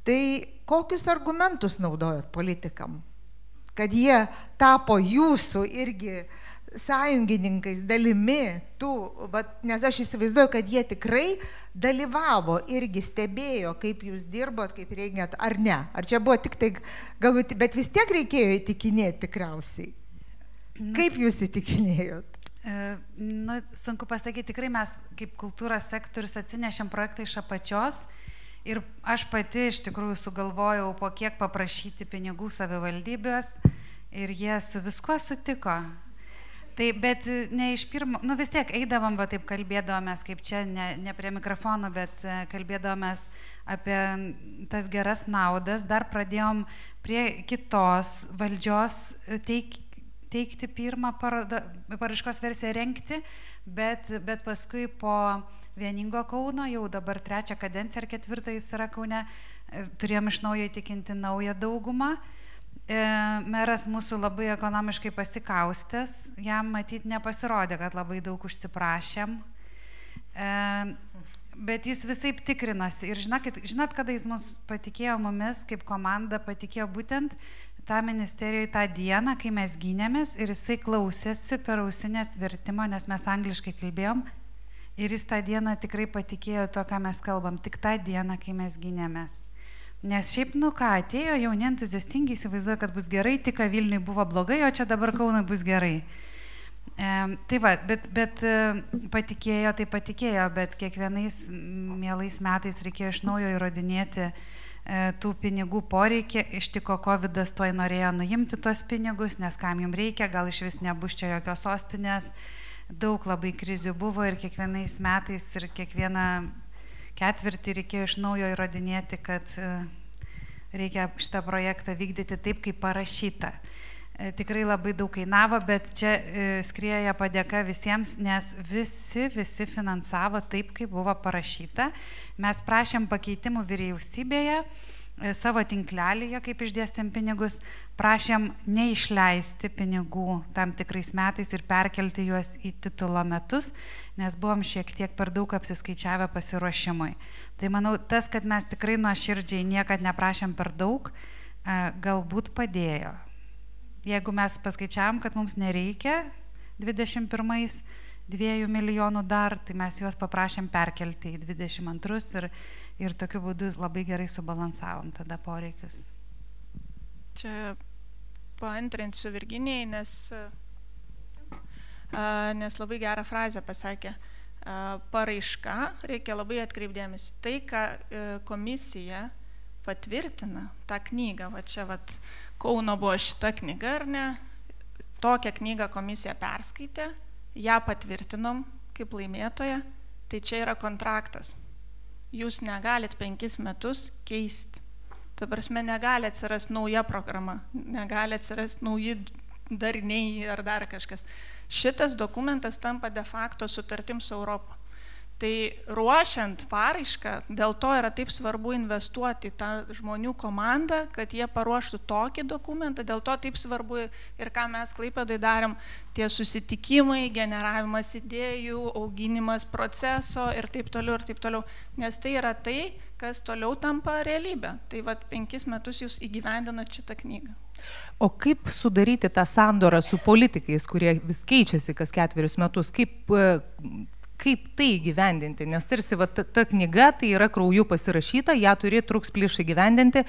Tai kokius argumentus naudojot politikam, kad jie tapo jūsų irgi sąjungininkais, dalimi tų, nes aš įsivaizduoju, kad jie tikrai dalyvavo, irgi stebėjo, kaip jūs dirbot, kaip reikėt, ar ne. Ar čia buvo tik tai galuti, bet vis tiek reikėjo įtikinėti tikriausiai. Kaip jūs įtikinėjot?
Sunku pasakyti, tikrai mes kaip kultūros sektorius atsinešėm projektą iš apačios ir aš pati iš tikrųjų sugalvojau, po kiek paprašyti pinigų savivaldybės ir jie su viskuo sutiko. Tai, bet ne iš pirmo, vis tiek eidavom, taip kalbėdavomės, kaip čia, ne prie mikrofono, bet kalbėdavomės apie tas geras naudas, dar pradėjom prie kitos valdžios teikti pirmą paraiškos versiją rengti, bet paskui po Vieningo Kauno, jau dabar 3 kadenciją ar 4 jis yra Kaune, turėjom iš naujo įtikinti naują daugumą. Meras mūsų labai ekonomiškai pasikaustęs, jam matyti nepasirodė, kad labai daug užsiprašėm, bet jis visaip tikrinosi ir žinot, kada jis mums patikėjo, mumis kaip komanda patikėjo būtent tą ministerijoje tą dieną, kai mes gynėmės ir jisai klausėsi per ausinės vertimo, nes mes angliškai kalbėjom ir jis tą dieną tikrai patikėjo to, ką mes kalbam, tik tą dieną, kai mes gynėmės. Nes šiaip, atėjo jauni entuziastingi, įsivaizduoja, kad bus gerai, tik Vilniui buvo blogai, o čia dabar Kaunui bus gerai. Tai va, bet patikėjo, tai patikėjo, bet kiekvienais mielais metais reikėjo iš naujo įrodinėti tų pinigų poreikį. Ištiko COVID-as, tuoj norėjo nuimti tos pinigus, nes kam jums reikia, gal iš vis nebus čia jokios sostinės. Daug labai krizių buvo ir kiekvienais metais ir kiekvieną ketvirtį reikėjo iš naujo įrodinėti, kad reikia šitą projektą vykdyti taip, kaip parašyta. Tikrai labai daug kainavo, bet čia skrieja padėka visiems, nes visi finansavo taip, kaip buvo parašyta. Mes prašėm pakeitimų vyriausybėje, savo tinklelyje, kaip išdėstėm pinigus, prašėm neišleisti pinigų tam tikrais metais ir perkelti juos į titulo metus, nes buvom šiek tiek per daug apsiskaičiavę pasiruošimui. Tai manau, tas, kad mes tikrai nuoširdžiai niekad neprašėm per daug, galbūt padėjo. Jeigu mes paskaičiavom, kad mums nereikia 21-ais 2 milijonų dar, tai mes juos paprašėm perkelti į 22 ir tokiu būdu labai gerai subalansavom tada poreikius.
Čia paantrinsiu Virginijai, nes nes labai gerą frazę pasakė. Paraiška, reikia labai atkreipdėmėsi. Tai, ką komisija patvirtina, tą knygą, va čia Kauno buvo šita knyga, ar ne? Tokią knygą komisija perskaitė, ją patvirtinom kaip laimėtoją, tai čia yra kontraktas. Jūs negalit 5 metus keisti. Ta prasme, negali atsirasti nauja programa, negali atsirasti nauji dariniai ar dar kažkas. Šitas dokumentas tampa de facto sutartim su Europą. Tai ruošiant paraišką, dėl to yra taip svarbu investuoti į tą žmonių komandą, kad jie paruoštų tokį dokumentą, dėl to taip svarbu ir ką mes Klaipėdoj darėm, tie susitikimai, generavimas idėjų, auginimas proceso ir taip toliau, nes tai yra tai, kas toliau tampa realybė. Tai 5 metus jūs įgyvendinat šitą knygą.
O kaip sudaryti tą sandorą su politikais, kurie vis keičiasi kas 4 metus? Kaip tai įgyvendinti? Nes tarsi ta knyga tai yra krauju pasirašyta, ją truks plyš įgyvendinti,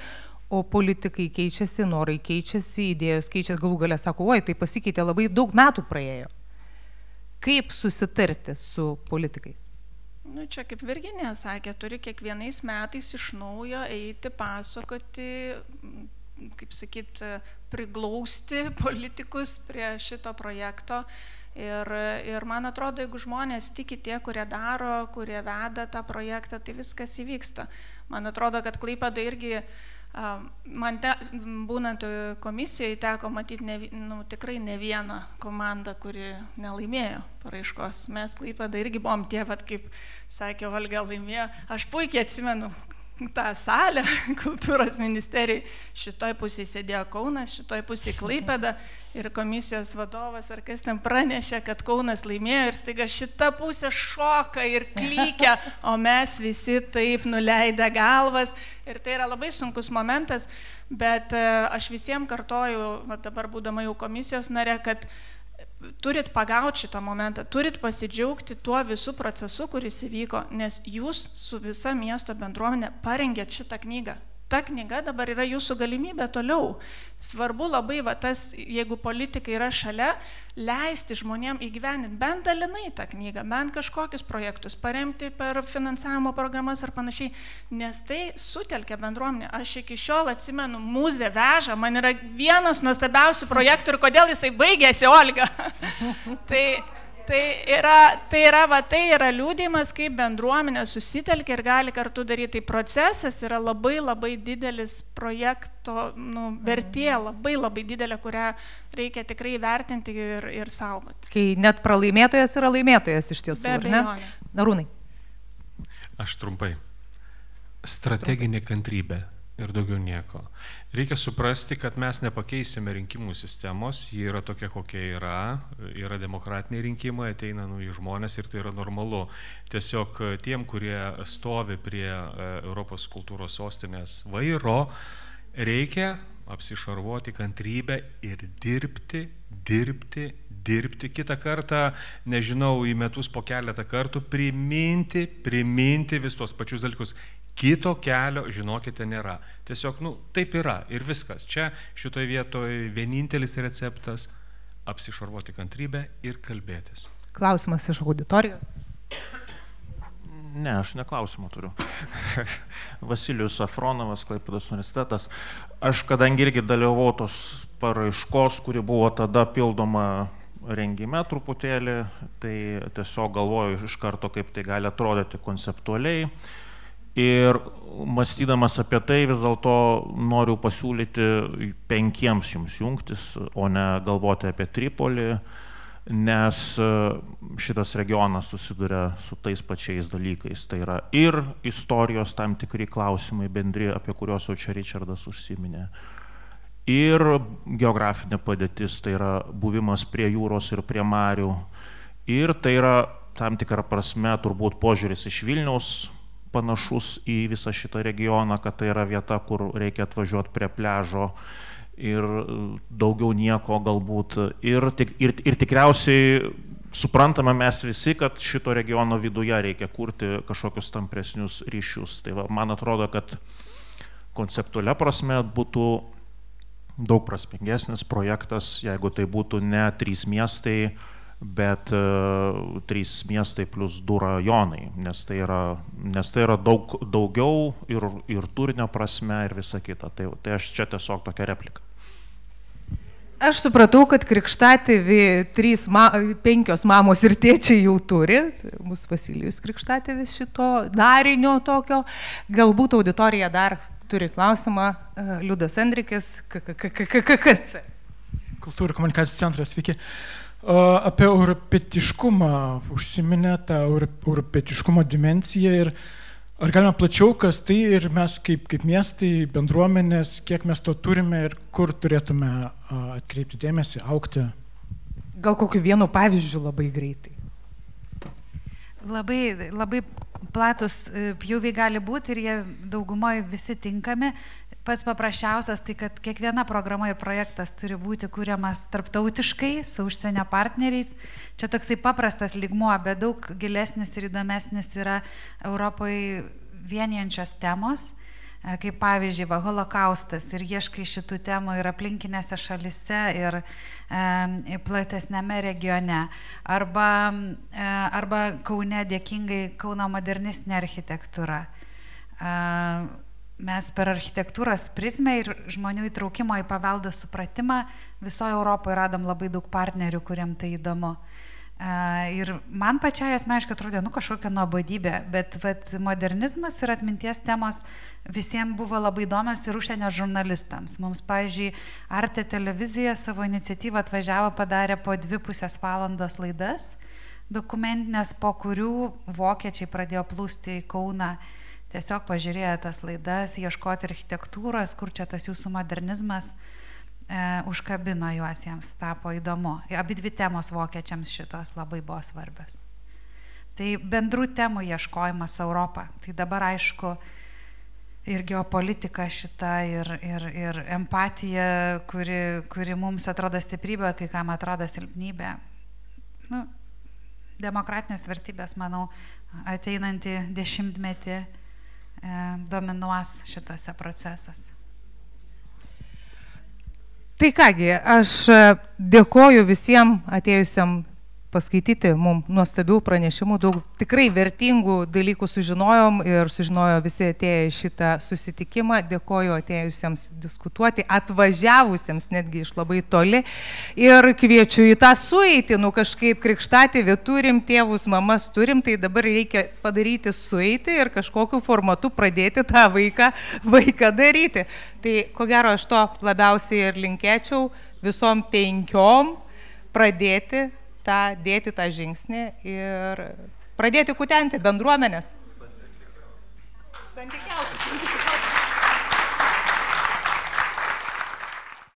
o politikai keičiasi, norai keičiasi, idėjos keičiasi, galų gale sako, oi, tai pasikeitė, labai daug metų praėjo. Kaip susitarti su politikais?
Čia kaip Virginija sakė, turi kiekvienais metais iš naujo eiti, pasakoti, kaip sakyt, priglausti politikus prie šito projekto. Ir man atrodo, jeigu žmonės tiki tie, kurie daro, kurie veda tą projektą, tai viskas įvyksta. Man atrodo, kad Klaipėdoj irgi, man būnant komisijoje teko matyti tikrai ne vieną komandą, kuri nelaimėjo paraiškos. Mes Klaipėdoj irgi buvom tie, kaip sakė Olga, laimėjo. Aš puikiai atsimenu tą salę kultūros ministerijai. Šitoj pusėje sėdėjo Kaunas, šitoj pusėje Klaipėda ir komisijos vadovas ar kas ten pranešė, kad Kaunas laimėjo ir staiga šita pusė šoka ir klykia, o mes visi taip nuleidę galvas. Ir tai yra labai sunkus momentas, bet aš visiems kartoju, dabar būdama jau komisijos narė, kad turit pagauti šitą momentą, turit pasidžiaugti tuo visų procesu, kuris įvyko, nes jūs su visa miesto bendruomenė parengėt šitą knygą. Ta knyga dabar yra jūsų galimybė toliau. Svarbu labai, jeigu politikai yra šalia, leisti žmonėm įgyvendinti bent dalinai tą knygą, bent kažkokius projektus, paremti per finansavimo programas ar panašiai, nes tai sutelkia bendruomenę. Aš iki šiol atsimenu, Muzė veža, man yra vienas nuostabiausių projektų ir kodėl jisai baigėsi, Olga. Tai yra liūdėjimas, kaip bendruomenė susitelkia ir gali kartu daryti. Tai procesas yra labai labai didelis projekto vertė, labai didelė, kurią reikia tikrai vertinti ir saugoti.
Kai net pralaimėtojas yra laimėtojas iš tiesų, ar ne? Arūnai.
Aš trumpai. Strateginė kantrybė. Ir daugiau nieko. Reikia suprasti, kad mes nepakeisime rinkimų sistemos, ji yra tokia, kokia yra demokratiniai rinkimai, ateina nauji žmonės ir tai yra normalu. Tiesiog tiem, kurie stovi prie Europos kultūros sostinės vairo, reikia apsišarvuoti kantrybę ir dirbti. Kitą kartą, nežinau, į metus po keletą kartų priminti vis tuos pačius dalykus. Kito kelio, žinokite, nėra. Tiesiog, taip yra ir viskas. Čia šitoje vietoje vienintelis receptas - apsišarvuoti kantrybę ir kalbėtis.
Klausimas iš auditorijos.
Ne, aš ne klausimą turiu. Vasilijus Safronovas, Klaipėdos universitetas. Aš kadangi irgi dalyvau tos paraiškos, kuri buvo tada pildoma rengime truputėlį, tai tiesiog galvoju iš karto, kaip tai gali atrodyti konceptualiai. Ir mąstydamas apie tai vis dėlto noriu pasiūlyti 5 jums jungtis, o ne galvoti apie Tripolį, nes šitas regionas susiduria su tais pačiais dalykais. Tai yra ir istorijos tam tikri klausimai bendri, apie kuriuos jau čia Richardas užsiminė. Ir geografinė padėtis, tai yra buvimas prie jūros ir prie marių. Ir tai yra tam tikrą prasme turbūt požiūris iš Vilniaus panašus į visą šitą regioną, kad tai yra vieta, kur reikia atvažiuoti prie pliažo ir daugiau nieko galbūt. Ir tikriausiai suprantame mes visi, kad šito regiono viduje reikia kurti kažkokius tampresnius ryšius. Tai man atrodo, kad konceptualia prasme būtų daug prasmingesnis projektas, jeigu tai būtų ne 3 miestai, bet 3 miestai plus 2 rajonai, nes tai yra daugiau ir turinio prasme ir visa kita. Tai aš čia tiesiog tokia replika.
Aš supratau, kad Krikštatėvi 5 mamos ir tėčiai jau turi, bus Vasilijus Krikštatėvis šito darinio tokio. Galbūt auditorija dar turi klausimą. Liudas Andrikis, KKKC.
Kultūrų ir komunikacijos centras, sveiki. Apie europietiškumą užsiminė, tą europietiškumo dimensiją ir ar galime plačiau, kas tai ir mes kaip miestai, bendruomenės, kiek mes to turime ir kur turėtume atkreipti dėmesį, augti?
Gal kokiu vienu pavyzdžiu labai greitai?
Labai platus pjūviai gali būti ir jie daugumoje visi tinkami. Pats paprasčiausias tai, kad kiekviena programa ir projektas turi būti kuriamas tarptautiškai su užsienio partneriais. Čia toksai paprastas lygmuo, bet daug gilesnis ir įdomesnis yra Europoje vienijančios temos, kaip pavyzdžiui, holokaustas ir ieškai šitų temų ir aplinkinėse šalise ir platesnėme regione. Arba Kaune dėkingai Kauno modernistinė architektūra. Mes per architektūros prizmę ir žmonių įtraukimo į paveldą supratimą visoje Europoje radom labai daug partnerių, kuriem tai įdomu. Ir man pačiai asmeniškai atrodė, kažkokia nuobodybė, bet modernizmas ir atminties temos visiems buvo labai įdomios ir užsienio žurnalistams. Mums, pavyzdžiui, Arte televizija savo iniciatyvą atvažiavo, padarė po 2,5 valandos laidas dokumentinės, po kurių vokiečiai pradėjo plūsti į Kauną. Tiesiog pažiūrėjo tas laidas, ieškoti architektūros, kur čia tas jūsų modernizmas, užkabino juos, jiems tapo įdomu. Abi 2 temos vokiečiams šitos labai buvo svarbios. Tai bendrų temų ieškojimas Europą. Tai dabar aišku ir geopolitika šita, ir empatija, kuri mums atrodo stiprybė, kai kam atrodo silpnybė. Demokratinės vertybės, manau, ateinantį 10-metį dominuos šitose procesuose.
Tai kągi, aš dėkoju visiems atėjusiam paskaityti mums nuostabių pranešimų, daug tikrai vertingų dalykų sužinojom ir sužinojo visi atėję į šitą susitikimą. Dėkoju atėjusiems diskutuoti, atvažiavusiems netgi iš labai toli ir kviečiu į tą sueitį, kažkaip Krikštatėvį turim, tėvus, mamas turim, tai dabar reikia padaryti sueitį ir kažkokiu formatu pradėti tą vaiką daryti. Tai ko gero aš to labiausiai ir linkėčiau visom 5 pradėti dėti tą žingsnį ir pradėti kutenti bendruomenės. Santykiauti.